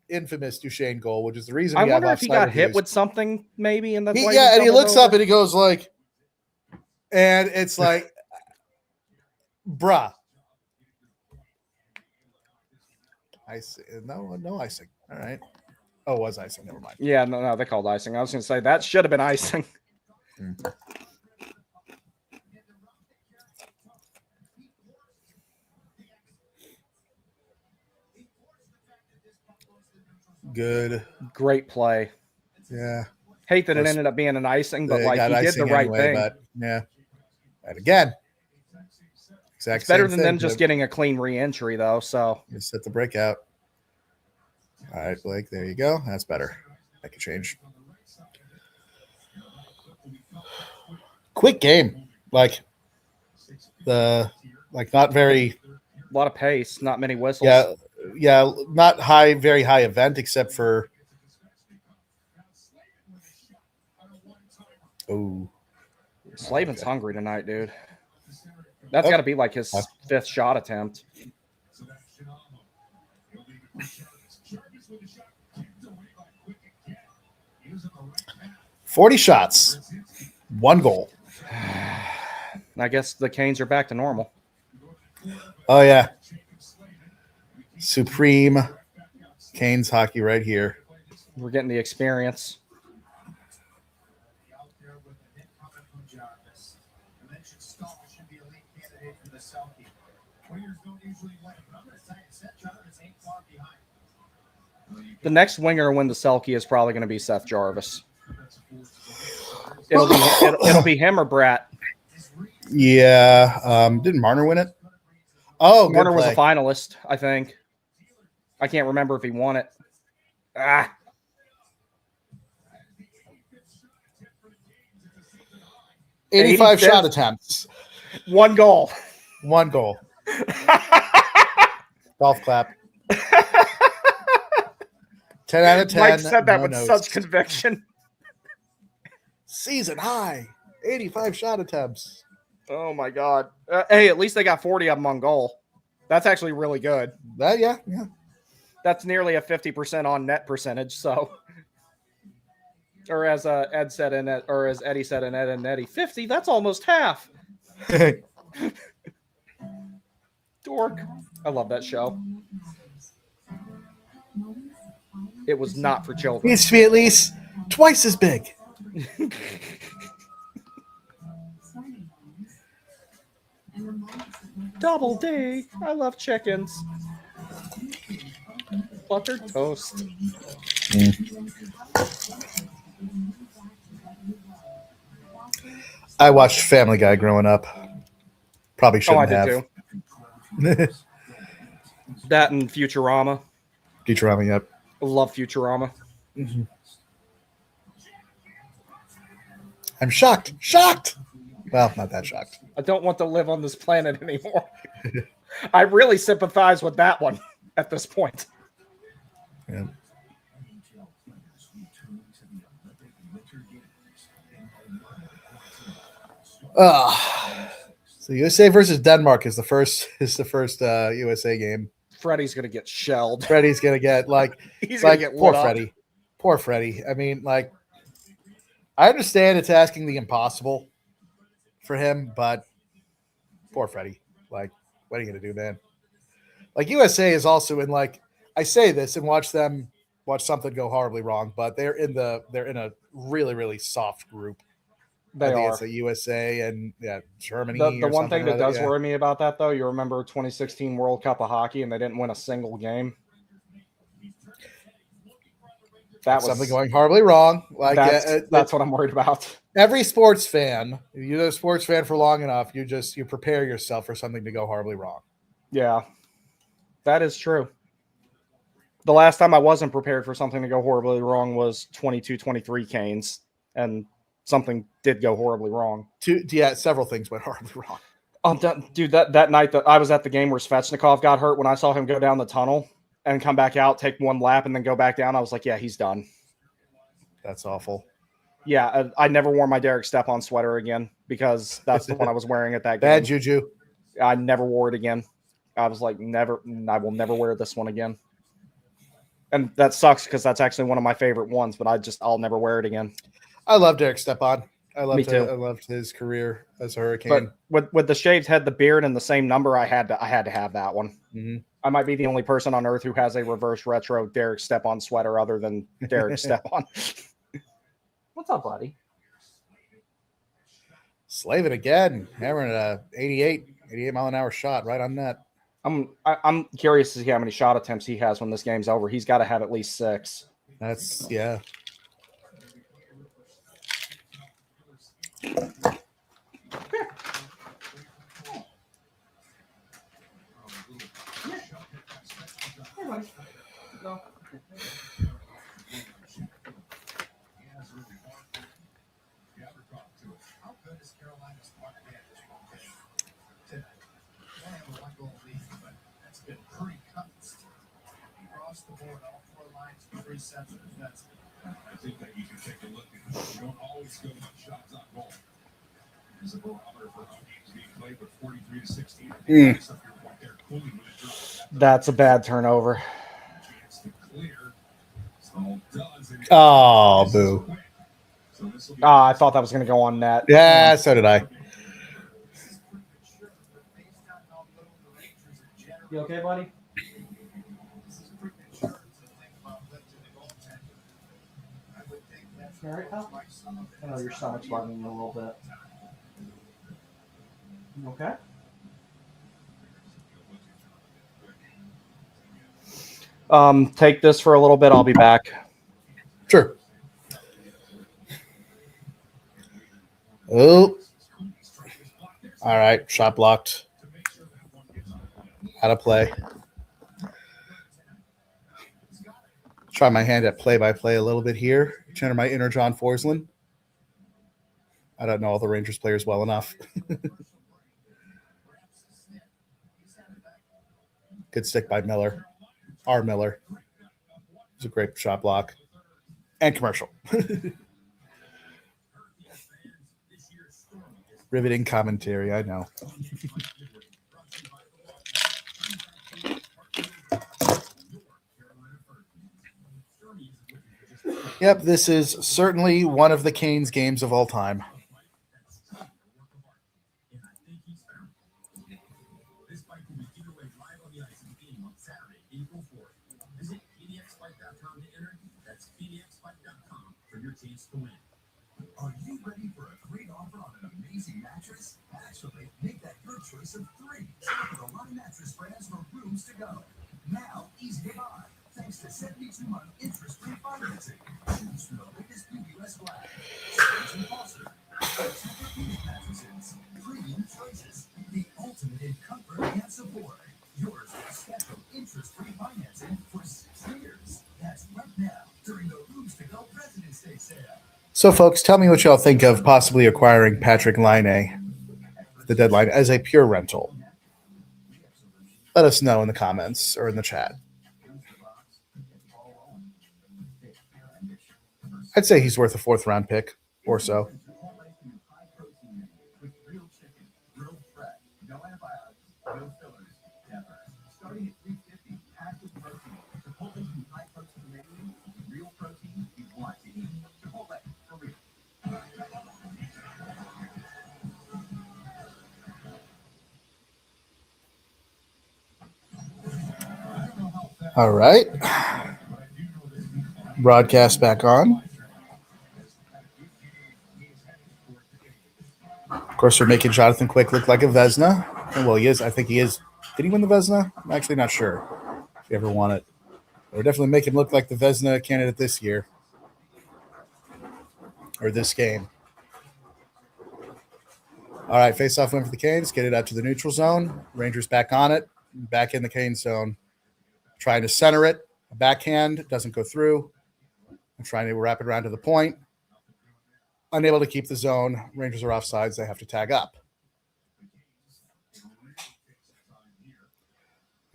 infamous Duchene goal, which is the reason I we have wonder if he offside got hit reviews. with something, maybe, and that's why And he doubled looks over. up and he goes like, and it's like, bruh. No icing. All right. Oh, it was icing. Never mind. Yeah, no, they called icing. I was going to say that should have been icing. Good. Great play. Yeah. Hate that it Course. ended up being an icing, but They like got he did icing the right anyway, thing. But yeah. And again, exact It's better same than thing, them just but getting a clean re-entry, though. So just set the breakout. All right, Blake. There you go. That's better. Make a change. Quick game, like not very. a lot of pace, not many whistles. Yeah, not very high event except for. Oh, Slavin's hungry tonight, dude. That's Oh. got to be like his 5th shot attempt. 40 shots, 1 goal. I guess the Canes are back to normal. Oh yeah, supreme Canes hockey right here. We're getting the experience. Out there with a hit coming from Jarvis. I mentioned Stahl should be a lead candidate for the Selkie. Wingers don't usually win, but I'm going to say Seth Jarvis ain't far behind. The next winger to win the Selkie is probably going to be Seth Jarvis. It'll be him or Bratt. Yeah, didn't Marner win it? Oh, Marner good was a play. finalist, I think. I can't remember if he won it. 85 85th. shot attempts, 1 goal. 1 goal. Golf clap. 10 out of 10. Mike said that no with notes. such conviction. Season high. 85 shot attempts. Oh my God. Hey, at least they got 40 of them on goal. That's actually really good. Yeah. That's nearly a 50% on net percentage. So, or as Ed said in it, or as Eddie said in Ed and Eddie, 50. That's almost half. Dork. I love that show. It was not for children. Needs to be at least twice as big. Double D. I love chickens. Buttered toast. I watched Family Guy growing up. Probably shouldn't I have. did too. That and Futurama. Futurama, yep. I love Futurama. Mm-hmm. I'm shocked. Shocked. Well, not that shocked. I don't want to live on this planet anymore. I really sympathize with that one at this point. Yeah. So USA versus Denmark is the first USA game. Freddie's gonna get shelled. Freddie's gonna get He's like gonna get poor lit up. Freddie. Poor Freddie. I mean, like, I understand it's asking the impossible for him, but poor Freddie. Like, what are you gonna do, man? Like, USA is also in, like, I say this and watch something go horribly wrong, but they're in a really, really soft group. They I think are. it's the USA and Germany. The or one thing something that like does yeah. worry me about that, though, you remember 2016 World Cup of Hockey and they didn't win a single game. That was Something going horribly wrong. Like that's what I'm worried about. Every sports fan, if you're a sports fan for long enough, you prepare yourself for something to go horribly wrong. Yeah, that is true. The last time I wasn't prepared for something to go horribly wrong was 22-23 Canes, and something did go horribly wrong. Several things went horribly wrong. Dude, that night that I was at the game where Svechnikov got hurt, when I saw him go down the tunnel and come back out, take one lap, and then go back down, I was like, yeah, he's done. That's awful. Yeah, I never wore my Derek Stepan sweater again because that's the one I was wearing at that game. Bad juju. I never wore it again. I was like, I will never wear this one again. And that sucks because that's actually one of my favorite ones, but I'll never wear it again. I love Derek Stepan. I too. loved his career as a Hurricane. But with the shaved head, the beard, and the same number, I had to have that one. Mm-hmm. I might be the only person on earth who has a reverse retro Derek Stepan sweater other than Derek Stepan. What's up, buddy? Slaving again, hammering a 88 mile an hour shot right on net. I'm curious to see how many shot attempts he has when this game's over. He's got to have at least 6. That's yeah. How good is Carolina's mark tonight? They have a 1-goal lead, but that's been pretty constant. Across the board, all 4 lines, 3 sets of defense. I think that you can take a look at it. You don't always go much shots on goal. There's a barometer for how games being played, but 43-16. Up your point there. Cooley with a drop. That's a bad turnover. Chance to clear. So does it. Oh, boo. So this will be I thought that was going to go on net. Yeah, so did I. You okay, buddy? All right, pal? I know your stomach's bugging you a little bit. You okay? Take this for a little bit. I'll be back. Sure. Oh. All right, shot blocked. Out of play. Try my hand at play-by-play a little bit here. Turn my inner John Forsland. I don't know all the Rangers players well enough. Good stick by Miller. R. Miller. It's a great shot block. And commercial. Riveting commentary, I know. Yep, this is certainly one of the Canes games of all time. Are you ready for a great offer on an amazing mattress? Actually, make that your choice of 3. Shop at a lot of mattress brands for rooms to go. Now, easy to buy. Thanks to 72-month interest-free financing. Choose from the latest U.S. glass. Stearns & Foster. Orthopedic mattresses. Premium choices. The ultimate in comfort and support. Yours with special interest-free financing for 6 years. That's right now during the Rooms to Go President's Day sale. So, folks, tell me what y'all think of possibly acquiring Patrick Laine at the deadline as a pure rental. Let us know in the comments or in the chat. I'd say he's worth a 4th-round pick or so. All right. Broadcast back on. Of course, we're making Jonathan Quick look like a Vezina. Well, he is. I think he is. Did he win the Vezina? I'm actually not sure if he ever won it. We're definitely making him look like the Vezina candidate this year. Or this game. All right, face-off win for the Canes. Get it out to the neutral zone. Rangers back on it. Back in the Canes zone. Trying to center it. A backhand. Doesn't go through. I'm trying to wrap it around to the point. Unable to keep the zone. Rangers are offsides. They have to tag up.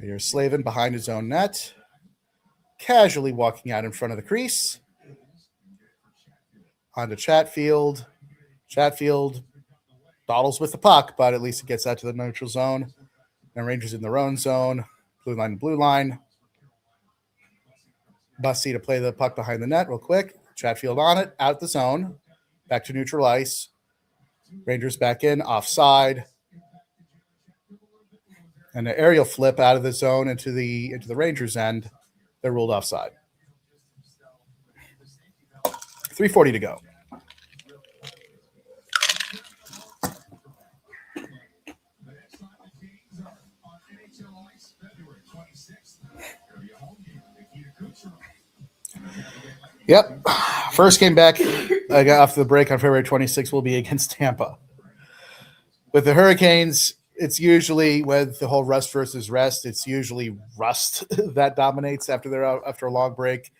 Here's Slavin behind his own net. Casually walking out in front of the crease. On to Chatfield. Chatfield dawdles with the puck, but at least it gets out to the neutral zone. And Rangers in their own zone. Blue line to blue line. Bussy to play the puck behind the net real quick. Chatfield on it. Out the zone. Back to neutral ice. Rangers back in. Offside. And an aerial flip out of the zone into the Rangers end. They're ruled offside. 3:40 to go. Yep. First game back I got off the break on February 26th will be against Tampa. With the Hurricanes, it's usually with the whole rust versus rest, it's usually rust that dominates after they're out after a long break.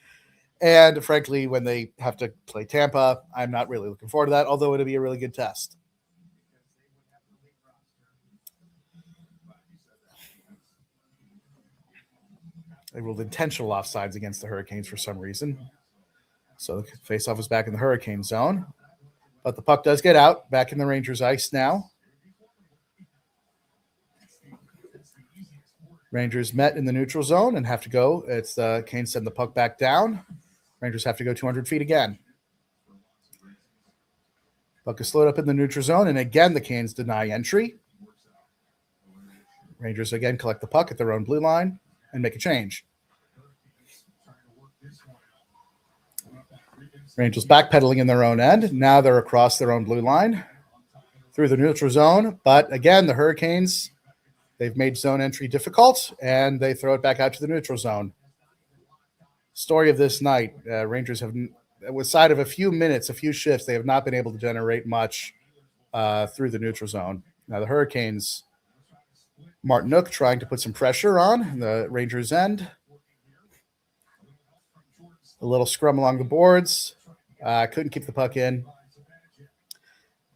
And frankly, when they have to play Tampa, I'm not really looking forward to that, although it'll be a really good test. They ruled intentional offsides against the Hurricanes for some reason. So the faceoff is back in the Hurricane zone. But the puck does get out, back in the Rangers' ice now. Rangers met in the neutral zone and have to go. It's the Canes send the puck back down. Rangers have to go 200 feet again. Puck is slowed up in the neutral zone, and again the Canes deny entry. Rangers again collect the puck at their own blue line and make a change. Rangers backpedaling in their own end. Now they're across their own blue line through the neutral zone. But again, the Hurricanes, they've made zone entry difficult, and they throw it back out to the neutral zone. Story of this night, Rangers have, with side of a few minutes, a few shifts, they have not been able to generate much through the neutral zone. Now the Hurricanes, Martin Nook trying to put some pressure on the Rangers' end. A little scrum along the boards. Couldn't keep the puck in.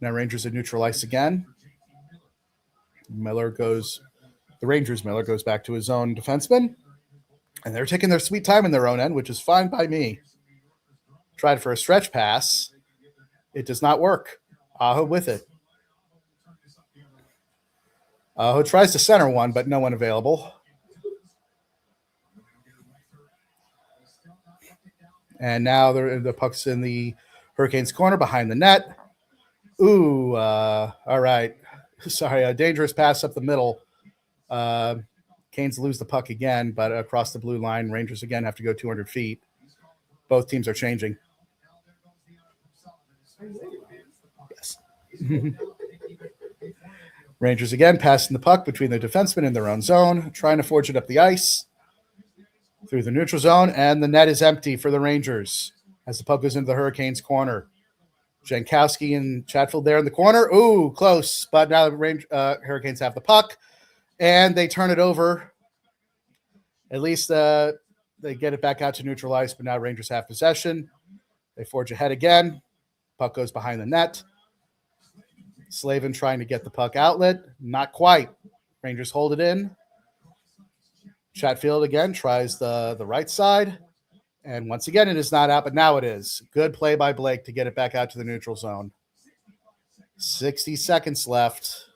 Now Rangers are neutral ice again. The Rangers Miller goes back to his own defenseman. And they're taking their sweet time in their own end, which is fine by me. Tried for a stretch pass. It does not work. Aho with it. Aho tries to center one, but no one available. And now the puck's in the Hurricanes corner behind the net. Ooh, all right. Sorry, a dangerous pass up the middle. Canes lose the puck again, but across the blue line, Rangers again have to go 200 feet. Both teams are changing. Yes. Rangers again passing the puck between the defensemen in their own zone, trying to forge it up the ice through the neutral zone, and the net is empty for the Rangers as the puck goes into the Hurricanes corner. Jankowski and Chatfield there in the corner. Ooh, close, but now the Hurricanes have the puck. And they turn it over. At least they get it back out to neutral ice, but now Rangers have possession. They forge ahead again. Puck goes behind the net. Slavin trying to get the puck outlet. Not quite. Rangers hold it in. Chatfield again tries the right side. And once again, it is not out, but now it is. Good play by Blake to get it back out to the neutral zone. 60 seconds left.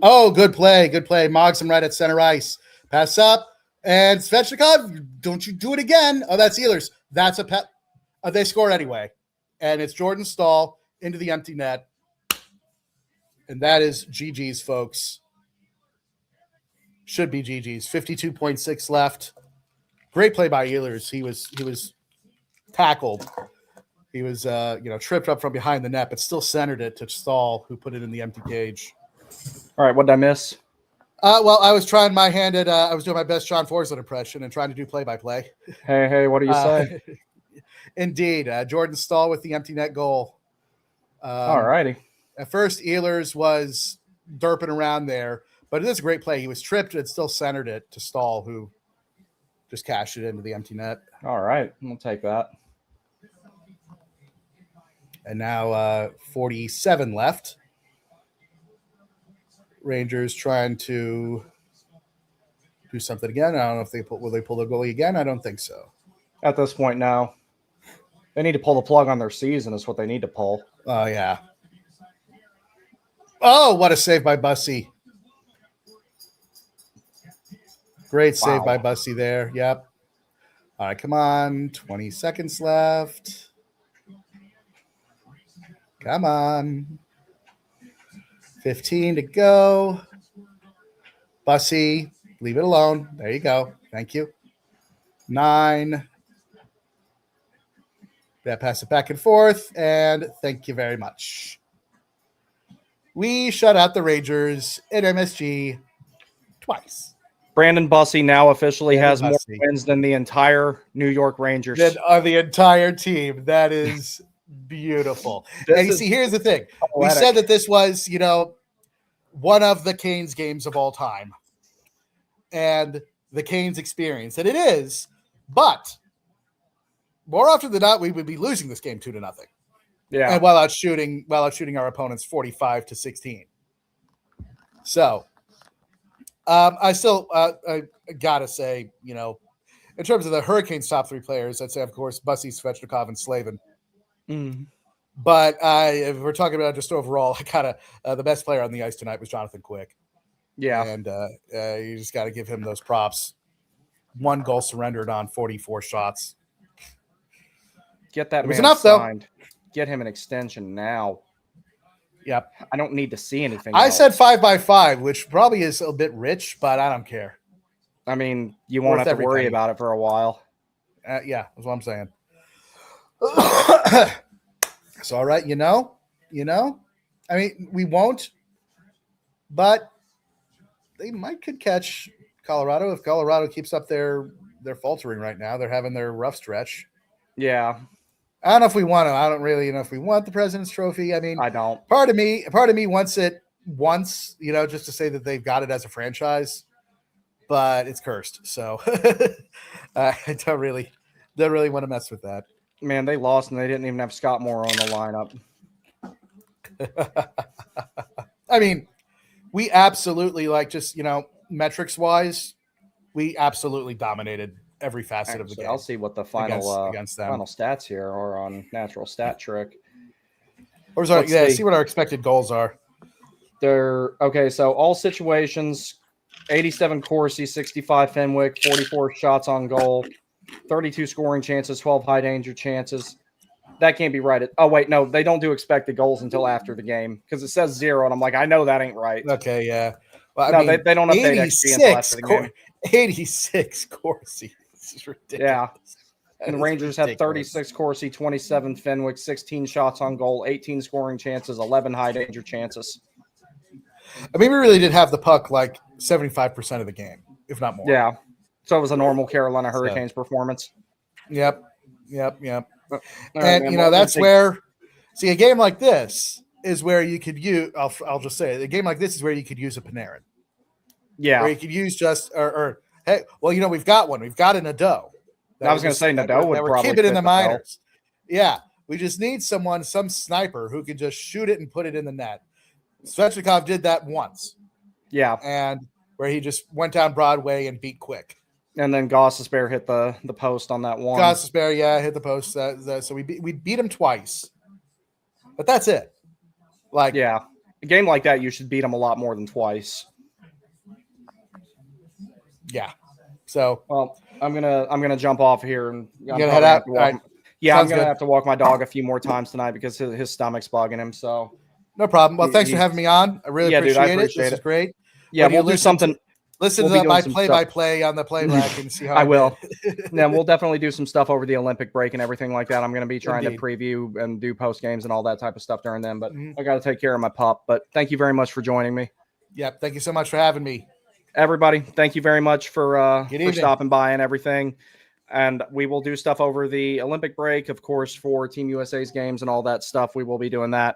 Oh, good play. Good play. Moggs him right at center ice. Pass up. And Svechnikov, don't you do it again. Oh, that's Ehlers. That's a pet. They score anyway. And it's Jordan Stahl into the empty net. And that is GG's, folks. Should be GG's. 52.6 left. Great play by Ehlers. He was tackled. He was tripped up from behind the net, but still centered it to Stahl, who put it in the empty cage. All right, what did I miss? Well, I was trying my hand at I was doing my best John Forsland impression and trying to do play-by-play. Hey, what do you say? Indeed. Jordan Stahl with the empty net goal. All righty. At first, Ehlers was derping around there, but it is a great play. He was tripped and still centered it to Stahl, who just cashed it into the empty net. All right, we'll take that. And now 47 left. Rangers trying to do something again. I don't know if will they pull the goalie again? I don't think so. At this point now, they need to pull the plug on their season is what they need to pull. Oh, yeah. Oh, what a save by Bussy. Great save by Bussy there. Yep. All right, come on. 20 seconds left. Come on. 15 to go. Bussy, leave it alone. There you go. Thank you. 9. That pass it back and forth, and thank you very much. We shut out the Rangers at MSG twice. Brandon Bussy now officially has more wins than the entire New York Rangers. The entire team. That is beautiful. And you see, here's the thing. We said that this was, one of the Canes games of all time. And the Canes experience. And it is, but more often than not, we would be losing this game 2-0. Yeah. And while out shooting our opponents 45-16. So I still I gotta say, in terms of the Hurricanes' top 3 players, I'd say, of course, Bussy, Svechnikov, and Slavin. Mm. But if we're talking about just overall, the best player on the ice tonight was Jonathan Quick. Yeah. And you just got to give him those props. 1 goal surrendered on 44 shots. Get that man enough, signed. Get him an extension now. Yep. I don't need to see anything I else. said 5x5, which probably is a bit rich, but I don't care. I mean, you won't have to worry about it for a while. Yeah, that's what I'm saying. It's all right, I mean, we won't, but they could catch Colorado if Colorado keeps up their faltering right now. They're having their rough stretch. Yeah. I don't know if we want to. I don't really know if we want the President's Trophy. I mean, I don't. Part of me wants it once, just to say that they've got it as a franchise, but it's cursed. So I don't really want to mess with that. Man, they lost and they didn't even have Scott Moore on the lineup. I mean, we absolutely metrics wise, we absolutely dominated every facet of the Actually, game. I'll see what the final against them. final stats here are on Natural Stat Trick. See what our expected goals are. They're okay. So all situations, 87 Corsi, 65 Fenwick, 44 shots on goal, 32 scoring chances, 12 high danger chances. That can't be right. Oh, wait, no, they don't do expected goals until after the game because it says 0, and I'm like, I know that ain't right. Okay, yeah. Well, no, they don't update XP until after the game. 86 Corsi. This is ridiculous. Yeah. And the Rangers had 36 Corsi, 27 Fenwick, 16 shots on goal, 18 scoring chances, 11 high danger chances. I mean, we really did have the puck like 75% of the game, if not more. Yeah. So it was a normal Carolina Hurricanes performance. Yep. Right, And, that's where – see, a game like this is where you could use – I'll just say it. A game like this is where you could use a Panarin. Yeah. Where you could use hey, well, we've got one. We've got a Nadeau. I was going to say Nadeau would probably keep it in the minors. Yeah. We just need some sniper who can just shoot it and put it in the net. Svechnikov did that once. Yeah. And where he just went down Broadway and beat quick. And then Gostisbehere hit the post on that one. Gostisbehere, hit the post. So we beat him twice. But that's it. Yeah. A game like that, you should beat him a lot more than twice. Yeah. So well, I'm gonna jump off here and I'm gonna head out. Right. Yeah, I'm gonna have to walk my dog a few more times tonight because his stomach's bugging him. So no problem. Well, thanks for having me on. I really appreciate it. This is great. Yeah, we'll do something. Listen to my play-by-play on the playback and see how I will. Yeah, we'll definitely do some stuff over the Olympic break and everything like that. I'm going to be trying to preview and do post games and all that type of stuff during them. But I got to take care of my pup. But thank you very much for joining me. Yep. Thank you so much for having me. Everybody, thank you very much for stopping by and everything. And we will do stuff over the Olympic break, of course, for Team USA's games and all that stuff. We will be doing that.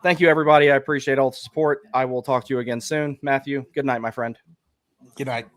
Thank you, everybody. I appreciate all the support. I will talk to you again soon. Matthew, good night, my friend. Good night.